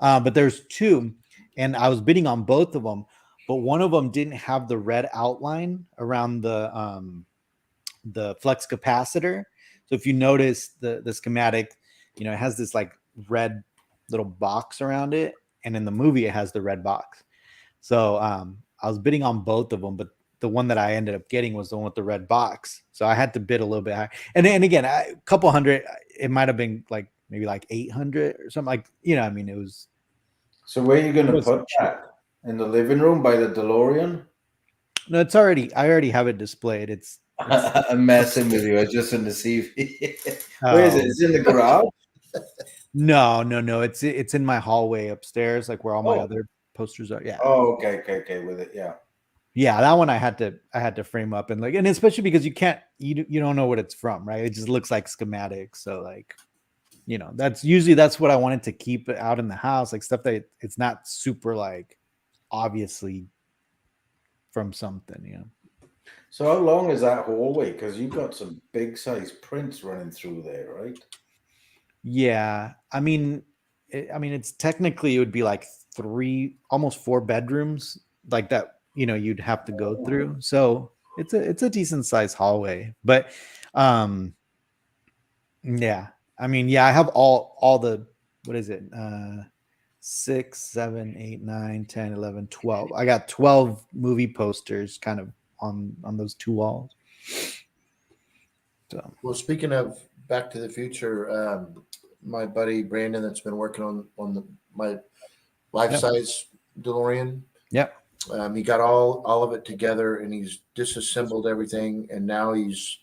But there's two, and I was bidding on both of them, but one of them didn't have the red outline around the flux capacitor. So if you notice the schematic, it has this like red little box around it, and in the movie it has the red box. So I was bidding on both of them, but the one that I ended up getting was the one with the red box. So I had to bid a little bit higher. And again, a couple hundred, it might have been like maybe like 800 or something, like, I mean, it was. So where are you going to put that? In the living room by the DeLorean? No, I already have it displayed. It's I'm messing with you. I just want to see where is it? Is it in the garage? No. It's in my hallway upstairs, like where all my other posters are. Yeah. Oh, okay. With it, yeah. Yeah, that one I had to frame up and especially because you don't know what it's from, right? It just looks like schematics. So like, that's what I wanted to keep out in the house, like stuff that it's not super like obviously from something, So how long is that hallway? Because you've got some big size prints running through there, right? Yeah, I mean, it's technically, it would be like almost 4 bedrooms like that. You'd have to go through. So it's a decent sized hallway, but yeah, I mean, yeah, I have all the, what is it? 6, 7, 8, 9, 10, 11, 12. I got 12 movie posters kind of on those 2 walls. So, well, speaking of Back to the Future, my buddy Brandon that's been working on my life-size DeLorean. Yep. He got all of it together, and he's disassembled everything, and now he's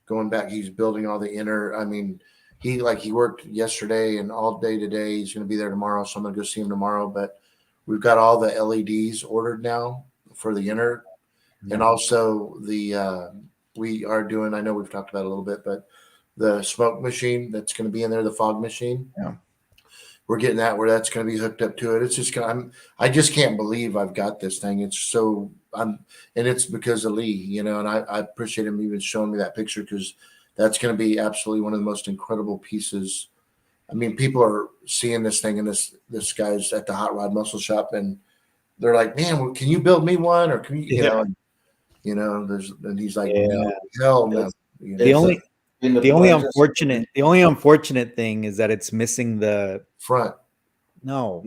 going back. He's building all the inner. I mean, he worked yesterday and all day today. He's going to be there tomorrow, so I'm going to go see him tomorrow. But we've got all the LEDs ordered now for the inner, and also we are doing. I know we've talked about it a little bit, but the smoke machine that's going to be in there, the fog machine. Yeah. We're getting that where that's going to be hooked up to it. It's just I just can't believe I've got this thing. It's so and it's because of Lee, and I appreciate him even showing me that picture, because that's going to be absolutely one of the most incredible pieces. I mean, people are seeing this thing, and this guy's at the Hot Rod Muscle Shop, and they're like, "Man, can you build me one?" Or can you, and he's like, "No, hell no." The only unfortunate thing is that it's missing the front. No,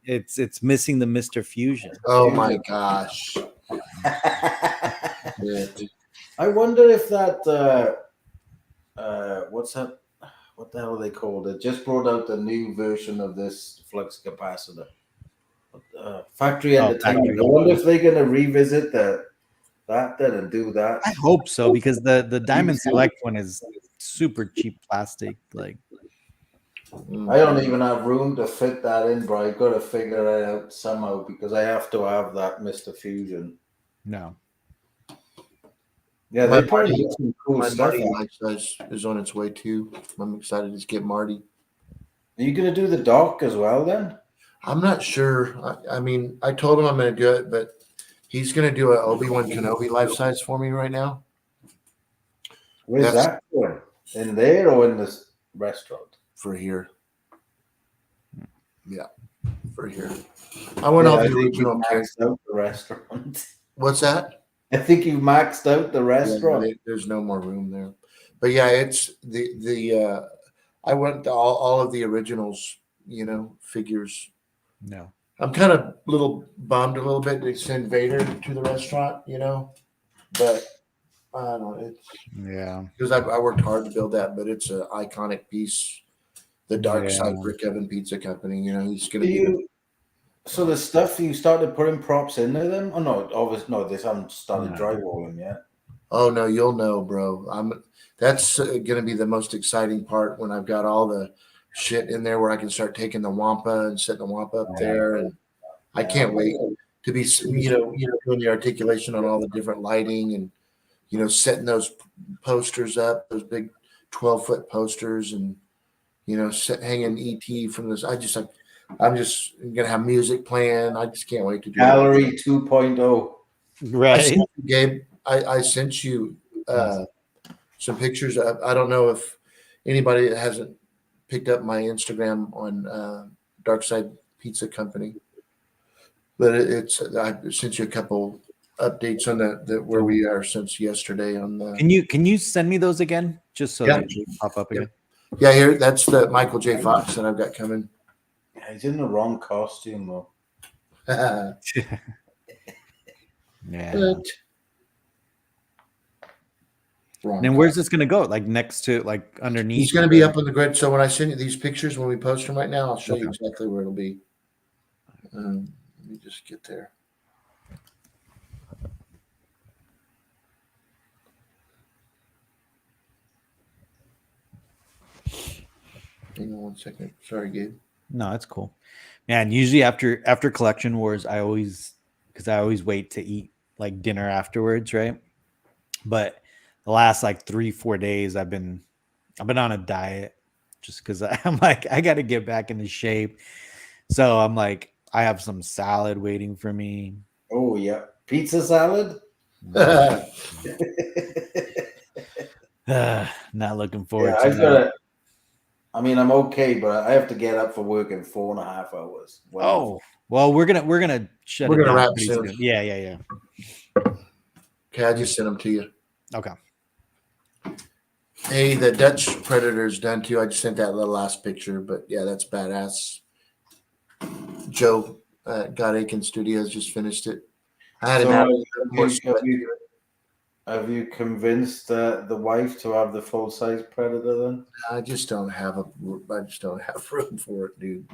it's missing the Mr. Fusion. Oh my gosh! I wonder if that what's that? What the hell are they called? It just brought out the new version of this flux capacitor. Factory Entertainment. I wonder if they're going to revisit that and do that. I hope so, because the Diamond Select one is super cheap plastic. Like, I don't even have room to fit that in, bro. I've got to figure it out somehow, because I have to have that Mr. Fusion. No. Yeah, they probably get some cool stuff. Is on its way too. I'm excited to get Marty. Are you going to do the dock as well then? I'm not sure. I mean, I told him I'm going to do it, but he's going to do an Obi-Wan Kenobi life size for me right now. Where's that for? In there or in this restaurant? For here. Yeah, for here. I want all the original maxed out the restaurant. What's that? I think you maxed out the restaurant. Yeah, there's no more room there. But yeah, it's the I went to all of the originals, figures. No. I'm kind of bummed a little bit to send Vader to the restaurant, but I don't know. Because I worked hard to build that, but it's an iconic piece. The Dark Side for Kevin Pizza Company, he's going to be. So the stuff you started putting props into them? Oh no, obviously no. This haven't started drywalling yet. Oh no, you'll know, bro. That's going to be the most exciting part when I've got all the shit in there where I can start taking the wampa and setting the wampa up there, and I can't wait to be doing the articulation on all the different lighting and setting those posters up, those big 12-foot posters, and hanging ET from this. I'm just gonna have music playing. I just can't wait to do Gallery 2.0. Right. Gabe, I sent you some pictures. I don't know if anybody that hasn't picked up my Instagram on Dark Side Pizza Company, but I sent you a couple updates on the where we are since yesterday on the. Can you send me those again, just so they pop up again? Yeah, here that's the Michael J. Fox that I've got coming. Yeah, he's in the wrong costume though. Yeah. And where's this gonna go? Like next to, like underneath? He's gonna be up on the grid. So when I send you these pictures, when we post them right now, I'll show you exactly where it'll be. Let me just get there. Hang on 1 second. Sorry, Gabe. No, it's cool. Man, usually after Collection Wars, I always wait to eat like dinner afterwards, right? But the last like 3-4 days I've been on a diet just because I'm like, I gotta get back into shape. So I'm like, I have some salad waiting for me. Oh yeah. Pizza salad? Not looking forward to I've that. got I'm okay, but I have to get up for work in 4.5 hours. Oh, well, we're gonna shut it down wrap pretty soon. soon. Yeah. Okay, I just sent them to you. Okay. Hey, the Dutch Predator's done too. I just sent that little last picture, but yeah, that's badass. Joe God Aiken Studios just finished it. I had have you convinced the wife to have the full size Predator then? I just don't have room for it, dude.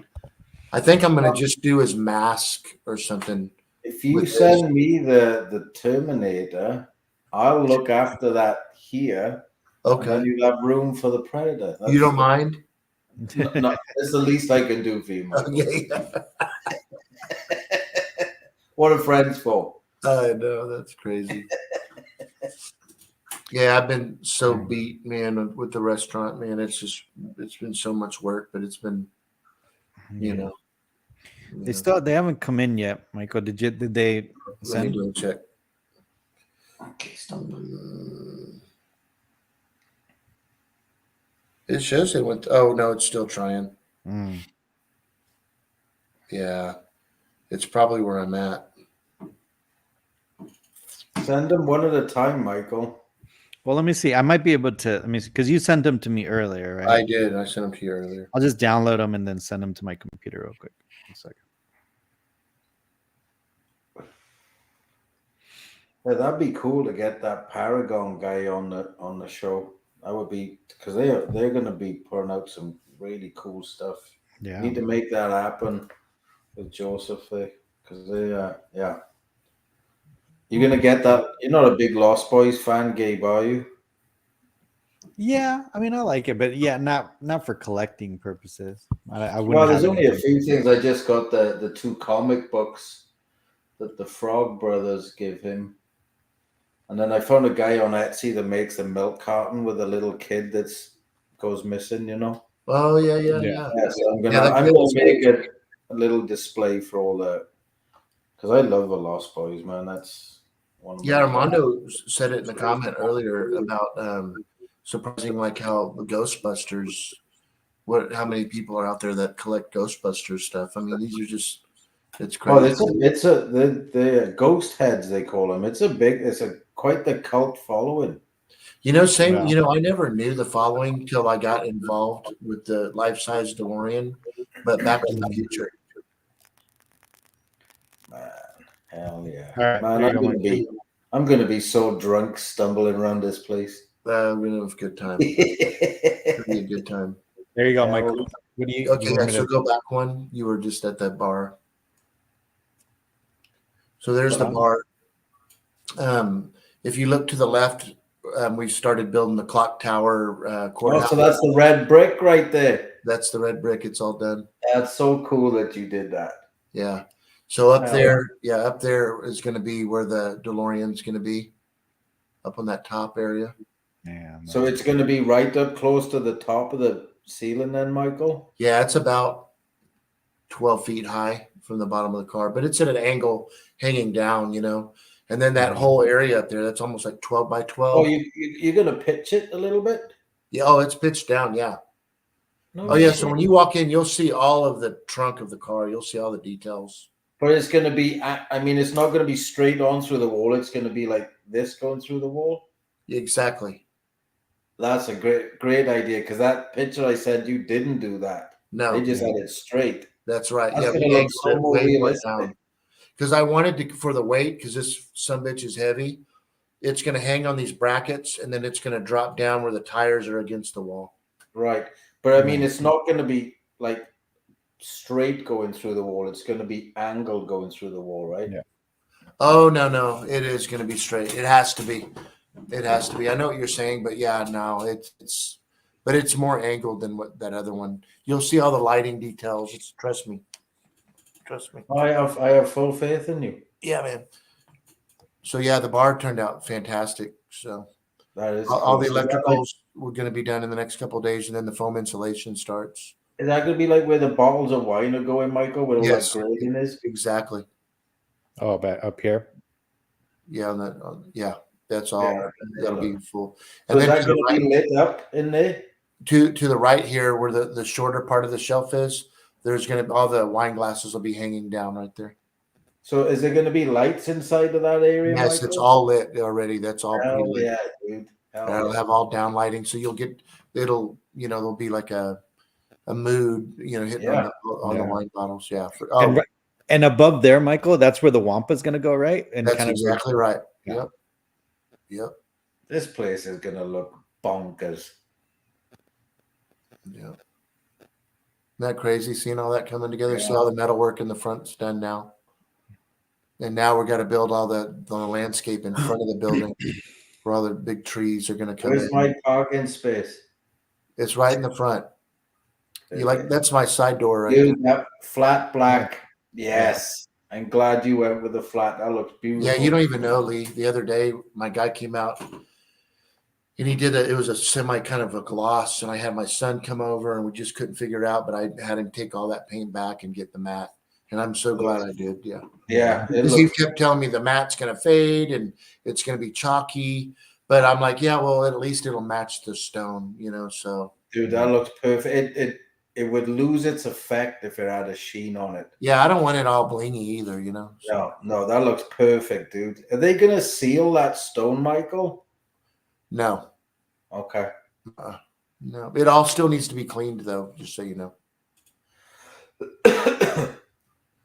I think I'm gonna just do his mask or something. If you send me the Terminator, I'll look after that here. Okay. And then you have room for the Predator. You don't mind? No, it's the least I can do for you, Michael. Okay. What are friends for? I know, that's crazy. Yeah, I've been so beat, man, with the restaurant, man. It's been so much work, but it's been, They haven't come in yet, Michael. Did they Let me send? do a check. Okay, stop. It shows it went. Oh no, it's still trying. Yeah, it's probably where I'm at. Send them one at a time, Michael. Well, let me see. I might be able to. Let me see, because you sent them to me earlier, right? I did. I sent them to you earlier. I'll just download them and then send them to my computer real quick. 1 second. Yeah, that'd be cool to get that Paragon guy on the show. That would be, because they're going to be putting out some really cool stuff. Yeah. Need to make that happen with Joseph there, because yeah. You're gonna get that. You're not a big Lost Boys fan, Gabe, are you? Yeah, I mean, I like it, but yeah, not for collecting purposes. I wouldn't. Well, there's only a few things. I just got the 2 comic books that the Frog Brothers give him, and then I found a guy on Etsy that makes a milk carton with a little kid that's goes missing. Oh yeah. Yeah, so I'm gonna make a little display for all the, because I love the Lost Boys, man. That's one of my Armando said it in the comment earlier about surprising, like how the Ghostbusters. How many people are out there that collect Ghostbusters stuff? I mean, these are just. It's crazy. Oh, the ghost heads, they call them. It's quite the cult following. I never knew the following till I got involved with the life-size DeLorean, but Back to the Future. Man, hell yeah. All right, I'm gonna be so drunk stumbling around this place. We're gonna have a good time. It'll be a good time. There you go, Michael. What do you? Okay, so go back one. You were just at that bar. So there's the bar. If you look to the left, we've started building the clock tower courthouse. So that's the red brick right there. That's the red brick. It's all done. That's so cool that you did that. Yeah. So up there is going to be where the DeLorean's going to be, up on that top area. Yeah. So it's going to be right up close to the top of the ceiling then, Michael? Yeah, it's about 12 feet high from the bottom of the car, but it's at an angle hanging down, And then that whole area up there, that's almost like 12 by 12. Oh, you're going to pitch it a little bit? Yeah. Oh, it's pitched down. Yeah. No, yeah. So when you walk in, you'll see all of the trunk of the car. You'll see all the details. But it's going to be, it's not going to be straight on through the wall. It's going to be like this going through the wall. Exactly. That's a great idea, because that picture I sent you didn't do that. No. They just had it straight. That's right. That's Yeah. going to look so more realistic. Because I wanted to, for the weight, because this sumbitch is heavy, it's going to hang on these brackets, and then it's going to drop down where the tires are against the wall. Right. But it's not going to be like straight going through the wall. It's going to be angled going through the wall, right? Yeah. Oh, no. It is going to be straight. It has to be. It has to be. I know what you're saying, but yeah, no, it's more angled than what that other one. You'll see all the lighting details. Trust me. I have full faith in you. Yeah, man. So yeah, the bar turned out fantastic. So that is all the electricals were going to be done in the next couple of days, and then the foam insulation starts. Is that going to be like where the bottles of wine are going, Michael? Where all that grading is? Exactly. Oh, but up here. Yeah, that's all. Yeah, that'll be full. And so then is that going to be lit up in there? To the right here, where the shorter part of the shelf is, there's going to all the wine glasses will be hanging down right there. So is there going to be lights inside of that area? Yes, Michael? it's all lit already. That's all. Hell yeah, dude. It'll have all down lighting, so there'll be like a mood, hitting on the wine bottles. Yeah. And above there, Michael, that's where the Wampa's going to go, right? And that's exactly right. Yeah. Yep. This place is going to look bonkers. Yeah. Isn't that crazy seeing all that coming together? See all the metal work in the front's done now. And now we're got to build all the landscape in front of the building where all the big trees are going to come Where's in. my parking space? It's right in the front. That's my side door right Dude, that flat black. Yes. I'm glad you went with the flat. That looks beautiful. Yeah, you don't even know, Lee. The other day, my guy came out and he did it was a semi kind of a gloss, and I had my son come over and we just couldn't figure it out, but I had him take all that paint back and get the matte. And I'm so glad I did. Yeah. Yeah. Because he kept telling me the matte's going to fade and it's going to be chalky. But I'm like, yeah, well, at least it'll match the stone, so. Dude, that looks perfect. It would lose its effect if it had a sheen on it. Yeah, I don't want it all blingy either, So. No, that looks perfect, dude. Are they going to seal that stone, Michael? No. Okay. No. It all still needs to be cleaned, though, just so you know.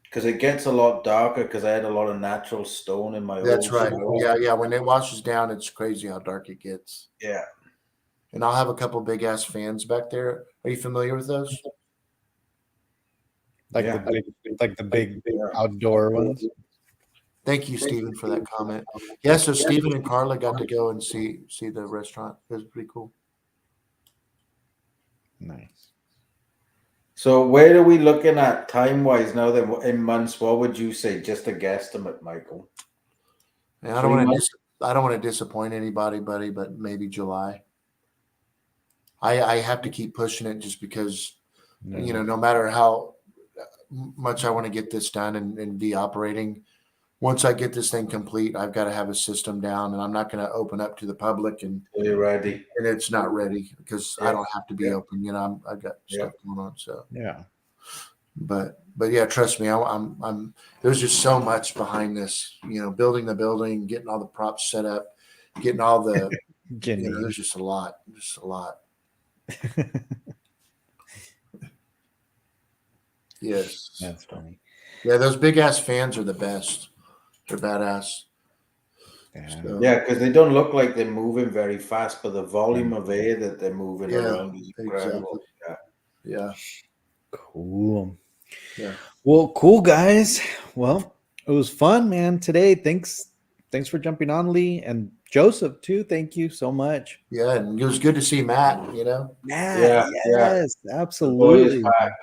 Because it gets a lot darker because I had a lot of natural stone in my That's old right. stone. Yeah. When it washes down, it's crazy how dark it gets. Yeah. And I'll have a couple big ass fans back there. Are you familiar with those? Like the big outdoor ones. Thank you, Stephen, for that comment. Yeah, so Stephen and Carla got to go and see the restaurant. It was pretty cool. Nice. So where are we looking at time-wise now then in months? What would you say? Just a guesstimate, Michael. And I don't want to disappoint anybody, buddy, but maybe July. I have to keep pushing it just because, no matter how much I want to get this done and be operating, once I get this thing complete, I've got to have a system down, and I'm not going to open up to the public and you're ready. And it's not ready because I don't have to be open. I've got stuff going on. So yeah. But yeah, trust me, I'm there's just so much behind this. Building the building, getting all the props set up, getting all the. There's just a lot. Yes. That's funny. Yeah, those big ass fans are the best. They're badass. Yeah, because they don't look like they're moving very fast, but the volume of air that they're moving around is incredible. Exactly. Yeah. Cool. Yeah. Well, cool guys. Well, It was fun, man. Today, thanks for jumping on, Lee, and Joseph too. Thank you so much. Yeah, and it was good to see Matt. You know. Yeah, Yeah. yes, The boy is absolutely. back.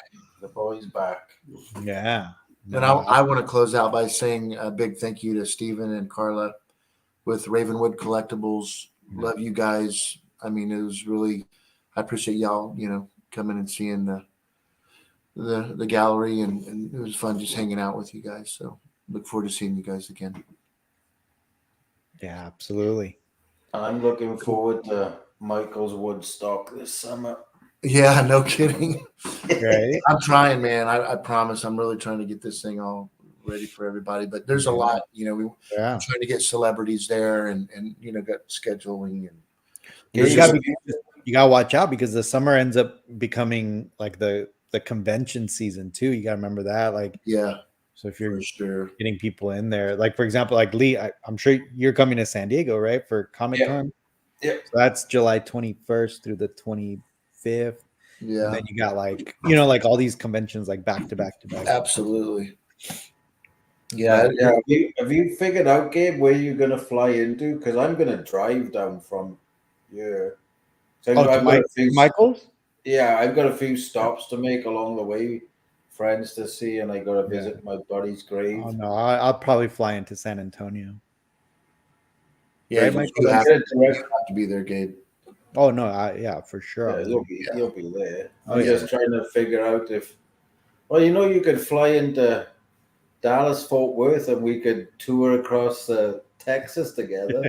The boy's back. Yeah. And I want to close out by saying a big thank you to Stephen and Carla with Ravenwood Collectibles. Love you guys. I mean, it was really, I appreciate y'all, coming and seeing the gallery, and it was fun just hanging out with you guys. So look forward to seeing you guys again. Yeah, absolutely. I'm looking forward to Michael's Woodstock this summer. Yeah, no kidding. Right. I'm trying, man. I promise. I'm really trying to get this thing all ready for everybody. But there's a lot, we're Yeah. trying to get celebrities there, and got scheduling, and You gotta watch out because the summer ends up becoming like the convention season too. You gotta remember that. Like, yeah, so if you're for sure. getting people in there, like for example, like Lee, I'm sure you're coming to San Diego, right, for Comic-Con? Yeah. So that's July 21st through the 25th. Yeah, And then you got like all these conventions like back to back to back. absolutely. Yeah. Have you figured out, Gabe, where you're gonna fly into? Because I'm gonna drive down from here. So I've got a few, Michael's? yeah, I've got a few stops to make along the way, friends to see, and I got to visit my buddy's grave. Oh no, I'll probably fly into San Antonio. Yeah, Right, you Michael? have to be there, Gabe. Oh no, yeah, for sure. Yeah, you'll be there. Oh, I'm yeah. just trying to figure out if, well, you could fly into Dallas, Fort Worth, and we could tour across Texas together.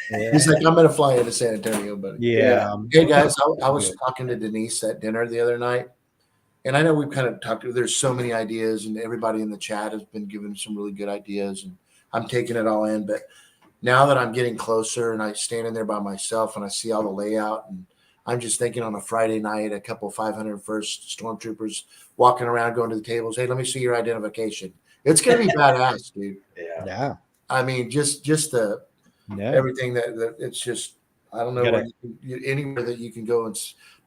He's like, I'm going to fly into San Antonio, buddy. Yeah. Hey guys, I was talking to Denise at dinner the other night, and I know we've kind of talked. There's so many ideas, and everybody in the chat has been giving some really good ideas, and I'm taking it all in. But now that I'm getting closer, and I stand in there by myself, and I see all the layout, and I'm just thinking on a Friday night, a couple 501st stormtroopers walking around, going to the tables. Hey, let me see your identification. It's gonna be badass, dude. Yeah. I mean, just the everything that it's just. I don't know anywhere that you can go and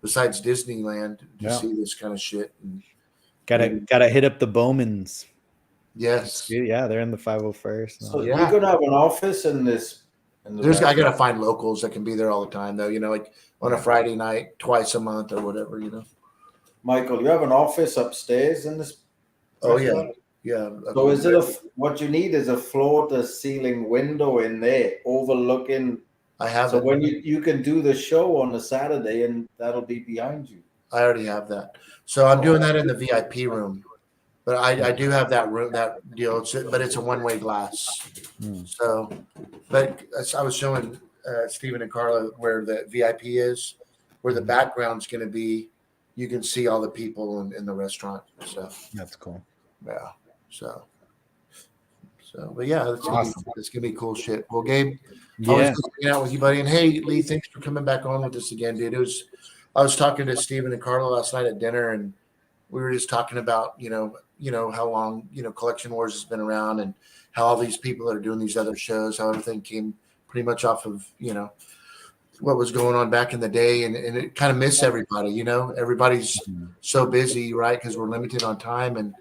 besides Disneyland to see this kind of shit. And, gotta hit up the Bowmans. yes, yeah, they're in the 501st. So you're gonna have an office in this. I gotta find locals that can be there all the time, though. Like on a Friday night, twice a month or whatever. Michael, you have an office upstairs in this. Oh restaurant? yeah. So is it what you need is a floor-to-ceiling window in there overlooking. I have. So when you can do the show on a Saturday, and that'll be behind you. I already have that. So I'm doing that in the VIP room, but I do have that room, that deal. But it's a one-way glass. So, but I was showing Stephen and Carla where the VIP is, where the background's going to be. You can see all the people in the restaurant. So that's cool. Yeah. So, but yeah, it's gonna be cool shit. Well, Gabe, always good hanging out with you, buddy. And hey, Lee, thanks for coming back on with us again, dude. I was talking to Stephen and Carla last night at dinner, and we were just talking about how long Collection Wars has been around, and how all these people that are doing these other shows, how everything came pretty much off of what was going on back in the day, and it kind of miss everybody. Everybody's so busy, right? Because we're limited on time, and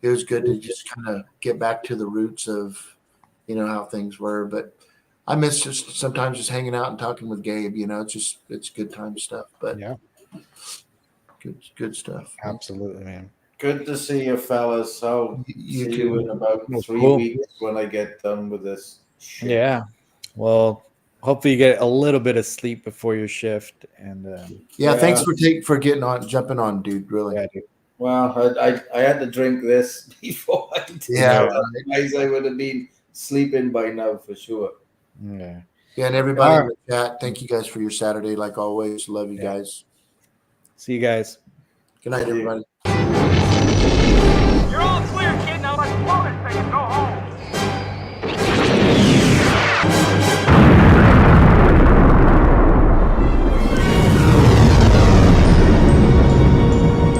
it was good to just kind of get back to the roots of, how things were. But I miss just sometimes just hanging out and talking with Gabe. It's good time stuff. But yeah, good stuff. Absolutely, man. Good to see you, fellas. I'll see you in about 3 weeks when I get done with this shit. Yeah. Well, hopefully you get a little bit of sleep before your shift. And thanks for jumping on, dude. Really. Yeah, dude. Well, I had to drink this before I did. Yeah, otherwise I would have been sleeping by now for sure. Yeah. Yeah, and everybody in the chat, thank you guys for your Saturday. Like always, love you guys. See you guys. Good night, everybody.